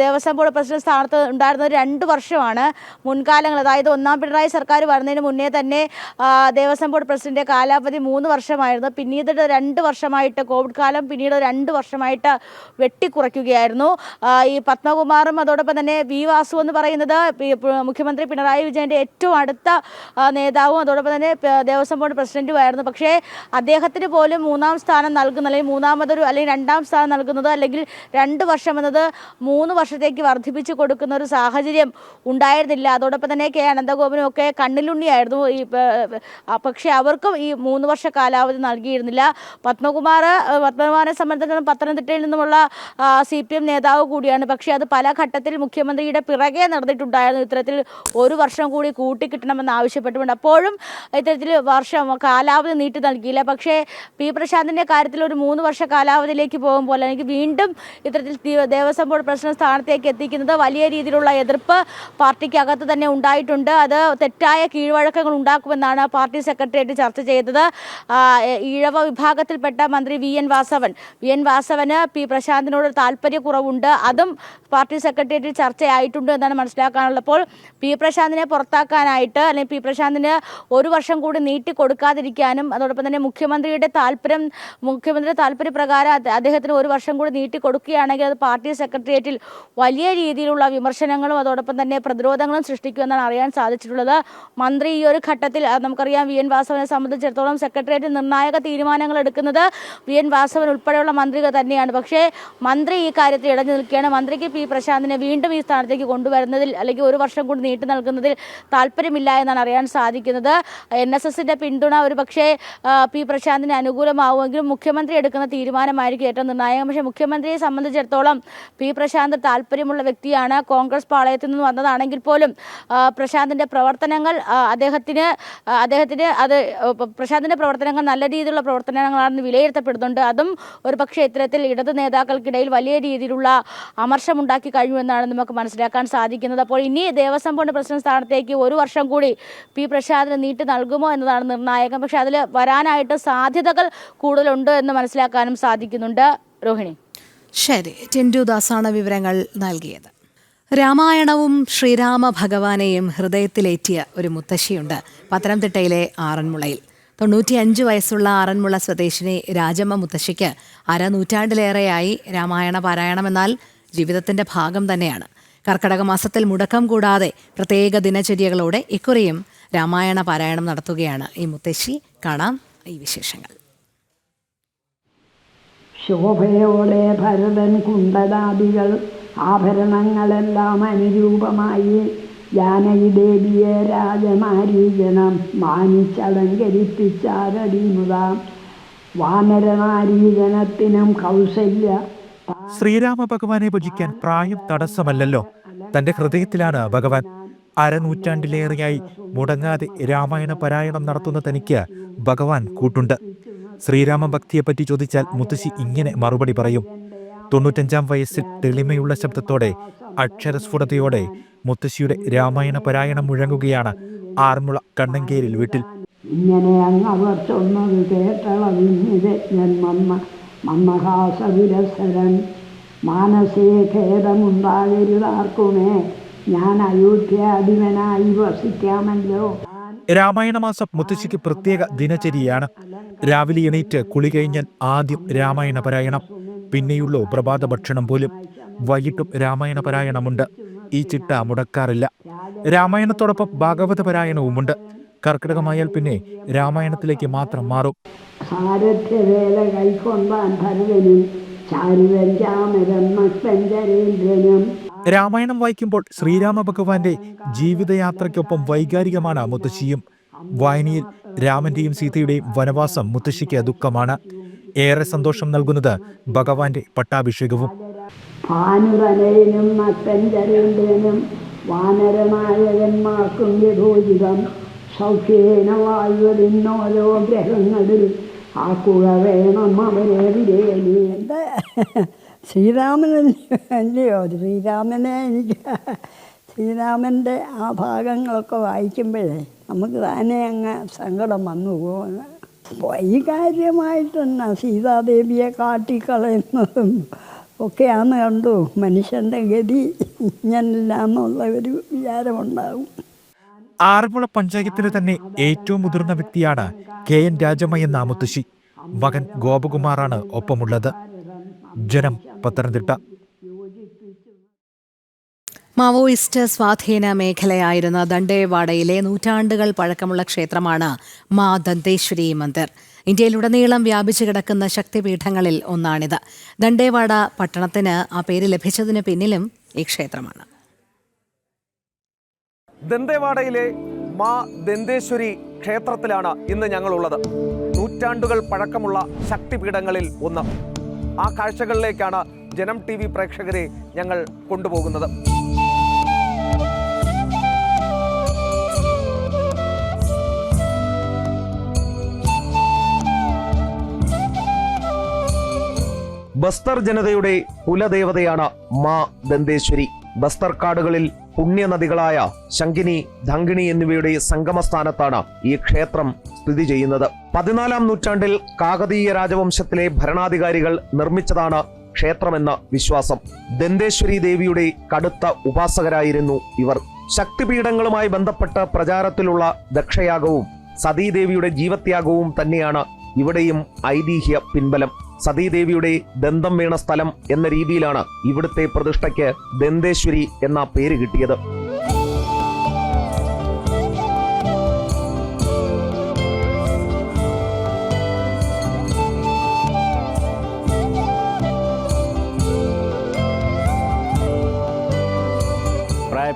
ദേവസ്വം ബോർഡ് പ്രസിഡന്റ് സ്ഥാനത്ത് ഉണ്ടായിരുന്നത് 2 വർഷമാണ്. മുൻകാലങ്ങൾ അതായത് ഒന്നാം പിണറായി സർക്കാർ വരുന്നതിന് മുന്നേ തന്നെ ദേവസ്വം ബോർഡ് പ്രസിഡന്റ് കാലാവധി 3 വർഷമായിരുന്നു. പിന്നീട് 2 വർഷമായിട്ട് കോവിഡ് കാലം പിന്നീട് 2 വർഷമായിട്ട് വെട്ടിക്കുറയ്ക്കുകയായിരുന്നു. ഈ പത്മകുമാറും അതോടൊപ്പം തന്നെ വി വാസു എന്ന് പറയുന്നത് മുഖ്യമന്ത്രി പിണറായി വിജയന്റെ ഏറ്റവും അടുത്ത നേതാവും അതോടൊപ്പം തന്നെ ദേവസ്വം ബോർഡ് പ്രസിഡന്റുമായിരുന്നു. പക്ഷേ അദ്ദേഹത്തിന് പോലും 3ാം സ്ഥാനം നൽകുന്ന അല്ലെങ്കിൽ മൂന്നാമതൊരു അല്ലെങ്കിൽ 2ാം സ്ഥാനം നൽകുന്നത് അല്ലെങ്കിൽ 2 വർഷം എന്നത് 3 വർഷത്തേക്ക് വർദ്ധിപ്പിച്ചു കൊടുക്കുന്ന ഒരു സാഹചര്യം ഉണ്ടായിരുന്നില്ല. അതോടൊപ്പം തന്നെ കെ അനന്തഗോപനും ഒക്കെ കണ്ണിലുണ്ണിയായിരുന്നു. പക്ഷേ അവർക്കും ഈ 3 വർഷ കാലാവധി നൽകിയിരുന്നില്ല. പത്മകുമാറിനെ സംബന്ധിച്ചിടത്തോളം പത്തനംതിട്ടയിൽ നിന്നുമുള്ള CPM നേതാവ് കൂടിയാണ്. പക്ഷേ അത് പല ഘട്ടത്തിൽ മുഖ്യമന്ത്രിയുടെ പിറകെ നടന്നിട്ടുണ്ടായിരുന്നു. ഇത്തരത്തിൽ 1 വർഷം കൂടി കൂട്ടിക്കിട്ടണമെന്ന് ആവശ്യപ്പെട്ടുകൊണ്ട് അപ്പോഴും ഇത്തരത്തിൽ കാലാവധി നീട്ടി നൽകിയില്ല. പക്ഷേ പി പ്രശാന്തിന്റെ കാര്യത്തിൽ ഒരു 3 വർഷ കാലാവധിയിലേക്ക് പോകുമ്പോൾ അല്ലെങ്കിൽ വീണ്ടും ഇത്തരത്തിൽ ദേവസ്വം ബോർഡ് പ്രസിഡന്റ് സ്ഥാനത്തേക്ക് എത്തിക്കുന്നത് വലിയ രീതിയിലുള്ള എതിർപ്പ് പാർട്ടിക്കകത്ത് തന്നെ ഉണ്ടായിട്ടുണ്ട്. അത് തെറ്റായ കീഴ്വഴക്കങ്ങൾ ഉണ്ടാക്കുമെന്നാണ് പാർട്ടി സെക്രട്ടേറിയറ്റ് ചർച്ച ചെയ്തത്. ഈഴവ വിഭാഗത്തിൽപ്പെട്ട മന്ത്രി VN വാസവന് പി പ്രശാന്തിനോട് താല്പര്യക്കുറവുണ്ട്. അതും പാർട്ടി സെക്രട്ടേറിയറ്റിൽ ചർച്ചയായിട്ടുണ്ട് എന്നാണ് മനസ്സിലാക്കാനുള്ളപ്പോൾ പി പ്രശാന്തിനെ പുറത്താക്കാനായിട്ട് അല്ലെങ്കിൽ പി പ്രശാന്തിന് 1 വർഷം കൂടി നീട്ടി കൊടുക്കാതിരിക്കാനും അതോടൊപ്പം തന്നെ മുഖ്യമന്ത്രിയുടെ താല്പര്യപ്രകാരം അദ്ദേഹത്തിന് 1 വർഷം കൂടി നീട്ടി കൊടുക്കുകയാണെങ്കിൽ അത് പാർട്ടി സെക്രട്ടേറിയറ്റിൽ വലിയ രീതിയിലുള്ള വിമർശനങ്ങളും അതോടൊപ്പം തന്നെ പ്രതിരോധങ്ങളും സൃഷ്ടിക്കുമെന്നാണ് അറിയാൻ സാധിച്ചിട്ടുള്ളത്. മന്ത്രി ഈ ഒരു ഘട്ടത്തിൽ നമുക്കറിയാം VN വാസവനെ സംബന്ധിച്ചിടത്തോളം സെക്രട്ടേറിയറ്റിൽ നിർണായക തീരുമാനങ്ങൾ എടുക്കുന്നത് VN വാസവൻ ഉൾപ്പെടെയുള്ള മന്ത്രികൾ തന്നെയാണ്. പക്ഷേ മന്ത്രി ഈ കാര്യത്തിൽ ഇടഞ്ഞു നിൽക്കുകയാണ്. മന്ത്രിക്ക് പി പ്രശാന്തിനെ വീണ്ടും ഈ സ്ഥാനത്തേക്ക് കൊണ്ടുവരുന്നതിൽ അല്ലെങ്കിൽ 1 വർഷം കൂടി നീട്ടി നൽകുന്നതിൽ താല്പര്യമില്ല എന്നാണ് അറിയാൻ സാധിക്കുന്നത്. NSSന്റെ പിന്തുണ ഒരു പക്ഷേ പി പ്രശാന്തിന് അനുകൂലമാവുമെങ്കിലും മുഖ്യമന്ത്രി എടുക്കുന്ന തീരുമാനമായിരിക്കും ഏറ്റവും നിർണായകം. പക്ഷേ മുഖ്യമന്ത്രിയെ സംബന്ധിച്ചിടത്തോളം പി പ്രശാന്ത് താല്പര്യമുള്ള വ്യക്തിയാണ്. കോൺഗ്രസ് പാളയത്തിൽ നിന്ന് വന്നതാണെങ്കിൽ പോലും പ്രശാന്തിന്റെ പ്രവർത്തനങ്ങൾ പ്രശാന്തിന്റെ പ്രവർത്തനങ്ങൾ നല്ല രീതിയിലുള്ള പ്രവർത്തനങ്ങളാണെന്ന് വിലയിരുത്തപ്പെടുന്നുണ്ട്. അതും ഒരു പക്ഷേ ഇത്തരത്തിൽ ഇടത് നേതാക്കൾക്കിടയിൽ വലിയ രീതിയിലുള്ള അമർഷമുണ്ടാക്കി കഴിഞ്ഞു എന്നാണ് നമുക്ക് മനസ്സിലാക്കാൻ സാധിക്കുന്നത്. അപ്പോൾ ഇനി ദേവസ്വം ബോർഡ് പ്രസിഡന്റ് സ്ഥാനത്തേക്ക് 1 വർഷം കൂടി പി പ്രശാന്തിന് നീട്ടി നൽകുമോ എന്നതാണ് നിർണായകം. പക്ഷെ അതിൽ വരാനായിട്ട് സാധ്യതകൾ കൂടുതലുണ്ട് എന്ന് മനസ്സിലാക്കാനും സാധിക്കുന്നുണ്ട്. രോഹിണി. ശരി, ടിൻഡുദാസാണ് വിവരങ്ങൾ നൽകിയത്. രാമായണവും ശ്രീരാമ ഭഗവാനെയും ഹൃദയത്തിലേറ്റിയ ഒരു മുത്തശ്ശിയുണ്ട് പത്തനംതിട്ടയിലെ ആറന്മുളയിൽ. 95 വയസ്സുള്ള ആറന്മുള സ്വദേശിനി രാജമ്മ മുത്തശ്ശിക്ക് അരനൂറ്റാണ്ടിലേറെയായി രാമായണ പാരായണമെന്നാൽ ജീവിതത്തിന്റെ ഭാഗം തന്നെയാണ്. കർക്കടക മാസത്തിൽ മുടക്കം കൂടാതെ പ്രത്യേക ദിനചര്യകളോടെ ഇക്കുറിയും രാമായണ പാരായണം നടത്തുകയാണ് ഈ മുത്തശ്ശി. കാണാം ഈ വിശേഷങ്ങൾ. ശോഭയോടെ ഭരതൻ കുണ്ടലാദികൾ ആഭരണങ്ങളെല്ലാം അനുരൂപമായി ജാനകി ദേവിയെ രാജമാരീജനം മാനിച്ചലങ്കരിപ്പിച്ചാരടിമുത വാനരനാരീജനത്തിനും കൗസല്യ. ശ്രീരാമ ഭഗവാനെ ഭജിക്കാൻ പ്രായം തടസ്സമല്ലല്ലോ. തന്റെ ഹൃദയത്തിലാണ് ഭഗവാൻ. അരനൂറ്റാണ്ടിലേറെയായി മുടങ്ങാതെ രാമായണ പാരായണം നടത്തുന്ന തനിക്ക് ഭഗവാൻ കൂട്ടുണ്ട്. ശ്രീരാമ ഭക്തിയെപ്പറ്റി ചോദിച്ചാൽ മുത്തശ്ശി ഇങ്ങനെ മറുപടി പറയും. 95 വയസ്സിൽ തെളിമയുള്ള ശബ്ദത്തോടെ അക്ഷരസ്ഫുടതയോടെ മുത്തശ്ശിയുടെ രാമായണ പാരായണം മുഴങ്ങുകയാണ് ആറന്മുള കണ്ണങ്കേരിൽ വീട്ടിൽ. ഇങ്ങനെ അങ്ങവർ ചൊന്നത് കേട്ടളവിഞ്ഞിരജ്ഞൻ മന്മഹാസവിരസരൻ മാനസേ ഖേദമുണ്ടാകരുതാർക്കുമേ ഞാൻ അയോധ്യാധിപനായി വസിക്കാമല്ലോ. രാമായണ മാസം മുത്തശ്ശിക്ക് പ്രത്യേക ദിനചര്യയാണ്. രാവിലെ എണീറ്റ് കുളി കഴിഞ്ഞാൽ ആദ്യം രാമായണ പാരായണം, പിന്നെയുള്ളൂ പ്രഭാത ഭക്ഷണം പോലും. വൈകിട്ടും രാമായണ പാരായണമുണ്ട്. ഈ ചിട്ട മുടക്കാറില്ല. രാമായണത്തോടൊപ്പം ഭാഗവത പാരായണവുമുണ്ട്. കർക്കിടകമായാൽ പിന്നെ രാമായണത്തിലേക്ക് മാത്രം മാറും. സാരഥ്യവേല കൈക്കൊണ്ടാൻ ഭരതനും ചാരുവൻ രാമരം മക്തഞ്ചരേന്ദ്രനും. രാമായണം വായിക്കുമ്പോൾ ശ്രീരാമ ഭഗവാന്റെ ജീവിതയാത്രയ്ക്കൊപ്പം വൈകാരികമാണ് മുത്തശ്ശിയും. വായനയിൽ രാമന്റെയും സീതയുടെയും വനവാസം മുത്തശ്ശിക്ക് ദുഃഖമാണ്. ഏറെ സന്തോഷം നൽകുന്നത് ഭഗവാന്റെ പട്ടാഭിഷേകവും. ഭാനുരനയനും നക്തഞ്ചരേന്ദ്രനും വാനരനായകന്മാർക്കും യഥോചിതം സൗഖ്യേന വായുവതിന്നോരോ ഗ്രഹങ്ങളിൽ ആക്കുക വേണം അവരെ വിരേലി. ശ്രീരാമനല്ലയോ, ശ്രീരാമനെ എനിക്ക് ശ്രീരാമൻ്റെ ആ ഭാഗങ്ങളൊക്കെ വായിക്കുമ്പോഴേ നമുക്ക് താനേ അങ്ങ് സങ്കടം വന്നു പോകുന്നു. വൈകാര്യമായിട്ടെന്നാ സീതാദേവിയെ കാട്ടിക്കളയുന്നതും ഒക്കെയാന്ന് കണ്ടു. മനുഷ്യൻ്റെ ഗതി ഇങ്ങനില്ല എന്നുള്ള ഒരു വിചാരമുണ്ടാകും. ആറന്മുള പഞ്ചായത്തിന് തന്നെ ഏറ്റവും മുതിർന്ന വ്യക്തിയാണ് KN രാജമ്മ എന്ന മുത്തശ്ശി. മകൻ ഗോപകുമാറാണ് ഒപ്പമുള്ളത്. ജനം, പത്തനംതിട്ട. മാവോയിസ്റ്റ് സ്വാധീന മേഖലയായിരുന്ന ദണ്ഡേവാഡയിലെ നൂറ്റാണ്ടുകൾ പഴക്കമുള്ള ക്ഷേത്രമാണ് മാ ദന്തേശ്വരി മന്ദിർ. ഇന്ത്യയിലുടനീളം വ്യാപിച്ചു കിടക്കുന്ന ശക്തിപീഠങ്ങളിൽ ഒന്നാണിത്. ദണ്ഡേവാഡ പട്ടണത്തിന് ആ പേര് ലഭിച്ചതിന് പിന്നിലും ഈ ക്ഷേത്രമാണ്. ദന്തേവാഡയിലെ മാ ദന്തേശ്വരി ക്ഷേത്രത്തിലാണ് ഇന്ന് ഞങ്ങളുള്ളത്. നൂറ്റാണ്ടുകൾ പഴക്കമുള്ള ശക്തിപീഠങ്ങളിൽ ഒന്ന്. ആ കാഴ്ചകളിലേക്കാണ് ജനം TV പ്രേക്ഷകരെ ഞങ്ങൾ കൊണ്ടുപോകുന്നത്. ബസ്തർ ജനതയുടെ കുലദേവതയാണ് മാ ദന്തേശ്വരി. ബസ്തർ കാടുകളിൽ പുണ്യനദികളായ ശങ്കിനി, ധങ്കിണി എന്നിവയുടെ സംഗമസ്ഥാനത്താണ് ഈ ക്ഷേത്രം സ്ഥിതി ചെയ്യുന്നത്. 14-ാം നൂറ്റാണ്ടിൽ കാകതീയ രാജവംശത്തിലെ ഭരണാധികാരികൾ നിർമ്മിച്ചതാണ് ക്ഷേത്രമെന്ന വിശ്വാസം. ദന്തേശ്വരി ദേവിയുടെ കടുത്ത ഉപാസകരായിരുന്നു ഇവർ. ശക്തിപീഠങ്ങളുമായി ബന്ധപ്പെട്ട് പ്രചാരത്തിലുള്ള ദക്ഷയാഗവും സതീദേവിയുടെ ജീവത്യാഗവും തന്നെയാണ് ഇവിടെയും ഐതിഹ്യ പിൻബലം. സതീദേവിയുടെ ദന്തം വീണ സ്ഥലം എന്ന രീതിയിലാണ് ഇവിടുത്തെ പ്രതിഷ്ഠയ്ക്ക് ദന്തേശ്വരി എന്ന പേര് കിട്ടിയത്.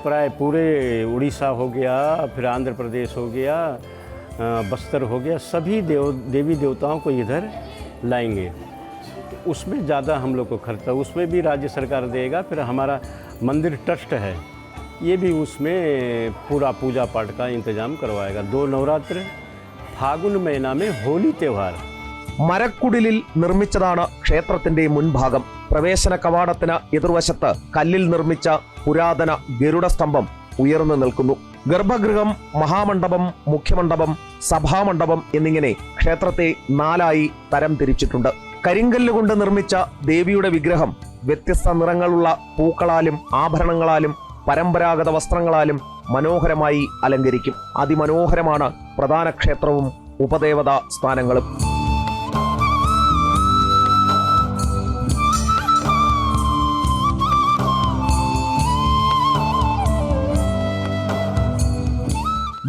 प्राय पूरे उड़ीसा हो गया, फिर आंध्र प्रदेश हो गया, बस्तर हो गया, सभी देवी देवताओं को इधर लाएंगे. उसमें ज़्यादा हम लोग को खर्चा, उसमें भी राज्य सरकार देगा. फिर हमारा मंदिर ट्रस्ट है, ये भी उसमें पूरा पूजा पाठ का इंतजाम करवाएगा. 2 नवरात्र, फागुन महीना में होली त्यौहार. മരക്കുടിലിൽ നിർമ്മിച്ചതാണ് ക്ഷേത്രത്തിന്റെ മുൻഭാഗം. പ്രവേശന കവാടത്തിന് എതിർവശത്ത് കല്ലിൽ നിർമ്മിച്ച പുരാതന ഗരുഡസ്തംഭം ഉയർന്നു നിൽക്കുന്നു. ഗർഭഗൃഹം, മഹാമണ്ഡപം, മുഖ്യമണ്ഡപം, സഭാമണ്ഡപം എന്നിങ്ങനെ ക്ഷേത്രത്തെ 4ആയി തരം തിരിച്ചിട്ടുണ്ട്. കരിങ്കല്ലുകൊണ്ട് നിർമ്മിച്ച ദേവിയുടെ വിഗ്രഹം വ്യത്യസ്ത നിറങ്ങളുള്ള പൂക്കളാലും ആഭരണങ്ങളാലും പരമ്പരാഗത വസ്ത്രങ്ങളാലും മനോഹരമായി അലങ്കരിക്കും. അതിമനോഹരമാണ് പ്രധാന ക്ഷേത്രവും ഉപദേവതാ സ്ഥാനങ്ങളും.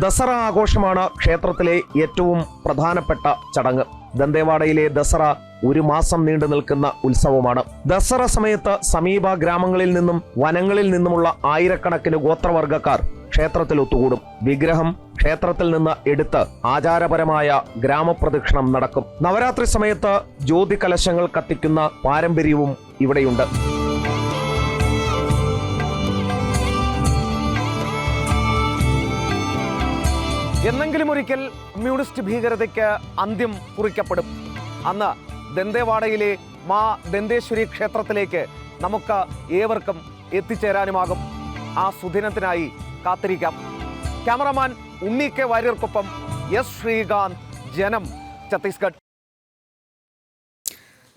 ദസറ ആഘോഷമാണ് ക്ഷേത്രത്തിലെ ഏറ്റവും പ്രധാനപ്പെട്ട ചടങ്ങ്. ദന്തേവാഡയിലെ ദസറ 1 മാസം നീണ്ടു നിൽക്കുന്ന ഉത്സവമാണ്. ദസറ സമയത്ത് സമീപ ഗ്രാമങ്ങളിൽ നിന്നും വനങ്ങളിൽ നിന്നുമുള്ള ആയിരക്കണക്കിന് ഗോത്രവർഗക്കാർ ക്ഷേത്രത്തിൽ ഒത്തുകൂടും. വിഗ്രഹം ക്ഷേത്രത്തിൽ നിന്ന് എടുത്ത് ആചാരപരമായ ഗ്രാമപ്രദക്ഷിണം നടക്കും. നവരാത്രി സമയത്ത് ജ്യോതി കലശങ്ങൾ കത്തിക്കുന്ന പാരമ്പര്യവും ഇവിടെയുണ്ട്. എന്നെങ്കിലും ഒരിക്കൽ കമ്മ്യൂണിസ്റ്റ് ഭീകരതയ്ക്ക് അന്ത്യം കുറിക്കപ്പെടും. അന്ന് ദന്തേവാഡയിലെ മാ ദന്തേശ്വരി ക്ഷേത്രത്തിലേക്ക് നമുക്ക് ഏവർക്കും എത്തിച്ചേരാനുമാകും. ആ സുദിനത്തിനായി കാത്തിരിക്കാം. ക്യാമറമാൻ ഉണ്ണി കെ വാര്യർക്കൊപ്പം എസ് ശ്രീകാന്ത്, ജനം, ഛത്തീസ്ഗഡ്.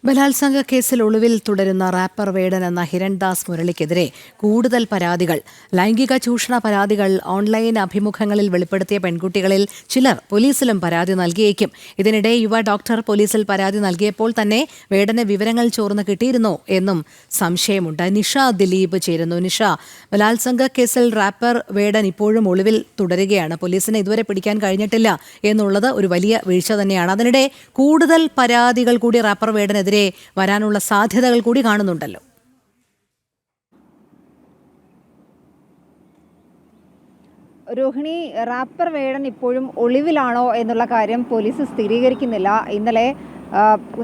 ബലാത്സംഗ കേസിൽ ഒളിവിൽ തുടരുന്ന റാപ്പർ വേടൻ എന്ന ഹിരൺദാസ് മുരളിക്കെതിരെ കൂടുതൽ പരാതികൾ. ലൈംഗിക ചൂഷണ പരാതികൾ ഓൺലൈൻ അഭിമുഖങ്ങളിൽ വെളിപ്പെടുത്തിയ പെൺകുട്ടികളിൽ ചിലർ പോലീസിലും പരാതി നൽകിയേക്കും. ഇതിനിടെ യുവ ഡോക്ടർ പോലീസിൽ പരാതി നൽകിയപ്പോൾ തന്നെ വേടന് വിവരങ്ങൾ ചോർന്ന് കിട്ടിയിരുന്നോ എന്നും സംശയമുണ്ട്. നിഷ ദിലീപ് ചേരുന്നു. നിഷ, ബലാത്സംഗ കേസിൽ റാപ്പർ വേടൻ ഇപ്പോഴും ഒളിവിൽ തുടരുകയാണ്. പോലീസിനെ ഇതുവരെ പിടിക്കാൻ കഴിഞ്ഞിട്ടില്ല എന്നുള്ളത് ഒരു വലിയ വീഴ്ച തന്നെയാണ്. അതിനിടെ കൂടുതൽ പരാതികൾ കൂടി റാപ്പർ വേടനെതിരെ വരാനുള്ള സാധ്യതകൾ കൂടി കാണുന്നുണ്ടല്ലോ. രോഹിണി, റാപ്പർ വേടൻ ഇപ്പോഴും ഒളിവിലാണോ എന്നുള്ള കാര്യം പോലീസ് സ്ഥിരീകരിക്കുന്നില്ല. ഇന്നലെ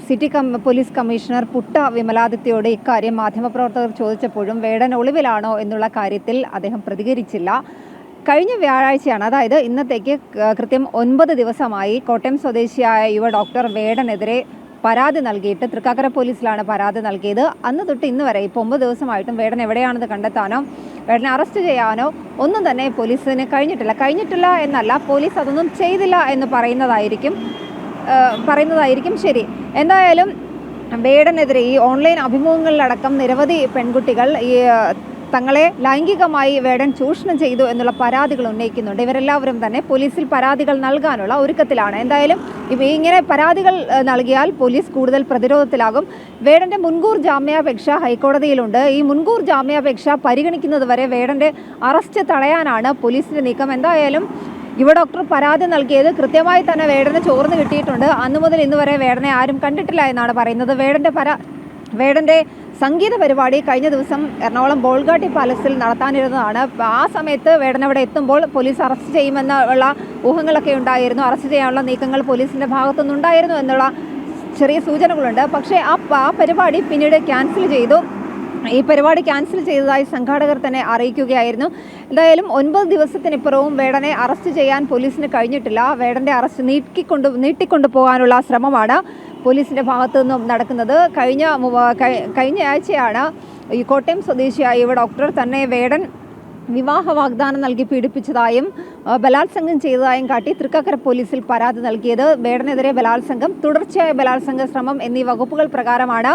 സിറ്റി പോലീസ് കമ്മീഷണർ പുട്ട വിമലാദിത്യയോട് ഇക്കാര്യം മാധ്യമപ്രവർത്തകർ ചോദിച്ചപ്പോഴും വേടൻ ഒളിവിലാണോ എന്നുള്ള കാര്യത്തിൽ അദ്ദേഹം പ്രതികരിച്ചില്ല. കഴിഞ്ഞ വ്യാഴാഴ്ചയാണ്, അതായത് ഇന്നത്തേക്ക് കൃത്യം 9 ദിവസമായി കോട്ടയം സ്വദേശിയായ യുവ ഡോക്ടർ വേടനെതിരെ പരാതി നൽകിയിട്ട് തൃക്കാക്കര പോലീസിലാണ് പരാതി നൽകിയത്. അന്ന് തൊട്ട് ഇന്ന് വരെ ഇപ്പോൾ 9 ദിവസമായിട്ടും വേടൻ എവിടെയാണെന്ന് കണ്ടെത്താനോ വേടനെ അറസ്റ്റ് ചെയ്യാനോ ഒന്നും തന്നെ പോലീസിന് കഴിഞ്ഞിട്ടില്ല എന്നല്ല, പോലീസ് അതൊന്നും ചെയ്തില്ല എന്ന് പറയുന്നതായിരിക്കും ശരി. എന്തായാലും വേടനെതിരെ ഈ ഓൺലൈൻ അഭിമുഖങ്ങളിലടക്കം നിരവധി പെൺകുട്ടികൾ ഈ തങ്ങളെ ലൈംഗികമായി വേടൻ ചൂഷണം ചെയ്തു എന്നുള്ള പരാതികൾ ഉന്നയിക്കുന്നുണ്ട്. ഇവരെല്ലാവരും തന്നെ പോലീസിൽ പരാതികൾ നൽകാനുള്ള ഒരുക്കത്തിലാണ്. എന്തായാലും ഇങ്ങനെ പരാതികൾ നൽകിയാൽ പോലീസ് കൂടുതൽ പ്രതിരോധത്തിലാകും. വേടന്റെ മുൻകൂർ ജാമ്യാപേക്ഷ ഹൈക്കോടതിയിലുണ്ട്. ഈ മുൻകൂർ ജാമ്യാപേക്ഷ പരിഗണിക്കുന്നത് വരെ വേടന്റെ അറസ്റ്റ് തടയാനാണ് പോലീസിന്റെ നീക്കം. എന്തായാലും യുവ ഡോക്ടർ പരാതി നൽകിയത് കൃത്യമായി തന്നെ വേടനെ ചോർന്ന് കിട്ടിയിട്ടുണ്ട്. അന്നു മുതൽ ഇന്ന് വരെ വേടനെ ആരും കണ്ടിട്ടില്ല എന്നാണ് പറയുന്നത്. വേടന്റെ സംഗീത പരിപാടി കഴിഞ്ഞ ദിവസം എറണാകുളം ബോൾഗാട്ടി പാലസിൽ നടത്താനിരുന്നതാണ്. ആ സമയത്ത് വേടൻ അവിടെ എത്തുമ്പോൾ പോലീസ് അറസ്റ്റ് ചെയ്യുമെന്നുള്ള ഊഹങ്ങളൊക്കെ ഉണ്ടായിരുന്നു. അറസ്റ്റ് ചെയ്യാനുള്ള നീക്കങ്ങൾ പോലീസിന്റെ ഭാഗത്തുനിന്നുണ്ടായിരുന്നു എന്നുള്ള ചെറിയ സൂചനകളുണ്ട്. പക്ഷേ ആ പരിപാടി പിന്നീട് ക്യാൻസൽ ചെയ്തു. ഈ പരിപാടി ക്യാൻസൽ ചെയ്തതായി സംഘാടകർ തന്നെ അറിയിക്കുകയായിരുന്നു. എന്തായാലും 9 ദിവസത്തിനിപ്പുറവും വേടനെ അറസ്റ്റ് ചെയ്യാൻ പോലീസിന് കഴിഞ്ഞിട്ടില്ല. വേടന്റെ അറസ്റ്റ് നീട്ടിക്കൊണ്ടു പോകാനുള്ള ശ്രമമാണ് പോലീസിന്റെ ഭാഗത്തു നിന്നും നടക്കുന്നത്. കഴിഞ്ഞ ആഴ്ചയാണ് ഈ കോട്ടയം സ്വദേശിയായ യുവ ഡോക്ടർ തന്നെ വേടൻ വിവാഹ വാഗ്ദാനം നൽകി പീഡിപ്പിച്ചതായും ബലാത്സംഗം ചെയ്തതായും കാട്ടി തൃക്കാക്കര പോലീസിൽ പരാതി നൽകിയത്. വേടനെതിരെ ബലാത്സംഗം, തുടർച്ചയായ ബലാത്സംഗ ശ്രമം എന്നീ വകുപ്പുകൾ പ്രകാരമാണ്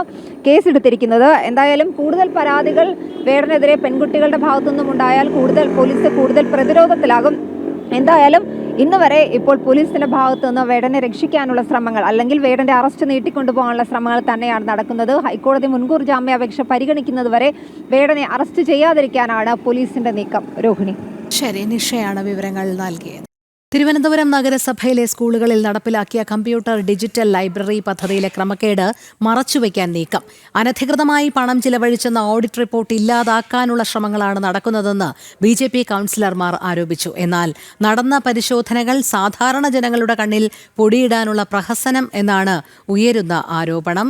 കേസെടുത്തിരിക്കുന്നത്. എന്തായാലും കൂടുതൽ പരാതികൾ വേടനെതിരെ പെൺകുട്ടികളുടെ ഭാഗത്തുനിന്നും ഉണ്ടായാൽ പോലീസ് കൂടുതൽ പ്രതിരോധത്തിലാകും. എന്തായാലും ഇന്ന് വരെ ഇപ്പോൾ പോലീസിന്റെ ഭാഗത്തു നിന്ന് വേടനെ രക്ഷിക്കാനുള്ള ശ്രമങ്ങൾ അല്ലെങ്കിൽ വേടന്റെ അറസ്റ്റ് നീട്ടിക്കൊണ്ടുപോകാനുള്ള ശ്രമങ്ങൾ തന്നെയാണ് നടക്കുന്നത്. ഹൈക്കോടതി മുൻകൂർ ജാമ്യാപേക്ഷ പരിഗണിക്കുന്നത് വരെ വേടനെ അറസ്റ്റ് ചെയ്യാതിരിക്കാനാണ് പോലീസിന്റെ നീക്കം. രോഹിണി. ശരി, നിഷയാണ് വിവരങ്ങൾ നൽകിയത്. തിരുവനന്തപുരം നഗരസഭയിലെ സ്കൂളുകളിൽ നടപ്പിലാക്കിയ കമ്പ്യൂട്ടർ ഡിജിറ്റൽ ലൈബ്രറി പദ്ധതിയിലെ ക്രമക്കേട് മറച്ചുവെക്കാൻ നീക്കം. അനധികൃതമായി പണം ചിലവഴിച്ചെന്ന ഓഡിറ്റ് റിപ്പോർട്ട് ഇല്ലാതാക്കാനുള്ള ശ്രമങ്ങളാണ് നടക്കുന്നതെന്ന് BJP കൗൺസിലർമാർ ആരോപിച്ചു. എന്നാൽ നടന്ന പരിശോധനകൾ സാധാരണ ജനങ്ങളുടെ കണ്ണിൽ പൊടിയിടാനുള്ള പ്രഹസനം എന്നാണ് ഉയരുന്ന ആരോപണം.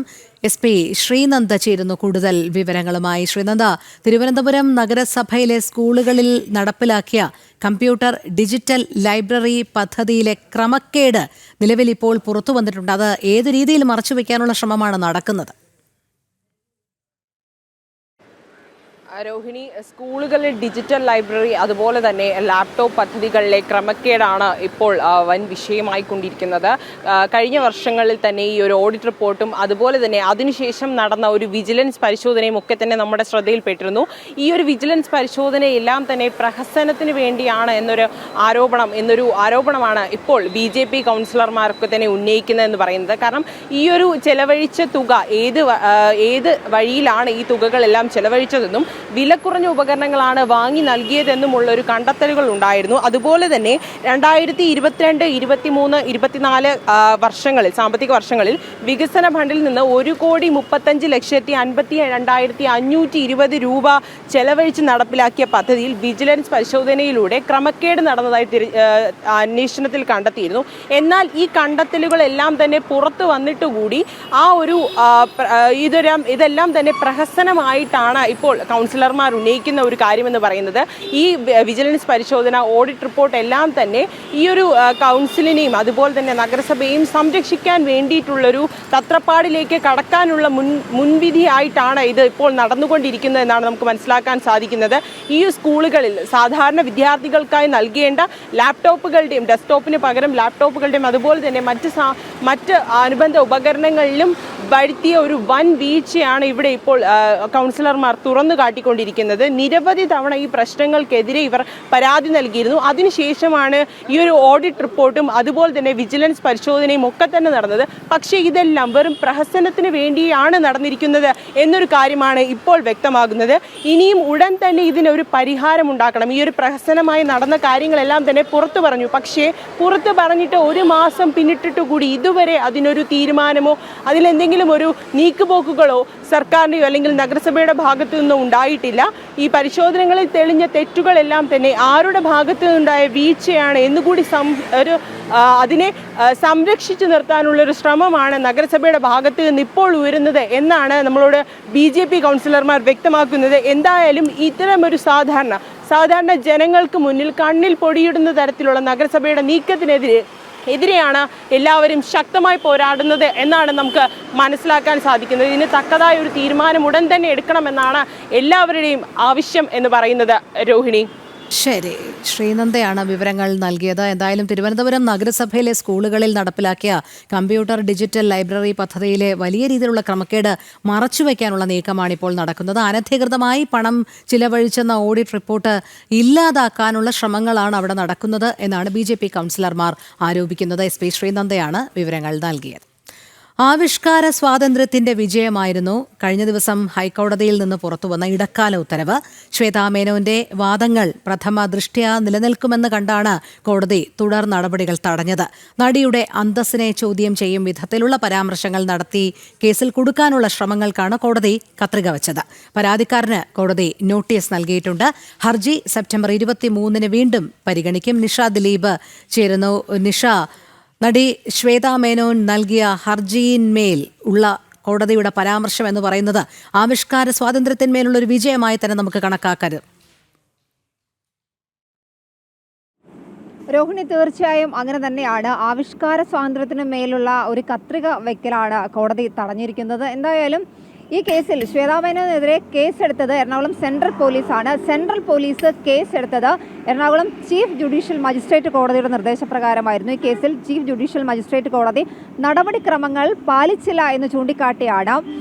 SP ശ്രീനന്ദ ചേരുന്നു കൂടുതൽ വിവരങ്ങളുമായി. ശ്രീനന്ദ, തിരുവനന്തപുരം നഗരസഭയിലെ സ്കൂളുകളിൽ നടപ്പിലാക്കിയ കമ്പ്യൂട്ടർ ഡിജിറ്റൽ ലൈബ്രറി പദ്ധതിയിലെ ക്രമക്കേട് നിലവിൽ ഇപ്പോൾ പുറത്തു വന്നിട്ടുണ്ട്. അത് ഏത് രീതിയിൽ മറച്ചുവെക്കാനുള്ള ശ്രമമാണ് നടക്കുന്നത്? രോഹിണി, സ്കൂളുകളിൽ ഡിജിറ്റൽ ലൈബ്രറി അതുപോലെ തന്നെ ലാപ്ടോപ്പ് പദ്ധതികളിലെ ക്രമക്കേടാണ് ഇപ്പോൾ വൻ വിഷയമായിക്കൊണ്ടിരിക്കുന്നത്. കഴിഞ്ഞ വർഷങ്ങളിൽ തന്നെ ഈ ഒരു ഓഡിറ്റ് റിപ്പോർട്ടും അതുപോലെ തന്നെ അതിനുശേഷം നടന്ന ഒരു വിജിലൻസ് പരിശോധനയും ഒക്കെ തന്നെ നമ്മുടെ ശ്രദ്ധയിൽപ്പെട്ടിരുന്നു. ഈ ഒരു വിജിലൻസ് പരിശോധനയെല്ലാം തന്നെ പ്രഹസനത്തിന് വേണ്ടിയാണ് എന്നൊരു ആരോപണമാണ് ഇപ്പോൾ BJP കൗൺസിലർമാരൊക്കെ തന്നെ ഉന്നയിക്കുന്നതെന്ന് പറയുന്നത്. കാരണം ഈ ഒരു ചെലവഴിച്ച തുക ഏത് വഴിയിലാണ് ഈ തുകകളെല്ലാം ചെലവഴിച്ചതെന്നും വിലക്കുറഞ്ഞ ഉപകരണങ്ങളാണ് വാങ്ങി നൽകിയതെന്നുമുള്ള ഒരു കണ്ടെത്തലുകൾ ഉണ്ടായിരുന്നു. അതുപോലെ തന്നെ 2022, 23, 24 വർഷങ്ങളിൽ, സാമ്പത്തിക വർഷങ്ങളിൽ വികസന ഫണ്ടിൽ നിന്ന് 1,35,52,520 രൂപ ചെലവഴിച്ച് നടപ്പിലാക്കിയ പദ്ധതിയിൽ വിജിലൻസ് പരിശോധനയിലൂടെ ക്രമക്കേട് നടന്നതായി അന്വേഷണത്തിൽ കണ്ടെത്തിയിരുന്നു. എന്നാൽ ഈ കണ്ടെത്തലുകളെല്ലാം തന്നെ പുറത്തു വന്നിട്ടുകൂടി ഇതെല്ലാം തന്നെ പ്രഹസനമായിട്ടാണ് ഇപ്പോൾ കൗൺസിലർമാർ ഉന്നയിക്കുന്ന ഒരു കാര്യമെന്ന് പറയുന്നത്. ഈ വിജിലൻസ് പരിശോധന, ഓഡിറ്റ് റിപ്പോർട്ട് എല്ലാം തന്നെ ഈ ഒരു കൗൺസിലിനെയും അതുപോലെ തന്നെ നഗരസഭയെയും സംരക്ഷിക്കാൻ വേണ്ടിയിട്ടുള്ളൊരു തത്രപ്പാടിലേക്ക് കടക്കാനുള്ള മുൻവിധിയായിട്ടാണ് ഇത് ഇപ്പോൾ നടന്നുകൊണ്ടിരിക്കുന്നത് എന്നാണ് നമുക്ക് മനസ്സിലാക്കാൻ സാധിക്കുന്നത്. ഈ സ്കൂളുകളിൽ സാധാരണ വിദ്യാർത്ഥികൾക്കായി നൽകേണ്ട ലാപ്ടോപ്പുകളുടെയും, ഡെസ്ക്ടോപ്പിന് പകരം ലാപ്ടോപ്പുകളുടെയും അതുപോലെ തന്നെ മറ്റ് അനുബന്ധ ഉപകരണങ്ങളിലും വരുത്തിയ ഒരു വൻ വീഴ്ചയാണ് ഇവിടെ ഇപ്പോൾ കൗൺസിലർമാർ തുറന്നു കാട്ടിക്കൊണ്ടിരിക്കുന്നത്. നിരവധി തവണ ഈ പ്രശ്നങ്ങൾക്കെതിരെ ഇവർ പരാതി നൽകിയിരുന്നു. അതിനുശേഷമാണ് ഈ ഒരു ഓഡിറ്റ് റിപ്പോർട്ടും അതുപോലെ തന്നെ വിജിലൻസ് പരിശോധനയും ഒക്കെ തന്നെ നടന്നത്. പക്ഷേ ഇതെല്ലാം വെറും പ്രഹസനത്തിന് വേണ്ടിയാണ് നടന്നിരിക്കുന്നത് എന്നൊരു കാര്യമാണ് ഇപ്പോൾ വ്യക്തമാകുന്നത്. ഇനിയും ഉടൻ തന്നെ ഇതിനൊരു പരിഹാരം ഉണ്ടാക്കണം. ഈ ഒരു പ്രഹസനമായി നടന്ന കാര്യങ്ങളെല്ലാം തന്നെ പുറത്തു പറഞ്ഞു. പക്ഷേ പുറത്ത് പറഞ്ഞിട്ട് 1 മാസം പിന്നിട്ടിട്ട് കൂടി ഇതുവരെ അതിനൊരു തീരുമാനമോ അതിലെന്തെങ്കിലും ഒരു നീക്കുപോക്കുകളോ സർക്കാരിൻ്റെയോ അല്ലെങ്കിൽ നഗരസഭയുടെ ഭാഗത്തു നിന്നോ ഉണ്ടായിട്ടില്ല. ഉണ്ടായിട്ടില്ല. ഈ പരിശോധനകളിൽ തെളിഞ്ഞ തെറ്റുകളെല്ലാം തന്നെ ആരുടെ ഭാഗത്തു നിന്നുണ്ടായ വീഴ്ചയാണ് എന്നുകൂടി അതിനെ സംരക്ഷിച്ചു നിർത്താനുള്ളൊരു ശ്രമമാണ് നഗരസഭയുടെ ഭാഗത്ത് നിന്ന് ഇപ്പോൾ ഉയരുന്നത് എന്നാണ് നമ്മളോട് BJP കൗൺസിലർമാർ വ്യക്തമാക്കുന്നത്. എന്തായാലും ഇത്തരമൊരു സാധാരണ ജനങ്ങൾക്ക് മുന്നിൽ കണ്ണിൽ പൊടിയിടുന്ന തരത്തിലുള്ള നഗരസഭയുടെ നീക്കത്തിനെതിരെയാണ് എല്ലാവരും ശക്തമായി പോരാടുന്നത് എന്നാണ് നമുക്ക് മനസ്സിലാക്കാൻ സാധിക്കുന്നത്. ഇതിന് തക്കതായ ഒരു തീരുമാനം ഉടൻ തന്നെ എടുക്കണമെന്നാണ് എല്ലാവരുടെയും ആവശ്യം എന്ന് പറയുന്നത്. രോഹിണി. ശരി, ശ്രീനന്ദയാണ് വിവരങ്ങൾ നൽകിയത്. എന്തായാലും തിരുവനന്തപുരം നഗരസഭയിലെ സ്കൂളുകളിൽ നടപ്പിലാക്കിയ കമ്പ്യൂട്ടർ ഡിജിറ്റൽ ലൈബ്രറി പദ്ധതിയിലെ വലിയ രീതിയിലുള്ള ക്രമക്കേട് മറച്ചുവെക്കാനുള്ള നീക്കമാണ് ഇപ്പോൾ നടക്കുന്നത്. അനധികൃതമായി പണം ചിലവഴിച്ചെന്ന ഓഡിറ്റ് റിപ്പോർട്ട് ഇല്ലാതാക്കാനുള്ള ശ്രമങ്ങളാണ് അവിടെ നടക്കുന്നത് എന്നാണ് BJP കൗൺസിലർമാർ ആരോപിക്കുന്നത്. SP ശ്രീനന്ദയാണ് വിവരങ്ങൾ നൽകിയത്. ആവിഷ്കാര സ്വാതന്ത്ര്യത്തിന്റെ വിജയമായിരുന്നു കഴിഞ്ഞ ദിവസം ഹൈക്കോടതിയിൽ നിന്ന് പുറത്തുവന്ന ഇടക്കാല ഉത്തരവ്. ശ്വേതാ മേനോന്റെ വാദങ്ങൾ പ്രഥമ ദൃഷ്ട്യാ നിലനിൽക്കുമെന്ന് കണ്ടാണ് കോടതി തുടർ നടപടികൾ തടഞ്ഞത്. നടിയുടെ അന്തസ്സിനെ ചോദ്യം ചെയ്യും വിധത്തിലുള്ള പരാമർശങ്ങൾ നടത്തി കേസിൽ കുടുക്കാനുള്ള ശ്രമങ്ങൾക്കാണ് കോടതി കത്രിക വച്ചത്. പരാതിക്കാരന് കോടതി നോട്ടീസ് നൽകിയിട്ടുണ്ട്. ഹർജി സെപ്റ്റംബർ 23 വീണ്ടും പരിഗണിക്കും. നിഷ ദിലീപ് ചേരുന്നു. നിഷ, നടി ശ്വേതാ മേനോൻ നൽകിയ ഹർജിയിന്മേൽ ഉള്ള കോടതിയുടെ പരാമർശം എന്ന് പറയുന്നത് ആവിഷ്കാര സ്വാതന്ത്ര്യത്തിന്മേലുള്ളൊരു വിജയമായി തന്നെ നമുക്ക് കണക്കാക്കരുത്. രോഹിണി, തീർച്ചയായും അങ്ങനെ തന്നെയാണ്. ആവിഷ്കാര സ്വാതന്ത്ര്യത്തിന് മേലുള്ള ഒരു കത്രിക വയ്ക്കലാണ് കോടതി തടഞ്ഞിരിക്കുന്നത്. എന്തായാലും ഈ കേസിൽ ശ്വേതാ മേനോനെതിരെ കേസെടുത്തത് എറണാകുളം സെൻട്രൽ പോലീസാണ്. സെൻട്രൽ പോലീസ് കേസെടുത്തത് എറണാകുളം ചീഫ് ജുഡീഷ്യൽ മജിസ്ട്രേറ്റ് കോടതിയുടെ നിർദ്ദേശപ്രകാരമായിരുന്നു. ഈ കേസിൽ ചീഫ് ജുഡീഷ്യൽ മജിസ്ട്രേറ്റ് കോടതി നടപടിക്രമങ്ങൾ പാലിച്ചില്ല എന്ന് ചൂണ്ടിക്കാട്ടിയാണ്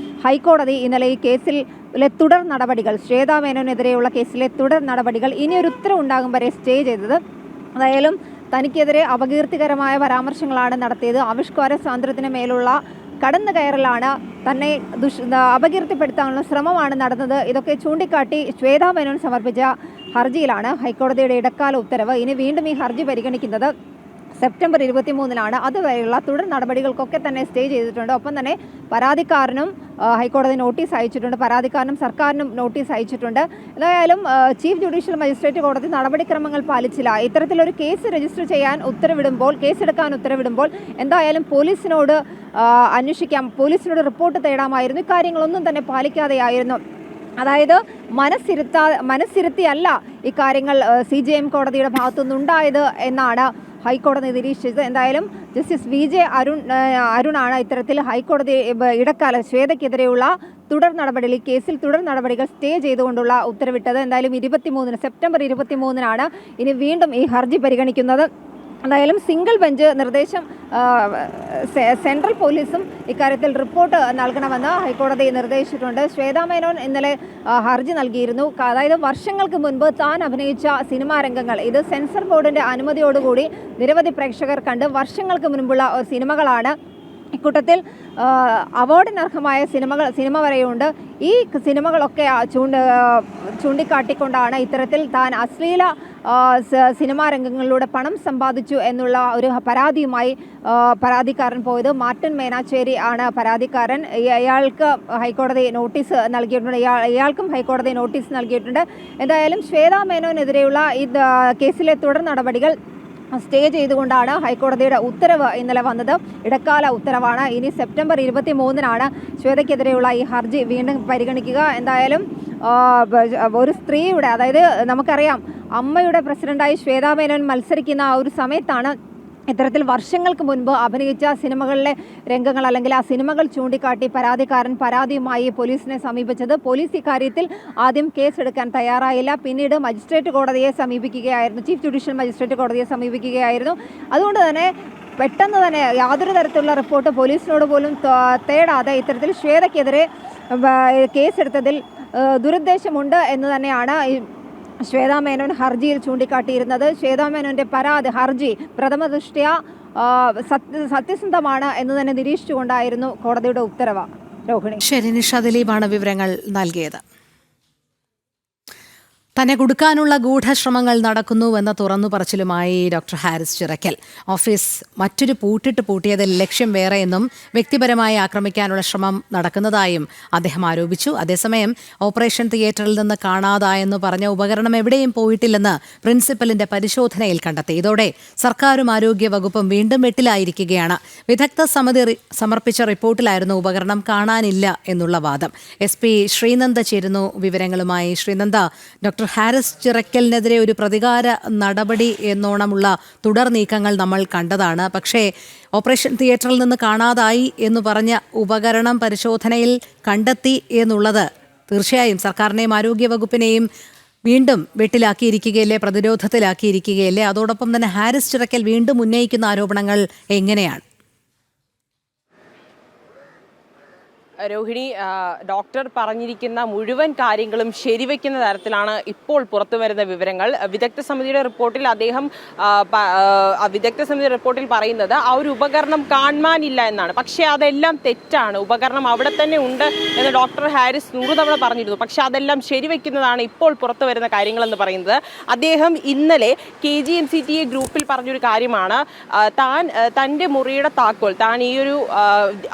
ഹൈക്കോടതി ഇന്നലെ ഈ കേസിലെ തുടർ നടപടികൾ, ശ്വേതാ മേനോനെതിരെയുള്ള കേസിലെ തുടർ നടപടികൾ ഇനിയൊരു ഉത്തരവുണ്ടാകും വരെ സ്റ്റേ ചെയ്തത്. എന്തായാലും തനിക്കെതിരെ അപകീർത്തികരമായ പരാമർശങ്ങളാണ് നടത്തിയത്, ആവിഷ്കാര സ്വാതന്ത്ര്യത്തിന് മേലുള്ള കടന്നു കയറലാണ്, തന്നെ അപകീർത്തിപ്പെടുത്താനുള്ള ശ്രമമാണ് നടന്നത്. ഇതൊക്കെ ചൂണ്ടിക്കാട്ടി ശ്വേതാ മേനോൻ സമർപ്പിച്ച ഹർജിയിലാണ് ഹൈക്കോടതിയുടെ ഇടക്കാല ഉത്തരവ്. ഇനി വീണ്ടും ഈ ഹർജി പരിഗണിക്കുന്നത് സെപ്റ്റംബർ 23 അതുവരെയുള്ള തുടർ നടപടികൾക്കൊക്കെ തന്നെ സ്റ്റേ ചെയ്തിട്ടുണ്ട്. ഒപ്പം തന്നെ പരാതിക്കാരനും ഹൈക്കോടതി നോട്ടീസ് അയച്ചിട്ടുണ്ട്. പരാതിക്കാരനും സർക്കാരിനും നോട്ടീസ് അയച്ചിട്ടുണ്ട്. എന്തായാലും ചീഫ് ജുഡീഷ്യൽ മജിസ്ട്രേറ്റ് കോടതി നടപടിക്രമങ്ങൾ പാലിച്ചില്ല. ഇത്തരത്തിലൊരു കേസ് രജിസ്റ്റർ ചെയ്യാൻ ഉത്തരവിടുമ്പോൾ, കേസെടുക്കാൻ ഉത്തരവിടുമ്പോൾ എന്തായാലും പോലീസിനോട് അന്വേഷിക്കാം, പോലീസിനോട് റിപ്പോർട്ട് തേടാമായിരുന്നു. ഇക്കാര്യങ്ങളൊന്നും തന്നെ പാലിക്കാതെയായിരുന്നു. അതായത് മനസ്സിരുത്തിയല്ല ഇക്കാര്യങ്ങൾ CJM കോടതിയുടെ ഭാഗത്തുനിന്നുണ്ടായത് എന്നാണ് ഹൈക്കോടതി നിരീക്ഷിച്ചത്. എന്തായാലും ജസ്റ്റിസ് VJ അരുണാണ് ഇത്തരത്തിൽ ഹൈക്കോടതി ഇടക്കാല ശ്വേതയ്ക്കെതിരെയുള്ള തുടർ നടപടികൾ, ഈ കേസിൽ തുടർ നടപടികൾ സ്റ്റേ ചെയ്തുകൊണ്ടുള്ള ഉത്തരവിട്ടത്. എന്തായാലും സെപ്റ്റംബർ 23 ഇനി വീണ്ടും ഈ ഹർജി പരിഗണിക്കുന്നത്. എന്തായാലും സിംഗിൾ ബെഞ്ച് നിർദ്ദേശം സെൻട്രൽ പോലീസും ഇക്കാര്യത്തിൽ റിപ്പോർട്ട് നൽകണമെന്ന് ഹൈക്കോടതി നിർദ്ദേശിച്ചിട്ടുണ്ട്. ശ്വേതാ മേനോൻ ഇന്നലെ ഹർജി നൽകിയിരുന്നു. അതായത് വർഷങ്ങൾക്ക് മുൻപ് താൻ അഭിനയിച്ച സിനിമാ രംഗങ്ങൾ, ഇത് സെൻസർ ബോർഡിൻ്റെ അനുമതിയോടുകൂടി നിരവധി പ്രേക്ഷകർ കണ്ട് വർഷങ്ങൾക്ക് മുൻപുള്ള സിനിമകളാണ്. ഇക്കൂട്ടത്തിൽ അവാർഡിനർഹമായ സിനിമ വരെയുണ്ട്. ഈ സിനിമകളൊക്കെ ചൂണ്ടിക്കാട്ടിക്കൊണ്ടാണ് ഇത്തരത്തിൽ താൻ അശ്ലീല സിനിമാ രംഗങ്ങളിലൂടെ പണം സമ്പാദിച്ചു എന്നുള്ള ഒരു പരാതിയുമായി പരാതിക്കാരൻ പോയത്. മാർട്ടിൻ മേനാച്ചേരി ആണ് പരാതിക്കാരൻ. ഇയാൾക്ക് ഹൈക്കോടതി നോട്ടീസ് നൽകിയിട്ടുണ്ട്. ഇയാൾക്കും ഹൈക്കോടതി നോട്ടീസ് നൽകിയിട്ടുണ്ട്. എന്തായാലും ശ്വേതാ മേനോനെതിരെയുള്ള ഈ കേസിലെ തുടർ നടപടികൾ സ്റ്റേ ചെയ്തുകൊണ്ടാണ് ഹൈക്കോടതിയുടെ ഉത്തരവ് ഇന്നലെ വന്നത്. ഇടക്കാല ഉത്തരവാണ്. ഇനി സെപ്റ്റംബർ 23 ശ്വേതയ്ക്കെതിരെയുള്ള ഈ ഹർജി വീണ്ടും പരിഗണിക്കുക. എന്തായാലും ഒരു സ്ത്രീയുടെ, അതായത് നമുക്കറിയാം അമ്മയുടെ പ്രസിഡന്റായി ശ്വേതാ മേനോൻ മത്സരിക്കുന്ന ആ ഒരു സമയത്താണ് ഇത്തരത്തിൽ വർഷങ്ങൾക്ക് മുൻപ് അഭിനയിച്ച സിനിമകളിലെ രംഗങ്ങൾ അല്ലെങ്കിൽ ആ സിനിമകൾ ചൂണ്ടിക്കാട്ടി പരാതിക്കാരൻ പരാതിയുമായി പോലീസിനെ സമീപിച്ചത്. പോലീസ് ഇക്കാര്യത്തിൽ ആദ്യം കേസെടുക്കാൻ തയ്യാറായില്ല. പിന്നീട് മജിസ്ട്രേറ്റ് കോടതിയെ സമീപിക്കുകയായിരുന്നു, ചീഫ് ജുഡീഷ്യൽ മജിസ്ട്രേറ്റ് കോടതിയെ സമീപിക്കുകയായിരുന്നു. അതുകൊണ്ട് തന്നെ പെട്ടെന്ന് തന്നെ യാതൊരു തരത്തിലുള്ള റിപ്പോർട്ട് പോലീസിനോട് പോലും തേടാതെ ഇത്തരത്തിൽ ശ്വേതയ്ക്കെതിരെ കേസെടുത്തതിൽ ദുരുദ്ദേശമുണ്ട് എന്ന് തന്നെയാണ് ശ്വേതാ മേനോൻ ഹർജിയിൽ ചൂണ്ടിക്കാട്ടിയിരുന്നത്. ശ്വേതാ മേനോന്റെ ഹർജി പ്രഥമ ദൃഷ്ട്യാ സത്യസന്ധമാണ് എന്ന് തന്നെ നിരീക്ഷിച്ചുകൊണ്ടായിരുന്നു കോടതിയുടെ ഉത്തരവ്. രോഹിണി. ശരി, നിഷ ദിലീപാണ് വിവരങ്ങൾ നൽകിയത്. തന്നെ കുടുക്കാനുള്ള ഗൂഢശ്രമങ്ങൾ നടക്കുന്നുവെന്ന തുറന്നു പറച്ചിലുമായി ഡോക്ടർ ഹാരിസ് ചിറക്കൽ. ഓഫീസ് മറ്റൊരു പൂട്ടിയതിൽ ലക്ഷ്യം വേറെയെന്നും വ്യക്തിപരമായി ആക്രമിക്കാനുള്ള ശ്രമം നടക്കുന്നതായും അദ്ദേഹം ആരോപിച്ചു. അതേസമയം ഓപ്പറേഷൻ തിയേറ്ററിൽ നിന്ന് കാണാതായെന്ന് പറഞ്ഞ ഉപകരണം എവിടെയും പോയിട്ടില്ലെന്ന് പ്രിൻസിപ്പലിന്റെ പരിശോധനയിൽ കണ്ടെത്തി. ഇതോടെ സർക്കാരും ആരോഗ്യ വകുപ്പും വീണ്ടും വെട്ടിലായിരിക്കുകയാണ്. വിദഗ്ധ സമിതി സമർപ്പിച്ച റിപ്പോർട്ടിലായിരുന്നു ഉപകരണം കാണാനില്ല എന്നുള്ള വാദം. SP ശ്രീനന്ദ ചേരുന്നു വിവരങ്ങളുമായി. ശ്രീനന്ദ, ഡോക്ടർ ഹാരിസ് ചിറക്കലിനെതിരെ ഒരു പ്രതികാര നടപടി എന്നോണമുള്ള തുടർ നീക്കങ്ങൾ നമ്മൾ കണ്ടതാണ്. പക്ഷേ ഓപ്പറേഷൻ തിയേറ്ററിൽ നിന്ന് കാണാതായി എന്ന് പറഞ്ഞ ഉപകരണം പരിശോധനയിൽ കണ്ടെത്തി എന്നുള്ളത് തീർച്ചയായും സർക്കാരിനെയും ആരോഗ്യവകുപ്പിനെയും വീണ്ടും വെട്ടിലാക്കിയിരിക്കുകയല്ലേ, പ്രതിരോധത്തിലാക്കിയിരിക്കുകയല്ലേ? അതോടൊപ്പം തന്നെ ഹാരിസ് ചിറക്കൽ വീണ്ടും ഉന്നയിക്കുന്ന ആരോപണങ്ങൾ എങ്ങനെയാണ്? രോഹിണി, ഡോക്ടർ പറഞ്ഞിരിക്കുന്ന മുഴുവൻ കാര്യങ്ങളും ശരിവെക്കുന്ന തരത്തിലാണ് ഇപ്പോൾ പുറത്തു വരുന്ന വിവരങ്ങൾ. വിദഗ്ധ സമിതിയുടെ റിപ്പോർട്ടിൽ പറയുന്നത് ആ ഒരു ഉപകരണം കാണാനില്ല എന്നാണ്. പക്ഷേ അതെല്ലാം തെറ്റാണ്. ഉപകരണം അവിടെ തന്നെ ഉണ്ട് എന്ന് ഡോക്ടർ ഹാരിസ് 100 തവണ പറഞ്ഞിരുന്നു. പക്ഷേ അതെല്ലാം ശരിവെക്കുന്നതാണ് ഇപ്പോൾ പുറത്തു വരുന്ന കാര്യങ്ങളെന്ന് പറയുന്നത്. അദ്ദേഹം ഇന്നലെ KGMCTA ഗ്രൂപ്പിൽ പറഞ്ഞൊരു കാര്യമാണ്, തൻ്റെ മുറിയുടെ താക്കോൽ താൻ ഈ ഒരു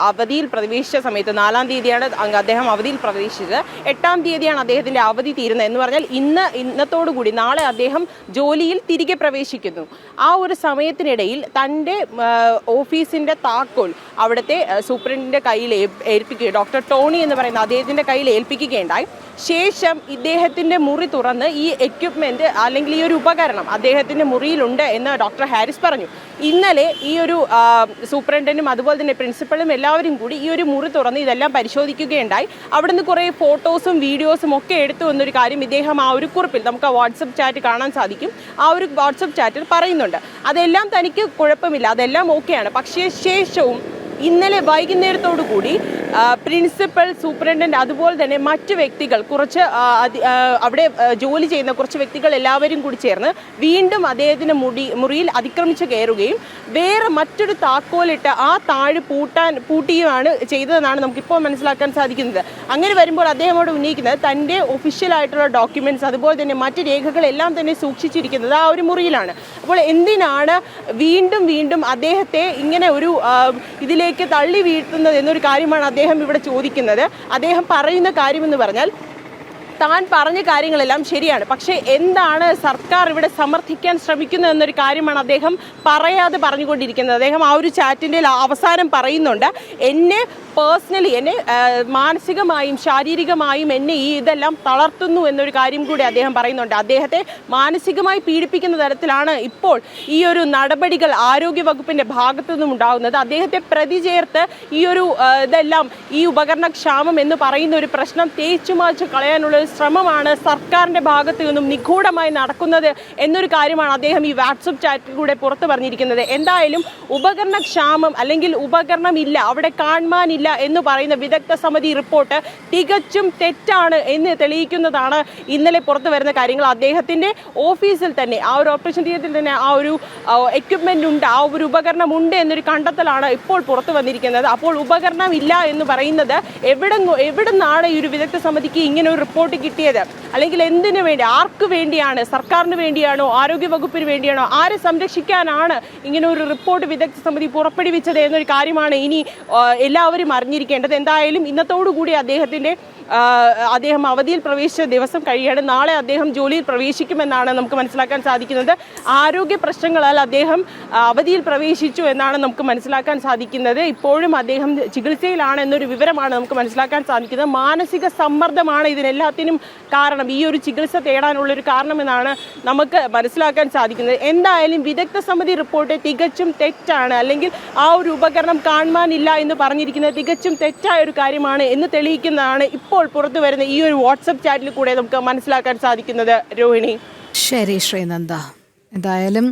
അവധിയിൽ പ്രവേശിച്ച സമയത്ത് 4-ാം തീയതിയാണ് അദ്ദേഹം അവധിയിൽ പ്രവേശിച്ചത്. 8-ാം തീയതിയാണ് അദ്ദേഹത്തിന്റെ അവധി തീരുന്നത്. എന്ന് പറഞ്ഞാൽ ഇന്നത്തോടുകൂടി നാളെ അദ്ദേഹം ജോലിയിൽ തിരികെ പ്രവേശിക്കുന്നു. ആ ഒരു സമയത്തിനിടയിൽ തൻ്റെ ഓഫീസിന്റെ താക്കോൽ അവിടുത്തെ സൂപ്രണ്ടിന്റെ കയ്യിൽ ഏൽപ്പിക്കുക, ഡോക്ടർ ടോണി എന്ന് പറയുന്ന അദ്ദേഹത്തിന്റെ കയ്യിൽ ഏൽപ്പിക്കുകയുണ്ടായി. ശേഷം ഇദ്ദേഹത്തിന്റെ മുറി തുറന്ന് ഈ എക്യുപ്മെന്റ് അല്ലെങ്കിൽ ഈ ഒരു ഉപകരണം അദ്ദേഹത്തിന്റെ മുറിയിലുണ്ട് എന്ന് ഡോക്ടർ ഹാരിസ് പറഞ്ഞു. ഇന്നലെ ഈ ഒരു സൂപ്രണ്ടന്റും അതുപോലെ തന്നെ പ്രിൻസിപ്പളും എല്ലാവരും കൂടി ഈ ഒരു മുറി തുറന്ന് ഇതെല്ലാം പരിശോധിക്കുകയുണ്ടായി. അവിടുന്ന് കുറേ ഫോട്ടോസും വീഡിയോസും ഒക്കെ എടുത്തു എന്നൊരു കാര്യം ഇദ്ദേഹം ആ ഒരു കുറിപ്പിൽ, നമുക്ക് ആ വാട്സപ്പ് ചാറ്റ് കാണാൻ സാധിക്കും, ആ ഒരു വാട്സപ്പ് ചാറ്റിൽ പറയുന്നുണ്ട്. അതെല്ലാം തനിക്ക് കുഴപ്പമില്ല, അതെല്ലാം ഓക്കെയാണ്. പക്ഷേ ശേഷവും ഇന്നലെ വൈകുന്നേരത്തോടു കൂടി പ്രിൻസിപ്പൽ, സൂപ്രണ്ടന്റ് അതുപോലെ തന്നെ മറ്റു വ്യക്തികൾ, കുറച്ച് അവിടെ ജോലി ചെയ്യുന്ന കുറച്ച് വ്യക്തികൾ എല്ലാവരും കൂടി ചേർന്ന് വീണ്ടും അദ്ദേഹത്തിന്റെ മുറിയിൽ അതിക്രമിച്ച് കയറുകയും വേറെ മറ്റൊരു താക്കോലിട്ട് ആ താഴ് പൂട്ടുകയുമാണ് ചെയ്തതെന്നാണ് നമുക്കിപ്പോൾ മനസ്സിലാക്കാൻ സാധിക്കുന്നത്. അങ്ങനെ വരുമ്പോൾ അദ്ദേഹമോട് ഉന്നയിക്കുന്നത് തൻ്റെ ഒഫീഷ്യലായിട്ടുള്ള ഡോക്യുമെന്റ്സ് അതുപോലെ തന്നെ മറ്റ് രേഖകളെല്ലാം തന്നെ സൂക്ഷിച്ചിരിക്കുന്നത് ആ ഒരു മുറിയിലാണ്. അപ്പോൾ എന്തിനാണ് വീണ്ടും അദ്ദേഹത്തെ ഇങ്ങനെ ഒരു ഇതിലേക്ക് തള്ളി വീഴ്ത്തുന്നത് എന്നൊരു കാര്യമാണ് അദ്ദേഹം ഇവിടെ ചോദിക്കുന്നത്. അദ്ദേഹം പറയുന്ന കാര്യമെന്ന് പറഞ്ഞാൽ താൻ പറഞ്ഞ കാര്യങ്ങളെല്ലാം ശരിയാണ്, പക്ഷേ എന്താണ് സർക്കാർ ഇവിടെ സമർത്ഥിക്കാൻ ശ്രമിക്കുന്നത് എന്നൊരു കാര്യമാണ് അദ്ദേഹം പറയാതെ പറഞ്ഞുകൊണ്ടിരിക്കുന്നത്. അദ്ദേഹം ആ ഒരു ചാറ്റിൻ്റെ അവസാനം പറയുന്നുണ്ട്, എന്നെ പേഴ്സണലി, എന്നെ മാനസികമായും ശാരീരികമായും എന്നെ ഇതെല്ലാം തളർത്തുന്നു എന്നൊരു കാര്യം കൂടി അദ്ദേഹം പറയുന്നുണ്ട്. അദ്ദേഹത്തെ മാനസികമായി പീഡിപ്പിക്കുന്ന തരത്തിലാണ് ഇപ്പോൾ ഈ ഒരു നടപടികൾ ആരോഗ്യവകുപ്പിന്റെ ഭാഗത്തു നിന്നും ഉണ്ടാകുന്നത്. അദ്ദേഹത്തെ പ്രതി ചേർത്ത് ഈ ഒരു ഇതെല്ലാം, ഈ ഉപകരണക്ഷാമം എന്ന് പറയുന്ന ഒരു പ്രശ്നം തേച്ചുമാച്ച് കളയാനുള്ള ശ്രമമാണ് സർക്കാരിന്റെ ഭാഗത്തു നിന്നും നിഗൂഢമായി നടക്കുന്നത് എന്നൊരു കാര്യമാണ് അദ്ദേഹം ഈ വാട്സപ്പ് ചാറ്റിലൂടെ പുറത്തു പറഞ്ഞിരിക്കുന്നത്. എന്തായാലും ഉപകരണക്ഷാമം അല്ലെങ്കിൽ ഉപകരണമില്ല, അവിടെ കാണാനില്ല എന്ന് പറയുന്ന വിദഗ്ധ സമിതി റിപ്പോർട്ട് തികച്ചും തെറ്റാണ് എന്ന് തെളിയിക്കുന്നതാണ് ഇന്നലെ പുറത്തു വരുന്ന കാര്യങ്ങൾ. അദ്ദേഹത്തിന്റെ ഓഫീസിൽ തന്നെ, ആ ഒരു ഓപ്പറേഷൻ തിയേറ്ററിൽ തന്നെ ആ ഒരു എക്യുപ്മെന്റ് ഉണ്ട്, ആ ഒരു ഉപകരണം ഉണ്ട് എന്നൊരു കണ്ടെത്തലാണ് ഇപ്പോൾ പുറത്തു വന്നിരിക്കുന്നത്. അപ്പോൾ ഉപകരണം ഇല്ല എന്ന് പറയുന്നത് എവിടുന്നാണ് ഈ ഒരു വിദഗ്ധ സമിതിക്ക് ഇങ്ങനെ ഒരു റിപ്പോർട്ട് കിട്ടിയത്? അല്ലെങ്കിൽ എന്തിനു വേണ്ടി, ആർക്ക് വേണ്ടിയാണ്? സർക്കാരിന് വേണ്ടിയാണോ? ആരോഗ്യ വകുപ്പിന് വേണ്ടിയാണോ? ആരെ സംരക്ഷിക്കാനാണ് ഇങ്ങനെ ഒരു റിപ്പോർട്ട് വിദഗ്ധ സമിതി പുറപ്പെടുവിച്ചത് എന്നൊരു കാര്യമാണ് ഇനി എല്ലാവരും അറിഞ്ഞിരിക്കേണ്ടത്. എന്തായാലും ഇന്നത്തോടുകൂടി അദ്ദേഹം അവധിയിൽ പ്രവേശിച്ച ദിവസം കഴിയാണ്. നാളെ അദ്ദേഹം ജോലിയിൽ പ്രവേശിക്കുമെന്നാണ് നമുക്ക് മനസ്സിലാക്കാൻ സാധിക്കുന്നത്. ആരോഗ്യ പ്രശ്നങ്ങളാൽ അദ്ദേഹം അവധിയിൽ പ്രവേശിച്ചു എന്നാണ് നമുക്ക് മനസ്സിലാക്കാൻ സാധിക്കുന്നത്. ഇപ്പോഴും അദ്ദേഹം ചികിത്സയിലാണ് എന്നൊരു വിവരമാണ് നമുക്ക് മനസ്സിലാക്കാൻ സാധിക്കുന്നത്. മാനസിക സമ്മർദ്ദമാണ് ഇതിനെല്ലാത്തിനും കാരണം, ഈ ഒരു ചികിത്സ തേടാനുള്ളൊരു കാരണമെന്നാണ് നമുക്ക് മനസ്സിലാക്കാൻ സാധിക്കുന്നത്. എന്തായാലും വിദഗ്ധ സമിതി റിപ്പോർട്ട് തികച്ചും തെറ്റാണ്, അല്ലെങ്കിൽ ആ ഒരു ഉപകരണം കാണാനില്ല എന്ന് പറഞ്ഞിരിക്കുന്നത് തികച്ചും തെറ്റായ ഒരു കാര്യമാണ് എന്ന് തെളിയിക്കുന്നതാണ് ഇപ്പോൾ പുറത്തു വരുന്ന ഈ ഒരു വാട്സപ്പ് ചാറ്റിൽ കൂടെ നമുക്ക് മനസ്സിലാക്കാൻ സാധിക്കുന്നത്. രോഹിണി. ശരി ശ്രീനന്ദ, എന്തായാലും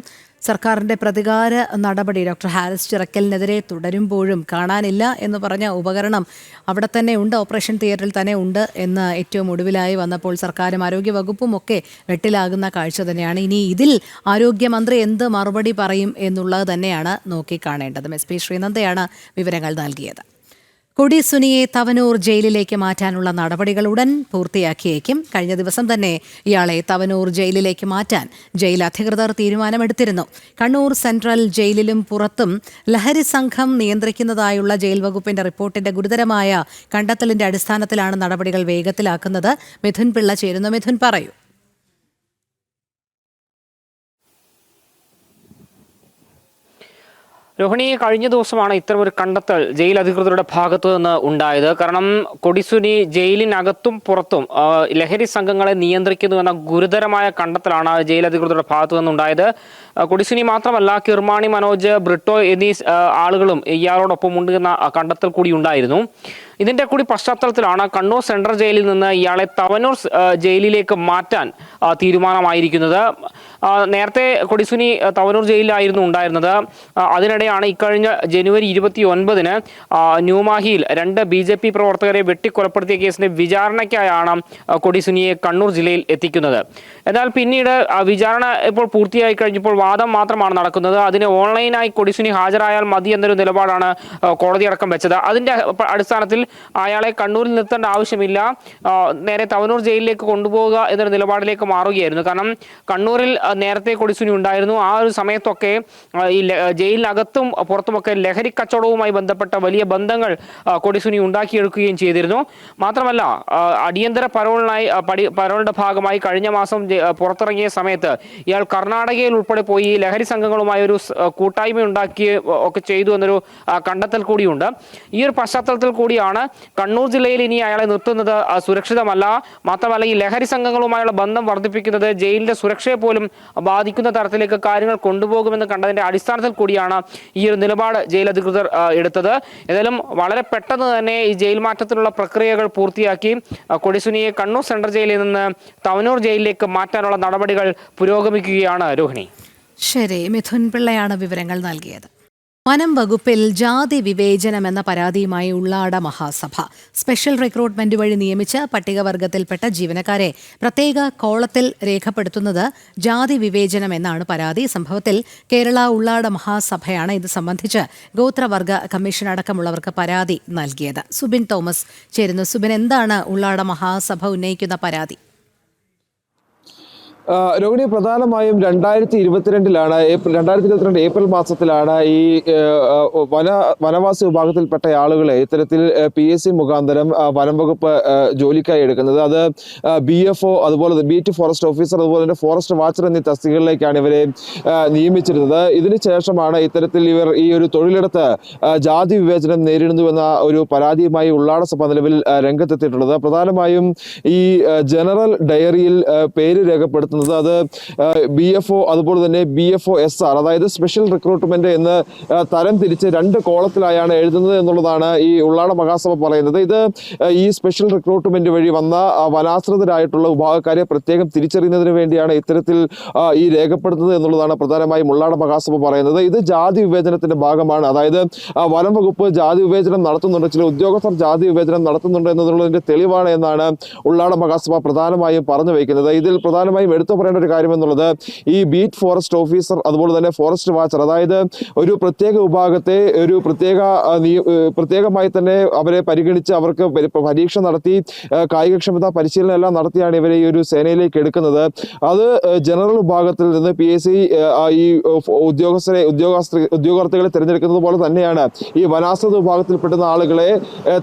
സർക്കാരിന്റെ പ്രതികാര നടപടി ഡോക്ടർ ഹാരിസ് ചിറക്കലിനെതിരെ തുടരുമ്പോഴും കാണാനില്ല എന്ന് പറഞ്ഞ ഉപകരണം അവിടെ തന്നെ ഉണ്ട്, ഓപ്പറേഷൻ തിയേറ്ററിൽ തന്നെ ഉണ്ട് എന്ന് ഏറ്റവും ഒടുവിലായി വന്നപ്പോൾ സർക്കാരും ആരോഗ്യവകുപ്പും ഒക്കെ വെട്ടിലാകുന്ന കാഴ്ച തന്നെയാണ്. ഇനി ഇതിൽ ആരോഗ്യമന്ത്രി എന്ത് മറുപടി പറയും എന്നുള്ളത് തന്നെയാണ് നോക്കിക്കാണേണ്ടത്. SP ശ്രീനന്ദയാണ് വിവരങ്ങൾ നൽകിയത്. കൊടിസുനിയെ തവനൂർ ജയിലിലേക്ക് മാറ്റാനുള്ള നടപടികൾ ഉടൻ പൂർത്തിയാക്കിയേക്കും. കഴിഞ്ഞ ദിവസം തന്നെ ഇയാളെ തവനൂർ ജയിലിലേക്ക് മാറ്റാൻ ജയിൽ അധികൃതർ തീരുമാനമെടുത്തിരുന്നു. കണ്ണൂർ സെൻട്രൽ ജയിലിലും പുറത്തും ലഹരി സംഘം നിയന്ത്രിക്കുന്നതായുള്ള ജയിൽ വകുപ്പിന്റെ റിപ്പോർട്ടിന്റെ ഗുരുതരമായ കണ്ടെത്തലിന്റെ അടിസ്ഥാനത്തിലാണ് നടപടികൾ വേഗത്തിലാക്കുന്നത്. മിഥുൻ പിള്ള ചേരുന്നു. മിഥുൻ, പറയൂ. രോഹിണി, കഴിഞ്ഞ ദിവസമാണ് ഇത്തരം ഒരു കണ്ടെത്തൽ ജയിൽ അധികൃതരുടെ ഭാഗത്തു നിന്ന് ഉണ്ടായത്. കാരണം കൊടിസുനി ജയിലിനകത്തും പുറത്തും ലഹരി സംഘങ്ങളെ നിയന്ത്രിക്കുന്നുവെന്ന ഗുരുതരമായ കണ്ടെത്തലാണ് ജയിൽ അധികൃതരുടെ ഭാഗത്തു നിന്നുണ്ടായത്. കൊടിസുനി മാത്രമല്ല, കിർമാണി മനോജ്, ബ്രിട്ടോ എന്നീ ആളുകളും ഇയാളോടൊപ്പം ഉണ്ട് എന്ന കണ്ടെത്തൽ കൂടി ഉണ്ടായിരുന്നു. ഇതിന്റെ കൂടി പശ്ചാത്തലത്തിലാണ് കണ്ണൂർ സെൻട്രൽ ജയിലിൽ നിന്ന് ഇയാളെ തവനൂർ ജയിലിലേക്ക് മാറ്റാൻ തീരുമാനമായിരിക്കുന്നത്. നേരത്തെ കൊടിസുനി തവനൂർ ജയിലിലായിരുന്നു ഉണ്ടായിരുന്നത്. അതിനിടെയാണ് ഇക്കഴിഞ്ഞ ജനുവരി 29-ന് ന്യൂമാഹിയിൽ 2 BJP പ്രവർത്തകരെ വെട്ടിക്കൊലപ്പെടുത്തിയ കേസിന്റെ വിചാരണയ്ക്കായാണ് കൊടിസുനിയെ കണ്ണൂർ ജില്ലയിൽ എത്തിക്കുന്നത്. എന്നാൽ പിന്നീട് വിചാരണ ഇപ്പോൾ പൂർത്തിയായി കഴിഞ്ഞപ്പോൾ വാദം മാത്രമാണ് നടക്കുന്നത്. അതിന് ഓൺലൈനായി കൊടിസുനി ഹാജരായാൽ മതി എന്നൊരു നിലപാടാണ് കോടതി അടക്കം വെച്ചത്. അതിന്റെ അടിസ്ഥാനത്തിൽ അയാളെ കണ്ണൂരിൽ നിർത്തേണ്ട ആവശ്യമില്ല, നേരെ തവനൂർ ജയിലിലേക്ക് കൊണ്ടുപോകുക എന്നൊരു നിലപാടിലേക്ക് മാറുകയായിരുന്നു. കാരണം കണ്ണൂരിൽ നേരത്തെ കൊടിസുനി ഉണ്ടായിരുന്നു. ആ ഒരു സമയത്തൊക്കെ ഈ ജയിലിനകത്തും പുറത്തുമൊക്കെ ലഹരി കച്ചവടവുമായി ബന്ധപ്പെട്ട വലിയ ബന്ധങ്ങൾ കൊടിസുനി ഉണ്ടാക്കിയെടുക്കുകയും ചെയ്തിരുന്നു. മാത്രമല്ല, അടിയന്തര പരോളിന്റെ ഭാഗമായി കഴിഞ്ഞ മാസം പുറത്തിറങ്ങിയ സമയത്ത് ഇയാൾ കർണാടകയിൽ ഉൾപ്പെടെ പോയി ലഹരി സംഘങ്ങളുമായി ഒരു കൂട്ടായ്മ ഉണ്ടാക്കി ഒക്കെ ചെയ്തു എന്നൊരു കണ്ടെത്തൽ കൂടിയുണ്ട്. ഈ ഒരു പശ്ചാത്തലത്തിൽ കൂടിയാണ് കണ്ണൂർ ജില്ലയിൽ ഇനി അയാളെ നിർത്തുന്നത് സുരക്ഷിതമല്ല. മാത്രമല്ല, ഈ ലഹരി സംഘങ്ങളുമായുള്ള ബന്ധം വർദ്ധിപ്പിക്കുന്നത് ജയിലിന്റെ സുരക്ഷയെ പോലും ബാധിക്കുന്ന തരത്തിലേക്ക് കാര്യങ്ങൾ കൊണ്ടുപോകുമെന്ന് കണ്ടതിന്റെ അടിസ്ഥാനത്തിൽ കൂടിയാണ് ഈ ഒരു നിലപാട് ജയിൽ അധികൃതർ എടുത്തത്. ഏതായാലും വളരെ പെട്ടെന്ന് തന്നെ ഈ ജയിൽ മാറ്റത്തിലുള്ള പ്രക്രിയകൾ പൂർത്തിയാക്കി കൊടിസുനിയെ കണ്ണൂർ സെൻട്രൽ ജയിലിൽ നിന്ന് തവനൂർ ജയിലിലേക്ക് മാറ്റാനുള്ള നടപടികൾ പുരോഗമിക്കുകയാണ്. രോഹിണി, ശരി. മിഥുൻ പിള്ളയാണ് വിവരങ്ങൾ നൽകിയത്. വനം വകുപ്പിൽ ജാതി വിവേചനം എന്ന പരാതിയുമായി ഉള്ളാട മഹാസഭ സ്പെഷ്യൽ റിക്രൂട്ട്മെന്റ് വഴി നിയമിച്ച പട്ടികവർഗത്തിൽപ്പെട്ട ജീവനക്കാരെ പ്രത്യേക കോളത്തിൽ രേഖപ്പെടുത്തുന്നത് ജാതി വിവേചനം എന്നാണ് പരാതി. സംഭവത്തിൽ കേരള ഉള്ളാട മഹാസഭയാണ് ഇത് സംബന്ധിച്ച് ഗോത്രവർഗ കമ്മീഷൻ അടക്കമുള്ളവർക്ക് പരാതി നൽകിയത്. സുബിൻ തോമസ് ചേരുന്നു. സുബിൻ, എന്താണ് ഉള്ളാട മഹാസഭ ഉന്നയിക്കുന്ന പരാതി? രോഹിണി, പ്രധാനമായും 2022 ഏപ്രിൽ മാസത്തിലാണ് ഈ വനവാസി വിഭാഗത്തിൽപ്പെട്ട ആളുകളെ ഇത്തരത്തിൽ PSC മുഖാന്തരം വനം വകുപ്പ് ജോലിക്കായി എടുക്കുന്നത്. അത് BFO, അതുപോലെ ബീറ്റ് ഫോറസ്റ്റ് ഓഫീസർ, അതുപോലെ തന്നെ ഫോറസ്റ്റ് വാച്ചർ എന്നീ തസ്തികകളിലേക്കാണ് ഇവരെ നിയമിച്ചിരുന്നത്. ഇതിനു ശേഷമാണ് ഇത്തരത്തിൽ ഇവർ ഈ ഒരു തൊഴിലെടുത്ത് ജാതി വിവേചനം നേരിടുന്നുവെന്ന ഒരു പരാതിയുമായി ഉള്ളാട സഭ നിലവിൽ രംഗത്തെത്തിയിട്ടുള്ളത്. പ്രധാനമായും ഈ ജനറൽ ഡയറിയിൽ പേര് രേഖപ്പെടുത്തുന്നത് അത് BFO, അതുപോലെ തന്നെ BFO SR, അതായത് സ്പെഷ്യൽ റിക്രൂട്ട്മെന്റ് എന്ന് തരം തിരിച്ച് 2 കോളത്തിലായാണ് എഴുതുന്നത് എന്നുള്ളതാണ് ഈ ഉള്ളാട മഹാസഭ പറയുന്നത്. ഇത് ഈ സ്പെഷ്യൽ റിക്രൂട്ട്മെന്റ് വഴി വന്ന വനാശ്രിതരായിട്ടുള്ള വിഭാഗക്കാരെ പ്രത്യേകം തിരിച്ചറിയുന്നതിന് വേണ്ടിയാണ് ഇത്തരത്തിൽ ഈ രേഖപ്പെടുത്തുന്നത് എന്നുള്ളതാണ് പ്രധാനമായും ഉള്ളാട മഹാസഭ പറയുന്നത്. ഇത് ജാതി വിവേചനത്തിന്റെ ഭാഗമാണ്. അതായത് വനം വകുപ്പ് ജാതി വിവേചനം നടത്തുന്നുണ്ട്, ചില ഉദ്യോഗസ്ഥർ ജാതി വിവേചനം നടത്തുന്നുണ്ട് എന്നുള്ളതിന്റെ തെളിവാണ് എന്നാണ് ഉള്ളാട മഹാസഭ പ്രധാനമായും പറഞ്ഞു വയ്ക്കുന്നത്. ഇതിൽ പ്രധാനമായും എടുത്തു പറയേണ്ട ഒരു കാര്യം എന്നുള്ളത് ഈ ബീറ്റ് ഫോറസ്റ്റ് ഓഫീസർ, അതുപോലെ തന്നെ ഫോറസ്റ്റ് വാച്ചർ, അതായത് ഒരു പ്രത്യേക വിഭാഗത്തെ ഒരു പ്രത്യേകമായി തന്നെ അവരെ പരിഗണിച്ച് അവർക്ക് പരീക്ഷ നടത്തി കായികക്ഷമതാ പരിശീലനം എല്ലാം നടത്തിയാണ് ഇവരെ ഈ ഒരു സേനയിലേക്ക് എടുക്കുന്നത്. അത് ജനറൽ വിഭാഗത്തിൽ നിന്ന് PSC ഈ ഉദ്യോഗാർത്ഥികളെ തിരഞ്ഞെടുക്കുന്നത് പോലെ തന്നെയാണ് ഈ വനാശ്രിത വിഭാഗത്തിൽപ്പെടുന്ന ആളുകളെ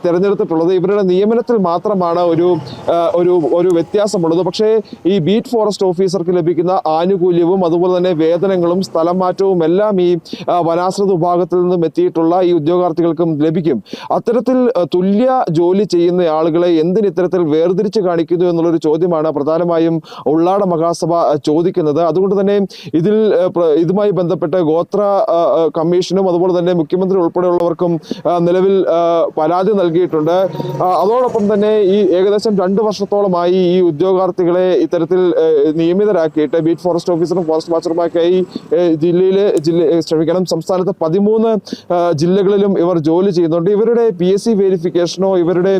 തിരഞ്ഞെടുത്തിട്ടുള്ളത്. ഇവരുടെ നിയമനത്തിൽ മാത്രമാണ് ഒരു വ്യത്യാസമുള്ളത്. പക്ഷേ ഈ ബീറ്റ് ഫോറസ്റ്റ് ഓഫീസർക്ക് ലഭിക്കുന്ന ആനുകൂല്യവും അതുപോലെ തന്നെ വേതനങ്ങളും സ്ഥലം മാറ്റവും എല്ലാം ഈ വനാശ്രിത വിഭാഗത്തിൽ നിന്നും എത്തിയിട്ടുള്ള ഈ ഉദ്യോഗാർത്ഥികൾക്കും ലഭിക്കും. അത്തരത്തിൽ തുല്യ ജോലി ചെയ്യുന്ന ആളുകളെ എന്തിന് ഇത്തരത്തിൽ വേർതിരിച്ച് കാണിക്കുന്നു എന്നുള്ളൊരു ചോദ്യമാണ് പ്രധാനമായും ഉള്ളാട മഹാസഭ ചോദിക്കുന്നത്. അതുകൊണ്ട് തന്നെ ഇതുമായി ബന്ധപ്പെട്ട് ഗോത്ര കമ്മീഷനും അതുപോലെ തന്നെ മുഖ്യമന്ത്രി ഉൾപ്പെടെയുള്ളവർക്കും നിലവിൽ പരാതി നൽകിയിട്ടുണ്ട്. അതോടൊപ്പം തന്നെ ഈ ഏകദേശം 2 വർഷത്തോളമായി ഈ ഉദ്യോഗാർത്ഥികളെ ഇത്തരത്തിൽ നിയമിതരാക്കിയിട്ട് ബീറ്റ് ഫോറസ്റ്റ് ഓഫീസറും ഫോറസ്റ്റ് വാച്ചറുമായൊക്കെയായി സംസ്ഥാനത്ത് 13 ജില്ലകളിലും ഇവർ ജോലി ചെയ്യുന്നുണ്ട്. ഇവരുടെ PSC വെരിഫിക്കേഷനോ ഇവരുടെ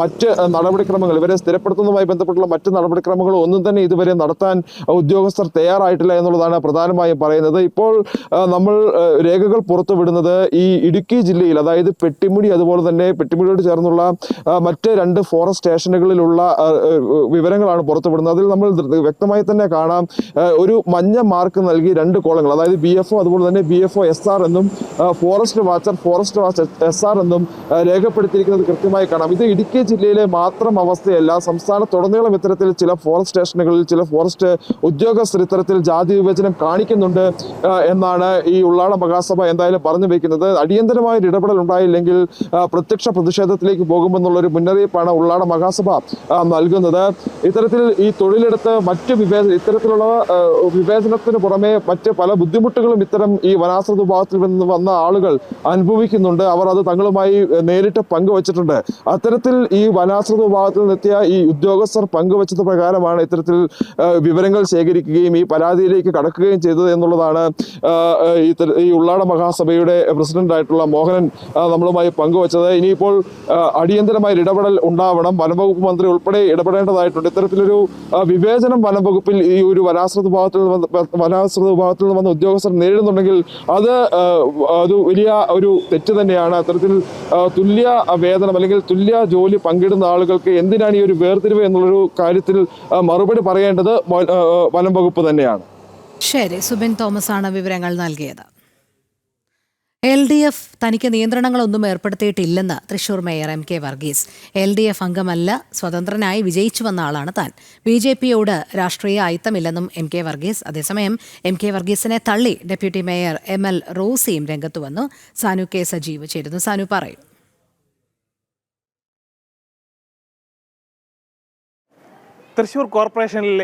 മറ്റ് നടപടിക്രമങ്ങൾ, ഇവരെ സ്ഥിരപ്പെടുത്തുന്നതുമായി ബന്ധപ്പെട്ടുള്ള മറ്റ് നടപടിക്രമങ്ങളോ ഒന്നും തന്നെ ഇതുവരെ നടത്താൻ ഉദ്യോഗസ്ഥർ തയ്യാറായിട്ടില്ല എന്നുള്ളതാണ് പ്രധാനമായും പറയുന്നത്. ഇപ്പോൾ നമ്മൾ രേഖകൾ പുറത്തുവിടുന്നത് ഈ ഇടുക്കി ജില്ലയിൽ, അതായത് പെട്ടിമുടി, അതുപോലെ തന്നെ പെട്ടിമുടിയോട് ചേർന്നുള്ള മറ്റ് 2 ഫോറസ്റ്റ് സ്റ്റേഷനുകളിലുള്ള വിവരങ്ങളാണ് പുറത്തുവിടുന്നത്. അതിൽ നമ്മൾ വ്യക്തമായി തന്നെ കാണാം, ഒരു മഞ്ഞ മാർക്ക് നൽകി 2 കോളങ്ങൾ, അതായത് BFO അതുപോലെ തന്നെ BFO SR എന്നും ഫോറസ്റ്റ് വാച്ചർ SR എന്നും രേഖപ്പെടുത്തിയിരിക്കുന്നത് കൃത്യമായി കാണാം. ഇത് ഇടുക്കി ജില്ലയിലെ മാത്രം അവസ്ഥയല്ല, സംസ്ഥാനത്തുടനീളം ഇത്തരത്തിൽ ചില ഫോറസ്റ്റ് സ്റ്റേഷനുകളിൽ ചില ഫോറസ്റ്റ് ഉദ്യോഗസ്ഥർ ഇത്തരത്തിൽ ജാതി വിവേചനം കാണിക്കുന്നുണ്ട് എന്നാണ് ഈ ഉള്ളാട മഹാസഭ എന്തായാലും പറഞ്ഞു വെക്കുന്നത്. അടിയന്തരമായ ഒരു ഇടപെടൽ ഉണ്ടായില്ലെങ്കിൽ പ്രത്യക്ഷ പ്രതിഷേധത്തിലേക്ക് പോകുമെന്നുള്ളൊരു മുന്നറിയിപ്പാണ് ഉള്ളാട മഹാസഭ നൽകുന്നത്. ഇത്തരത്തിൽ ഈ തൊഴിലെടുത്ത് മറ്റ് ഇത്തരത്തിലുള്ള വിവേചനത്തിന് പുറമെ മറ്റ് പല ബുദ്ധിമുട്ടുകളും ഇത്തരം ഈ വനാശ്രിത വിഭാഗത്തിൽ നിന്ന് വന്ന ആളുകൾ അനുഭവിക്കുന്നുണ്ട്. അവർ അത് തങ്ങളുമായി നേരിട്ട് പങ്കുവച്ചിട്ടുണ്ട്. അത്തരത്തിൽ ഈ വനാശ്രിത വിഭാഗത്തിൽ നിന്നെത്തിയ ഈ ഉദ്യോഗസ്ഥർ പങ്കുവച്ചത് പ്രകാരമാണ് ഇത്തരത്തിൽ വിവരങ്ങൾ ശേഖരിക്കുകയും ഈ പരാതിയിലേക്ക് കടക്കുകയും ചെയ്തത് എന്നുള്ളതാണ് ഈ ഉള്ളാട മഹാസഭയുടെ പ്രസിഡന്റായിട്ടുള്ള മോഹനൻ നമ്മളുമായി പങ്കുവച്ചത്. ഇനിയിപ്പോൾ അടിയന്തരമായ ഇടപെടൽ ഉണ്ടാവണം, വനംവകുപ്പ് മന്ത്രി ഉൾപ്പെടെ ഇടപെടേണ്ടതായിട്ടുണ്ട്. ഇത്തരത്തിലൊരു വിവേചനം വനംവകുപ്പിൽ ഈ ഒരു വനാശ്രിത വിഭാഗത്തിൽ നിന്ന് വന്ന ഉദ്യോഗസ്ഥർ നേരിടുന്നുണ്ടെങ്കിൽ അത് വലിയ ഒരു തെറ്റ് തന്നെയാണ്. അത്തരത്തിൽ തുല്യ വേതനം അല്ലെങ്കിൽ തുല്യ ജോലി പങ്കിടുന്ന ആളുകൾക്ക് എന്തിനാണ് ഈ ഒരു വേർതിരിവ് എന്നുള്ളൊരു കാര്യത്തിൽ മറുപടി പറയേണ്ടത് വനംവകുപ്പ് തന്നെയാണ്. ശരി, സുബിൻ തോമസ് ആണ് വിവരങ്ങൾ നൽകിയത്. LDF തനിക്ക് നിയന്ത്രണങ്ങളൊന്നും ഏർപ്പെടുത്തിയിട്ടില്ലെന്ന് Thrissur mayor MK Varghese. LDF അംഗമല്ല, സ്വതന്ത്രനായി വിജയിച്ചു വന്ന ആളാണ് താൻ. BJPയോട് രാഷ്ട്രീയ അയിത്തമില്ലെന്നും MK വർഗീസ്. അതേസമയം MK വർഗീസിനെ തള്ളി ഡെപ്യൂട്ടി മേയർ ML റോസിയും രംഗത്തു വന്നു. സാനു K സജീവ് ചേരുന്നു. സാനു, പറയൂ. തൃശൂർ കോർപ്പറേഷനിൽ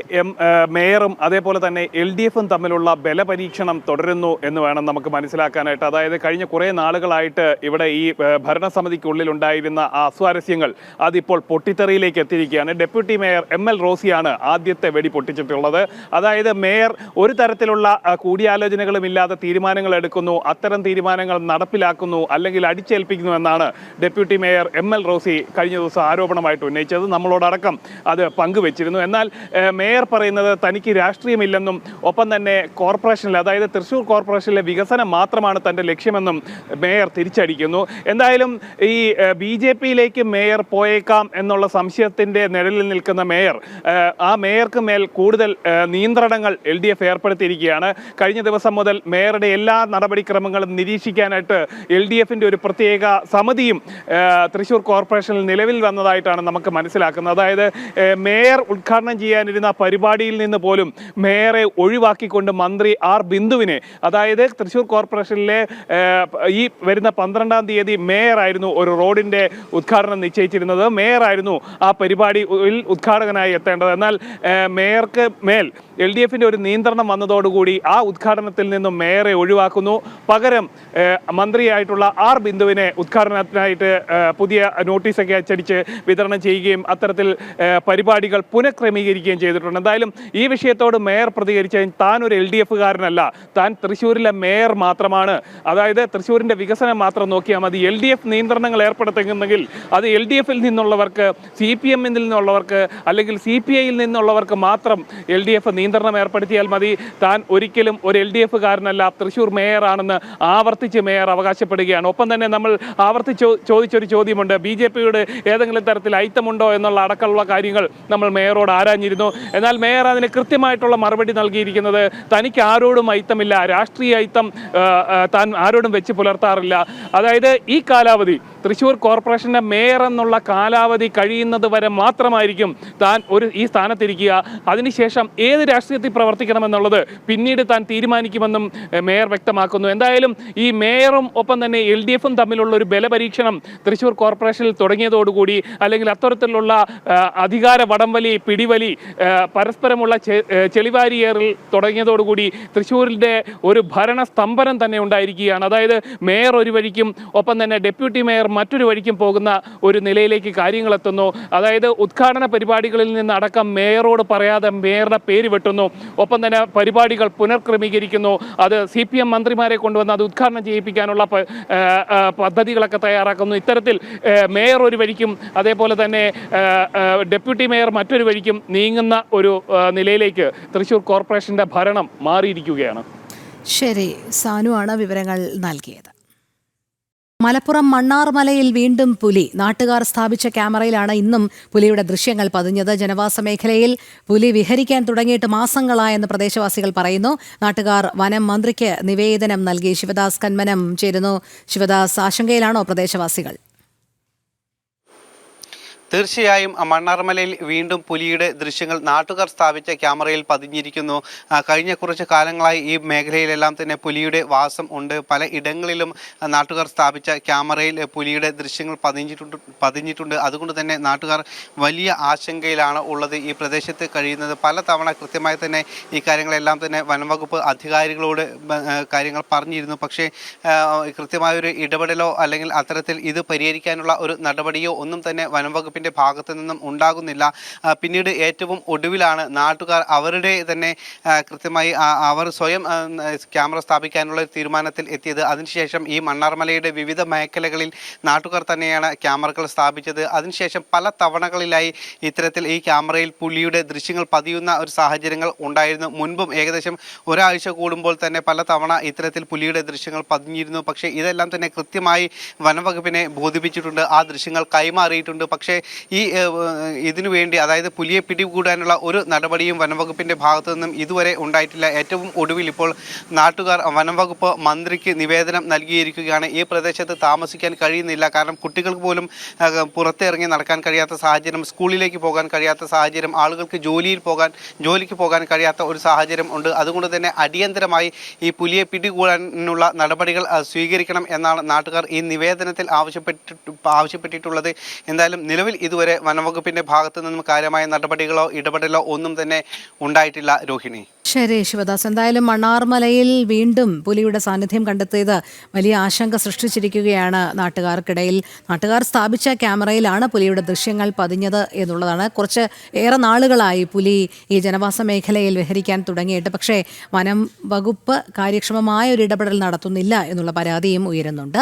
മേയറും അതേപോലെ തന്നെ LDFും തമ്മിലുള്ള ബലപരീക്ഷണം തുടരുന്നു എന്ന് വേണം നമുക്ക് മനസ്സിലാക്കാനായിട്ട്. അതായത് കഴിഞ്ഞ കുറേ നാളുകളായിട്ട് ഇവിടെ ഈ ഭരണസമിതിക്കുള്ളിലുണ്ടായിരുന്ന അസ്വാരസ്യങ്ങൾ അതിപ്പോൾ പൊട്ടിത്തെറിയിലേക്ക് എത്തിയിരിക്കുകയാണ്. ഡെപ്യൂട്ടി മേയർ ML റോസിയാണ് ആദ്യത്തെ വെടി പൊട്ടിച്ചിട്ടുള്ളത്. അതായത് മേയർ ഒരു തരത്തിലുള്ള കൂടിയാലോചനകളും ഇല്ലാതെ തീരുമാനങ്ങൾ എടുക്കുന്നു, അത്തരം തീരുമാനങ്ങൾ നടപ്പിലാക്കുന്നു അല്ലെങ്കിൽ അടിച്ചേൽപ്പിക്കുന്നു എന്നാണ് ഡെപ്യൂട്ടി മേയർ ML റോസി കഴിഞ്ഞ ദിവസം ആരോപണമായിട്ട് ഉന്നയിച്ചത്. നമ്മളോടടക്കം അത് പങ്കുവെച്ചു. എന്നാൽ മേയർ പറയുന്നത് തനിക്ക് രാഷ്ട്രീയമില്ലെന്നും ഒപ്പം തന്നെ കോർപ്പറേഷനിൽ, അതായത് തൃശൂർ കോർപ്പറേഷനിലെ വികസനം മാത്രമാണ് തൻ്റെ ലക്ഷ്യമെന്നും മേയർ തിരിച്ചടിക്കുന്നു. എന്തായാലും ഈ BJPയിലേക്ക് മേയർ പോയേക്കാം എന്നുള്ള സംശയത്തിൻ്റെ നിഴലിൽ നിൽക്കുന്ന മേയർ, ആ മേയർക്ക് മേൽ കൂടുതൽ നിയന്ത്രണങ്ങൾ LDF ഏർപ്പെടുത്തിയിരിക്കുകയാണ്. കഴിഞ്ഞ ദിവസം മുതൽ മേയറുടെ എല്ലാ നടപടിക്രമങ്ങളും നിരീക്ഷിക്കാനായിട്ട് LDFിൻ്റെ ഒരു പ്രത്യേക സമിതിയും തൃശൂർ കോർപ്പറേഷനിൽ നിലവിൽ വന്നതായിട്ടാണ് നമുക്ക് മനസ്സിലാക്കുന്നത്. അതായത് മേയർ ഉദ്ഘാടനം ചെയ്യാനിരുന്ന പരിപാടിയിൽ നിന്ന് പോലും മേയറെ ഒഴിവാക്കിക്കൊണ്ട് മന്ത്രി R ബിന്ദുവിനെ, അതായത് തൃശൂർ കോർപ്പറേഷനിലെ ഈ വരുന്ന 12-ാം തീയതി മേയറായിരുന്നു ഒരു റോഡിൻ്റെ ഉദ്ഘാടനം നിശ്ചയിച്ചിരുന്നത്. മേയറായിരുന്നു ആ പരിപാടിയിൽ ഉദ്ഘാടകനായി എത്തേണ്ടത്. എന്നാൽ മേയർക്ക് മേൽ LDFിൻ്റെ ഒരു നിയന്ത്രണം വന്നതോടുകൂടി ആ ഉദ്ഘാടനത്തിൽ നിന്നും മേയറെ ഒഴിവാക്കുന്നു. പകരം മന്ത്രിയായിട്ടുള്ള R ബിന്ദുവിനെ ഉദ്ഘാടനത്തിനായിട്ട് പുതിയ നോട്ടീസൊക്കെ അച്ചടിച്ച് വിതരണം ചെയ്യുകയും അത്തരത്തിൽ പരിപാടികൾ പുനഃക്രമീകരിക്കുകയും ചെയ്തിട്ടുണ്ട്. എന്തായാലും ഈ വിഷയത്തോട് മേയർ പ്രതികരിച്ച താൻ ഒരു LDFകാരനല്ല, താൻ തൃശ്ശൂരിലെ മേയർ മാത്രമാണ്. അതായത് തൃശ്ശൂരിൻ്റെ വികസനം മാത്രം നോക്കിയാൽ മതി. LDF നിയന്ത്രണങ്ങൾ ഏർപ്പെടുത്തുന്നെങ്കിൽ അത് LDFിൽ നിന്നുള്ളവർക്ക്, CPMൽ നിന്നുള്ളവർക്ക് അല്ലെങ്കിൽ CPIയിൽ നിന്നുള്ളവർക്ക് മാത്രം LDF നിയന്ത്രണം ഏർപ്പെടുത്തിയാൽ മതി. താൻ ഒരിക്കലും ഒരു LDFകാരനല്ല, തൃശ്ശൂർ മേയറാണെന്ന് ആവർത്തിച്ച് മേയർ അവകാശപ്പെടുകയാണ്. ഒപ്പം തന്നെ നമ്മൾ ആവർത്തിച്ച് ചോദിച്ചൊരു ചോദ്യമുണ്ട്, BJPയുടെ ഏതെങ്കിലും തരത്തിൽ ഐത്തമുണ്ടോ എന്നുള്ള അടക്കമുള്ള കാര്യങ്ങൾ നമ്മൾ മേയറോട് ആരാഞ്ഞിരുന്നു. എന്നാൽ മേയർ അതിന് കൃത്യമായിട്ടുള്ള മറുപടി നൽകിയിരിക്കുന്നത് തനിക്ക് ആരോടും ഐത്തമില്ല, രാഷ്ട്രീയ ഐത്തം താൻ ആരോടും വെച്ച് പുലർത്താറില്ല. അതായത് ഈ കാലാവധി, തൃശ്ശൂർ കോർപ്പറേഷൻ്റെ മേയർ എന്നുള്ള കാലാവധി കഴിയുന്നത് വരെ മാത്രമായിരിക്കും താൻ ഈ സ്ഥാനത്തിരിക്കുക. അതിനുശേഷം ഏത് രാഷ്ട്രീയത്തിൽ പ്രവർത്തിക്കണമെന്നുള്ളത് പിന്നീട് താൻ തീരുമാനിക്കുമെന്നും മേയർ വ്യക്തമാക്കുന്നു. എന്തായാലും ഈ മേയറും ഒപ്പം തന്നെ LDFും തമ്മിലുള്ള ഒരു ബലപരീക്ഷണം തൃശ്ശൂർ കോർപ്പറേഷനിൽ തുടങ്ങിയതോടുകൂടി, അല്ലെങ്കിൽ അത്തരത്തിലുള്ള അധികാര വടംവലി, പിടിവലി, പരസ്പരമുള്ള ചെളിവാരിയേറിൽ തുടങ്ങിയതോടുകൂടി തൃശ്ശൂരിൻ്റെ ഒരു ഭരണസ്തംഭനം തന്നെ ഉണ്ടായിരിക്കുകയാണ്. അതായത് മേയർ ഒരു വഴിക്കും ഒപ്പം തന്നെ ഡെപ്യൂട്ടി മേയർ മറ്റൊരു വഴിക്കും പോകുന്ന ഒരു നിലയിലേക്ക് കാര്യങ്ങൾ എത്തുന്നു. അതായത് ഉദ്ഘാടന പരിപാടികളിൽ നിന്നടക്കം മേയറോട് പറയാതെ മേയറുടെ പേര് കൂട്ടുന്നു. ഒപ്പം തന്നെ പരിപാടികൾ പുനർക്രമീകരിക്കുന്നു. അത് CPM മന്ത്രിമാരെ കൊണ്ടുവന്ന് അത് ഉദ്ഘാടനം ചെയ്യിപ്പിക്കാനുള്ള പദ്ധതികളൊക്കെ തയ്യാറാക്കുന്നു. ഇത്തരത്തിൽ മേയർ ഒരു വഴിക്കും അതേപോലെ തന്നെ ഡെപ്യൂട്ടി മേയർ മറ്റൊരു വഴിക്കും നീങ്ങുന്ന ഒരു നിലയിലേക്ക് തൃശ്ശൂർ കോർപ്പറേഷന്റെ ഭരണം മാറിയിരിക്കുകയാണ്. ശരി, സാനുവാണ് വിവരങ്ങൾ നൽകിയത്. മലപ്പുറം മണ്ണാർമലയിൽ വീണ്ടും പുലി. നാട്ടുകാർ സ്ഥാപിച്ച ക്യാമറയിലാണ് ഇന്നും പുലിയുടെ ദൃശ്യങ്ങൾ പതിഞ്ഞത്. ജനവാസ മേഖലയിൽ പുലി വിഹരിക്കാൻ തുടങ്ങിയിട്ട് മാസങ്ങളായെന്ന് പ്രദേശവാസികൾ പറയുന്നു. നാട്ടുകാർ വനം മന്ത്രിക്ക് നിവേദനം നൽകി. ശിവദാസ് കന്മനം ചേരുന്നു. ശിവദാസ്, ആശങ്കയിലാണോ പ്രദേശവാസികൾ? തീർച്ചയായും മണ്ണാർമലയിൽ വീണ്ടും പുലിയുടെ ദൃശ്യങ്ങൾ നാട്ടുകാർ സ്ഥാപിച്ച ക്യാമറയിൽ പതിഞ്ഞിരിക്കുന്നു. കഴിഞ്ഞ കുറച്ച് കാലങ്ങളായി ഈ മേഖലയിലെല്ലാം തന്നെ പുലിയുടെ വാസം ഉണ്ട്. പല ഇടങ്ങളിലും നാട്ടുകാർ സ്ഥാപിച്ച ക്യാമറയിൽ പുലിയുടെ ദൃശ്യങ്ങൾ പതിഞ്ഞിട്ടുണ്ട്. അതുകൊണ്ട് തന്നെ നാട്ടുകാർ വലിയ ആശങ്കയിലാണ് ഉള്ളത്. ഈ പ്രദേശത്ത് കഴിയുന്നത് പലതവണ കൃത്യമായി തന്നെ ഈ കാര്യങ്ങളെല്ലാം തന്നെ വനംവകുപ്പ് അധികാരികളോട് കാര്യങ്ങൾ പറഞ്ഞിരുന്നു. പക്ഷേ കൃത്യമായൊരു ഇടപെടലോ അല്ലെങ്കിൽ അത്തരത്തിൽ ഇത് പരിഹരിക്കാനുള്ള ഒരു നടപടിയോ ഒന്നും തന്നെ വനംവകുപ്പിൻ്റെ ഭാഗത്തു നിന്നും ഉണ്ടാകുന്നില്ല. പിന്നീട് ഏറ്റവും ഒടുവിലാണ് നാട്ടുകാർ അവരുടെ തന്നെ കൃത്യമായി അവർ സ്വയം ക്യാമറ സ്ഥാപിക്കാനുള്ള തീരുമാനത്തിൽ എത്തിയത്. അതിനുശേഷം ഈ മണ്ണാർമലയുടെ വിവിധ മേഖലകളിൽ നാട്ടുകാർ തന്നെയാണ് ക്യാമറകൾ സ്ഥാപിച്ചത്. അതിനുശേഷം പല തവണകളിലായി ഇത്തരത്തിൽ ഈ ക്യാമറയിൽ പുലിയുടെ ദൃശ്യങ്ങൾ പതിയുന്ന ഒരു സാഹചര്യങ്ങൾ ഉണ്ടായിരുന്നു. മുൻപും ഏകദേശം ഒരാഴ്ച കൂടുമ്പോൾ തന്നെ പല തവണ ഇത്തരത്തിൽ പുലിയുടെ ദൃശ്യങ്ങൾ പതിഞ്ഞിരുന്നു. പക്ഷേ ഇതെല്ലാം തന്നെ കൃത്യമായി വനംവകുപ്പിനെ ബോധിപ്പിച്ചിട്ടുണ്ട്. ആ ദൃശ്യങ്ങൾ കൈമാറിയിട്ടുണ്ട്. പക്ഷേ ഈ ഇതിനു വേണ്ടി, അതായത് പുലിയെ പിടികൂടാനുള്ള ഒരു നടപടിയും വനംവകുപ്പിന്റെ ഭാഗത്തു നിന്നും ഇതുവരെ ഉണ്ടായിട്ടില്ല. ഏറ്റവും ഒടുവിൽ ഇപ്പോൾ നാട്ടുകാർ വനംവകുപ്പ് മന്ത്രിക്ക് നിവേദനം നൽകിയിരിക്കുകയാണ്. ഈ പ്രദേശത്ത് താമസിക്കാൻ കഴിയുന്നില്ല. കാരണം കുട്ടികൾക്ക് പോലും പുറത്തിറങ്ങി നടക്കാൻ കഴിയാത്ത സാഹചര്യം, സ്കൂളിലേക്ക് പോകാൻ കഴിയാത്ത സാഹചര്യം, ആളുകൾക്ക് ജോലിക്ക് പോകാൻ കഴിയാത്ത ഒരു സാഹചര്യം ഉണ്ട്. അതുകൊണ്ട് തന്നെ അടിയന്തരമായി ഈ പുലിയെ പിടികൂടാനുള്ള നടപടികൾ സ്വീകരിക്കണം എന്നാണ് നാട്ടുകാർ ഈ നിവേദനത്തിൽ ആവശ്യപ്പെട്ടിട്ടുള്ളത്. എന്തായാലും നിലവിൽ ഇതുവരെ വനംവകുപ്പിന്റെ ഭാഗത്തു നിന്നും കാര്യമായ നടപടികളോ ഇടപെടലോ ഒന്നും തന്നെ ഉണ്ടായിട്ടില്ല. രോഹിണി. ശരി ശിവദാസ്, എന്തായാലും മണ്ണാർമലയിൽ വീണ്ടും പുലിയുടെ സാന്നിധ്യം കണ്ടെത്തിയത് വലിയ ആശങ്ക സൃഷ്ടിച്ചിരിക്കുകയാണ് നാട്ടുകാർക്കിടയിൽ. നാട്ടുകാർ സ്ഥാപിച്ച ക്യാമറയിലാണ് പുലിയുടെ ദൃശ്യങ്ങൾ പതിഞ്ഞത് എന്നുള്ളതാണ്. കുറച്ച് ഏറെ നാളുകളായി പുലി ഈ ജനവാസ മേഖലയിൽ വിഹരിക്കാൻ തുടങ്ങിയിട്ട്. പക്ഷേ വനം വകുപ്പ് കാര്യക്ഷമമായ ഒരു ഇടപെടൽ നടത്തുന്നില്ല എന്നുള്ള പരാതിയും ഉയരുന്നുണ്ട്.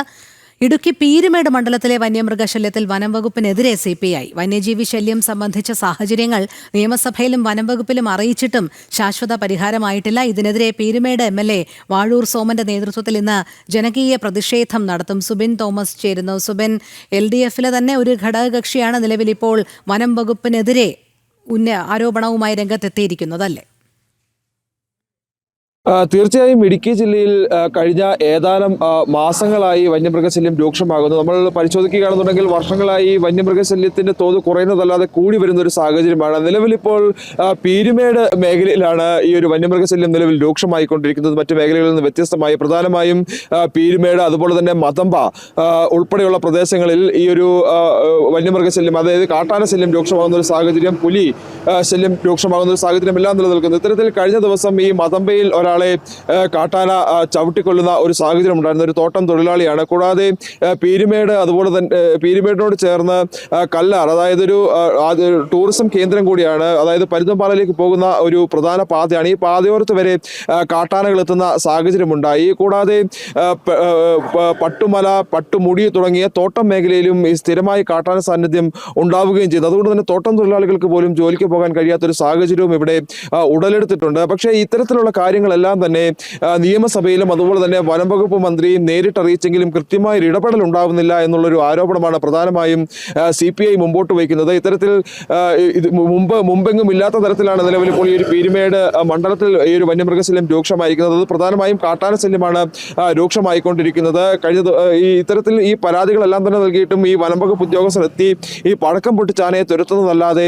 ഇടുക്കി പീരുമേട് മണ്ഡലത്തിലെ വന്യമൃഗശല്യത്തിൽ വനംവകുപ്പിനെതിരെ CPI. വന്യജീവി ശല്യം സംബന്ധിച്ച സാഹചര്യങ്ങൾ നിയമസഭയിലും വനംവകുപ്പിലും അറിയിച്ചിട്ടും ശാശ്വത പരിഹാരമായിട്ടില്ല. ഇതിനെതിരെ പീരുമേട് MLA വാഴൂർ സോമന്റെ നേതൃത്വത്തിൽ ഇന്ന് ജനകീയ പ്രതിഷേധം നടത്തും. സുബിൻ തോമസ് ചേരുന്നു. സുബിൻ, LDFിലെ തന്നെ ഒരു ഘടകകക്ഷിയാണ് നിലവിൽ ഇപ്പോൾ വനം വകുപ്പിനെതിരെ ആരോപണവുമായി രംഗത്തെത്തിയിരിക്കുന്നതല്ലേ? തീർച്ചയായും ഇടുക്കി ജില്ലയിൽ കഴിഞ്ഞ ഏതാനും മാസങ്ങളായി വന്യമൃഗശല്യം രൂക്ഷമാകുന്നു. നമ്മൾ പരിശോധിക്കുകയാണെന്നുണ്ടെങ്കിൽ വർഷങ്ങളായി വന്യമൃഗശല്യത്തിന്റെ തോത് കുറയുന്നതല്ലാതെ കൂടി വരുന്ന ഒരു സാഹചര്യമാണ്. നിലവിലിപ്പോൾ പീരുമേട് മേഖലയിലാണ് ഈ ഒരു വന്യമൃഗശല്യം നിലവിൽ രൂക്ഷമായിക്കൊണ്ടിരിക്കുന്നത്. മറ്റു മേഖലകളിൽ നിന്ന് വ്യത്യസ്തമായി പ്രധാനമായും പീരുമേട്, അതുപോലെ തന്നെ മതമ്പ ഉൾപ്പെടെയുള്ള പ്രദേശങ്ങളിൽ ഈ ഒരു വന്യമൃഗശല്യം, അതായത് കാട്ടാന ശല്യം രൂക്ഷമാകുന്ന ഒരു സാഹചര്യം, പുലി ശല്യം രൂക്ഷമാകുന്ന ഒരു സാഹചര്യം എല്ലാം നിലനിൽക്കുന്നു. ഇത്തരത്തിൽ കഴിഞ്ഞ ദിവസം ഈ മതമ്പയിൽ ഒരാളെ കാട്ടാന ചവിട്ടിക്കൊള്ളുന്ന ഒരു സാഹചര്യം ഉണ്ടായിരുന്ന ഒരു തോട്ടം തൊഴിലാളിയാണ്. കൂടാതെ പീരുമേട്, അതുപോലെ തന്നെ പീരുമേടിനോട് ചേർന്ന് കല്ലാർ, അതായത് ഒരു ടൂറിസം കേന്ദ്രം കൂടിയാണ്, അതായത് പരുന്തുംപാലയിലേക്ക് പോകുന്ന ഒരു പ്രധാന പാതയാണ്. ഈ പാതയോരത്ത് വരെ കാട്ടാനകൾ എത്തുന്ന സാഹചര്യമുണ്ടായി. കൂടാതെ പട്ടുമല, പട്ടുമുടി തുടങ്ങിയ തോട്ടം മേഖലയിലും ഈ സ്ഥിരമായി കാട്ടാന സാന്നിധ്യം ഉണ്ടാവുകയും ചെയ്തു. അതുകൊണ്ട് തന്നെ തോട്ടം തൊഴിലാളികൾക്ക് പോലും ജോലിക്ക് പോകാൻ കഴിയാത്തൊരു സാഹചര്യവും ഇവിടെ ഉടലെടുത്തിട്ടുണ്ട്. പക്ഷേ ഇത്തരത്തിലുള്ള കാര്യങ്ങളെല്ലാം തന്നെ നിയമസഭയിലും അതുപോലെ തന്നെ വനംവകുപ്പ് മന്ത്രിയും നേരിട്ടറിയിച്ചെങ്കിലും കൃത്യമായ ഇടപെടൽ ഉണ്ടാവുന്നില്ല എന്നുള്ളൊരു ആരോപണമാണ് പ്രധാനമായും CPI മുമ്പോട്ട് വയ്ക്കുന്നത്. ഇത്തരത്തിൽ മുമ്പെങ്ങും ഇല്ലാത്ത തരത്തിലാണ് നിലവിൽ ഇപ്പോൾ ഈ ഒരു പീരുമേട് മണ്ഡലത്തിൽ ഈ ഒരു വന്യമൃഗശല്യം രൂക്ഷമായിരിക്കുന്നത്. അത് പ്രധാനമായും കാട്ടാന ശല്യമാണ് രൂക്ഷമായിക്കൊണ്ടിരിക്കുന്നത്. ഇത്തരത്തിൽ ഈ പരാതികളെല്ലാം തന്നെ നൽകിയിട്ടും ഈ വനംവകുപ്പ് ഉദ്യോഗസ്ഥർ എത്തി ഈ പഴക്കം പൊട്ടിച്ച ആനയെ തുരത്തുന്നതല്ലാതെ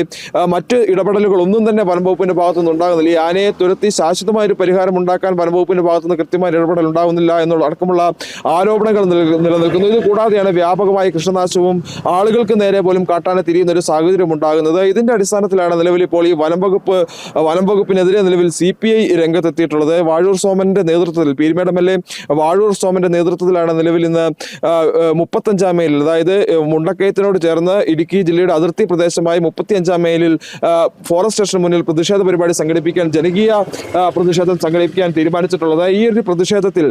മറ്റ് ഇടപെടലുകളൊന്നും തന്നെ വനംവകുപ്പിന്റെ ഭാഗത്തുനിന്ന് ഉണ്ടാകുന്നില്ല. ഈ ആനയെ തുരത്തി ശാശ്വതമായ ഒരു പരിഹാരം ഉണ്ടാക്കാൻ വനംവകുപ്പിന്റെ ഭാഗത്തുനിന്ന് കൃത്യമായ ഇടപെടൽ ഉണ്ടാകുന്നില്ല എന്നുള്ള അടക്കമുള്ള ആരോപണങ്ങൾ നിലനിൽക്കുന്നു. ഇത് കൂടാതെയാണ് വ്യാപകമായ കൃഷിനാശവും ആളുകൾക്ക് നേരെ പോലും കാട്ടാന തിരിയുന്ന ഒരു സാഹചര്യം ഉണ്ടാകുന്നത്. ഇതിന്റെ അടിസ്ഥാനത്തിലാണ് നിലവിൽ ഇപ്പോൾ ഈ വനംവകുപ്പിനെതിരെ നിലവിൽ CPI രംഗത്തെത്തിയിട്ടുള്ളത്. വാഴൂർ സോമന്റെ നേതൃത്വത്തിൽ, പീരുമേട് MLA വാഴൂർ സോമന്റെ നേതൃത്വത്തിലാണ് നിലവിൽ ഇന്ന് 35-ാം മൈലിൽ, അതായത് മുണ്ടക്കയത്തിനോട് ചേർന്ന് ഇടുക്കി ജില്ലയുടെ അതിർത്തി പ്രദേശമായ 35-ാം മൈലിൽ ഫോറസ്റ്റ് സ്റ്റേഷന് മുന്നിൽ പ്രതിഷേധ പരിപാടി സംഘടിപ്പിക്കാൻ, ജനകീയ പ്രതിഷേധം സംഘടിപ്പിക്കാൻ തീരുമാനിച്ചിട്ടുള്ളത്. ഈ ഒരു പ്രതിഷേധത്തിൽ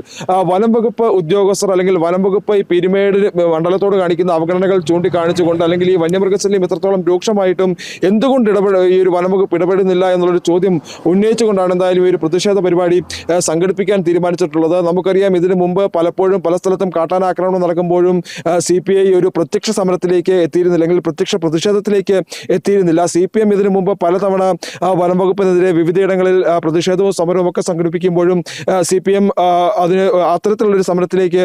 വനം വകുപ്പ് ഉദ്യോഗസ്ഥർ അല്ലെങ്കിൽ വനം വകുപ്പ് ഈ പീരുമേട് മണ്ഡലത്തോട് കാണിക്കുന്ന അവഗണനകൾ ചൂണ്ടിക്കാണിച്ചുകൊണ്ട്, അല്ലെങ്കിൽ ഈ വന്യമൃഗശല്യം ഇത്രത്തോളം രൂക്ഷമായിട്ടും എന്തുകൊണ്ട് ഈ ഒരു വനം വകുപ്പ് ഇടപെടുന്നില്ല എന്നുള്ളൊരു ചോദ്യം ഉന്നയിച്ചുകൊണ്ടാണ് എന്തായാലും ഈ ഒരു പ്രതിഷേധ പരിപാടി സംഘടിപ്പിക്കാൻ തീരുമാനിച്ചിട്ടുള്ളത്. നമുക്കറിയാം, ഇതിനു മുമ്പ് പലപ്പോഴും പല സ്ഥലത്തും കാട്ടാനാക്രമണം നടക്കുമ്പോഴും CPI ഒരു പ്രത്യക്ഷ സമരത്തിലേക്ക് എത്തിയിരുന്നില്ല, അല്ലെങ്കിൽ പ്രത്യക്ഷ പ്രതിഷേധത്തിലേക്ക് എത്തിയിരുന്നില്ല. CPM ഇതിനു മുമ്പ് പലതവണ വനം വകുപ്പിനെതിരെ വിവിധയിടങ്ങളിൽ പ്രതിഷേധവും സമരവും ഒക്കെ സംഘടിപ്പിക്കുമ്പോഴും CPM അതിന് അത്തരത്തിലുള്ളൊരു സമരത്തിലേക്ക്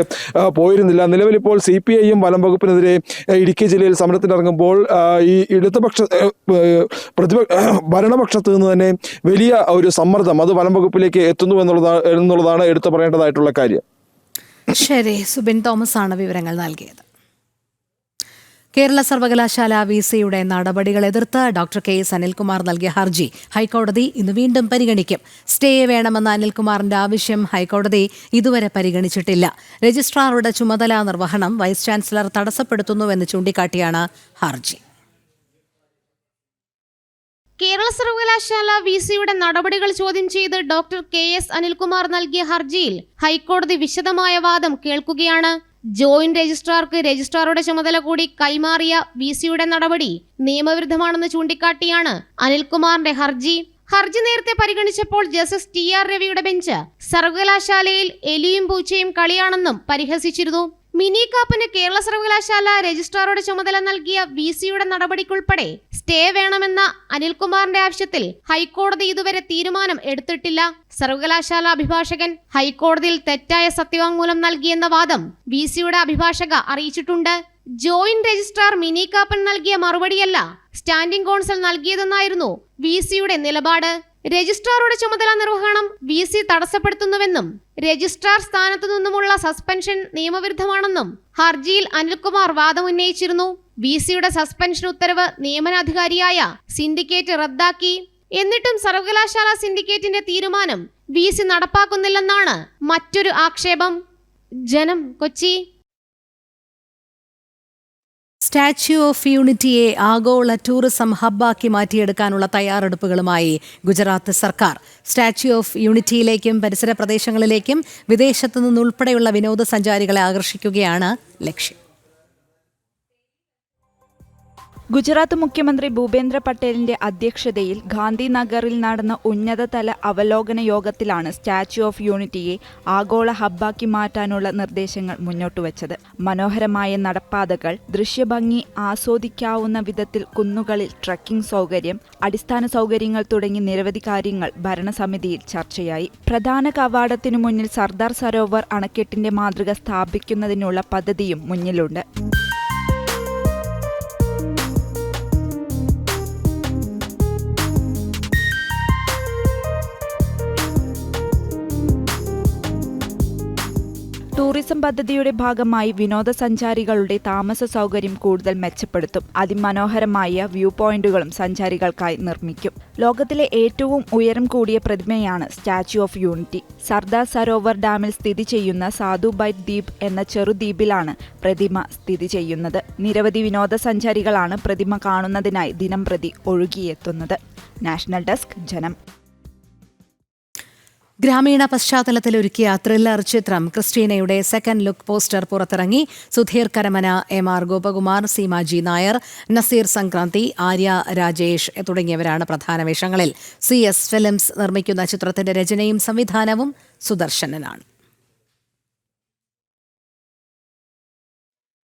പോയിരുന്നില്ല. നിലവിലിപ്പോൾ CPIയും വനം വകുപ്പിനെതിരെ ഇടുക്കി ജില്ലയിൽ സമരത്തിനിറങ്ങുമ്പോൾ ഈ ഭരണപക്ഷത്ത് നിന്ന് തന്നെ വലിയ ഒരു സമ്മർദ്ദം അത് വനം വകുപ്പിലേക്ക് എത്തുന്നു എന്നുള്ളതാണ് എടുത്തു പറയേണ്ടതായിട്ടുള്ള കാര്യം. ശരി, സുബിൻ തോമസ് ആണ് വിവരങ്ങൾ നൽകിയത്. കേരള സർവകലാശാല VCയുടെ നടപടികൾ എതിർത്ത് ഡോക്ടർ KS അനിൽകുമാർ നൽകിയ ഹർജി ഹൈക്കോടതി ഇന്ന് വീണ്ടും പരിഗണിക്കും. സ്റ്റേ വേണമെന്ന അനിൽകുമാറിന്റെ ആവശ്യം ഹൈക്കോടതി ഇതുവരെ പരിഗണിച്ചിട്ടില്ല. രജിസ്ട്രാറുടെ ചുമതലാ നിർവഹണം വൈസ് ചാൻസലർ തടസ്സപ്പെടുത്തുന്നുവെന്ന് ചൂണ്ടിക്കാട്ടിയാണ് ഹർജി. കേരള സർവകലാശാല VCയുടെ നടപടികൾ ചോദ്യം ചെയ്ത് ഡോക്ടർ KS അനിൽകുമാർ നൽകിയ ഹർജിയിൽ ഹൈക്കോടതി വിശദമായ വാദം കേൾക്കുകയാണ്. ജോയിന്റ് രജിസ്ട്രാർക്ക് രജിസ്ട്രാറുടെ ചുമതല കൂടി കൈമാറിയ VCയുടെ നടപടി നിയമവിരുദ്ധമാണെന്ന് ചൂണ്ടിക്കാട്ടിയാണ് അനിൽകുമാറിന്റെ ഹർജി. ഹർജി നേരത്തെ പരിഗണിച്ചപ്പോൾ ജസ്റ്റിസ് TR രവിയുടെ ബെഞ്ച് സർവകലാശാലയിൽ എലിയും പൂച്ചയും കളിയാണെന്നും പരിഹസിച്ചിരുന്നു. മിനി കാപ്പന് കേരള സർവകലാശാല രജിസ്ട്രാറുടെ ചുമതല നൽകിയ VCയുടെ നടപടിക്കുൾപ്പെടെ സ്റ്റേ വേണമെന്ന അനിൽകുമാറിന്റെ ആവശ്യത്തിൽ ഹൈക്കോടതി ഇതുവരെ തീരുമാനം എടുത്തിട്ടില്ല. സർവകലാശാല അഭിഭാഷകൻ ഹൈക്കോടതിയിൽ തെറ്റായ സത്യവാങ്മൂലം നൽകിയെന്ന വാദം VCയുടെ അഭിഭാഷക അറിയിച്ചിട്ടുണ്ട്. ജോയിന്റ് രജിസ്ട്രാർ മിനി കാപ്പൻ നൽകിയ മറുപടിയല്ല സ്റ്റാൻഡിംഗ് കൗൺസിൽ നൽകിയതെന്നായിരുന്നു VCയുടെ നിലപാട്. രജിസ്ട്രാറുടെ ചുമതല നിർവഹണം VC തടസ്സപ്പെടുത്തുന്നുവെന്നും രജിസ്ട്രാർ സ്ഥാനത്തു നിന്നുമുള്ള സസ്പെൻഷൻ നിയമവിരുദ്ധമാണെന്നും ഹർജിയിൽ അനിൽകുമാർ വാദമുന്നയിച്ചിരുന്നു. VCയുടെ സസ്പെൻഷൻ ഉത്തരവ് നിയമനാധികാരിയായ സിൻഡിക്കേറ്റ് റദ്ദാക്കി. എന്നിട്ടും സർവകലാശാല സിൻഡിക്കേറ്റിന്റെ തീരുമാനം VC നടപ്പാക്കുന്നില്ലെന്നാണ് മറ്റൊരു ആക്ഷേപം. ജനം, കൊച്ചി. സ്റ്റാച്യു ഓഫ് യൂണിറ്റിയെ ആഗോള ടൂറിസം ഹബ്ബാക്കി മാറ്റിയെടുക്കാനുള്ള തയ്യാറെടുപ്പുകളുമായി ഗുജറാത്ത് സർക്കാർ. സ്റ്റാച്യു ഓഫ് യൂണിറ്റിയിലേക്കും പരിസര പ്രദേശങ്ങളിലേക്കും വിദേശത്തു നിന്നുൾപ്പെടെയുള്ള വിനോദസഞ്ചാരികളെ ആകർഷിക്കുകയാണ് ലക്ഷ്യം. ഗുജറാത്ത് മുഖ്യമന്ത്രി ഭൂപേന്ദ്ര പട്ടേലിന്റെ അധ്യക്ഷതയിൽ ഗാന്ധിനഗറിൽ നടന്ന ഉന്നതതല അവലോകന യോഗത്തിലാണ് സ്റ്റാച്യു ഓഫ് യൂണിറ്റിയെ ആഗോള ഹബ്ബാക്കി മാറ്റാനുള്ള നിർദ്ദേശങ്ങൾ മുന്നോട്ടുവച്ചത്. മനോഹരമായ നടപ്പാതകൾ, ദൃശ്യഭംഗി ആസ്വദിക്കാവുന്ന വിധത്തിൽ കുന്നുകളിൽ ട്രക്കിംഗ് സൗകര്യം, അടിസ്ഥാന സൗകര്യങ്ങൾ തുടങ്ങി നിരവധി കാര്യങ്ങൾ ഭരണസമിതിയിൽ ചർച്ചയായി. പ്രധാന കവാടത്തിനു മുന്നിൽ സർദാർ സരോവർ അണക്കെട്ടിന്റെ മാതൃക സ്ഥാപിക്കുന്നതിനുള്ള പദ്ധതിയും മുന്നിലുണ്ട്. ടൂറിസം പദ്ധതിയുടെ ഭാഗമായി വിനോദസഞ്ചാരികളുടെ താമസ സൗകര്യം കൂടുതൽ മെച്ചപ്പെടുത്തും. അതിമനോഹരമായ വ്യൂ പോയിന്റുകളും സഞ്ചാരികൾക്കായി നിർമ്മിക്കും. ലോകത്തിലെ ഏറ്റവും ഉയരം കൂടിയ പ്രതിമയാണ് statue of unity. Sardar Sarovar ഡാമിൽ സ്ഥിതി ചെയ്യുന്ന സാധുബൈറ്റ് ദ്വീപ് എന്ന ചെറുദ്വീപിലാണ് പ്രതിമ സ്ഥിതി ചെയ്യുന്നത്. നിരവധി വിനോദസഞ്ചാരികളാണ് പ്രതിമ കാണുന്നതിനായി ദിനംപ്രതി ഒഴുകിയെത്തുന്നത്. നാഷണൽ ഡെസ്ക്, ജനം. ഗ്രാമീണ പശ്ചാത്തലത്തിൽ ഒരുക്കിയ ത്രില്ലർ ചിത്രം ക്രിസ്റ്റീനയുടെ സെക്കൻഡ് ലുക്ക് പോസ്റ്റർ പുറത്തിറങ്ങി. സുധീർ കരമന, MR ഗോപകുമാർ, സീമാജി നായർ, നസീർ സംക്രാന്തി, ആര്യ രാജേഷ് തുടങ്ങിയവരാണ് പ്രധാന വേഷങ്ങളിൽ. CS ഫിലിംസ് നിർമ്മിക്കുന്ന ചിത്രത്തിന്റെ രചനയും സംവിധാനവും സുദർശനനാണ്.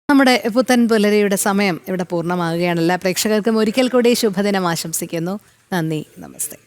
നമ്മുടെ പുത്തൻ പുലരിയുടെ സമയം ഇവിടെ പൂർണ്ണമാകുകയാണ്. എല്ലാ പ്രേക്ഷകർക്കും ഒരിക്കൽ കൂടി ശുഭദിനം ആശംസിക്കുന്നു. നന്ദി, നമസ്തേ.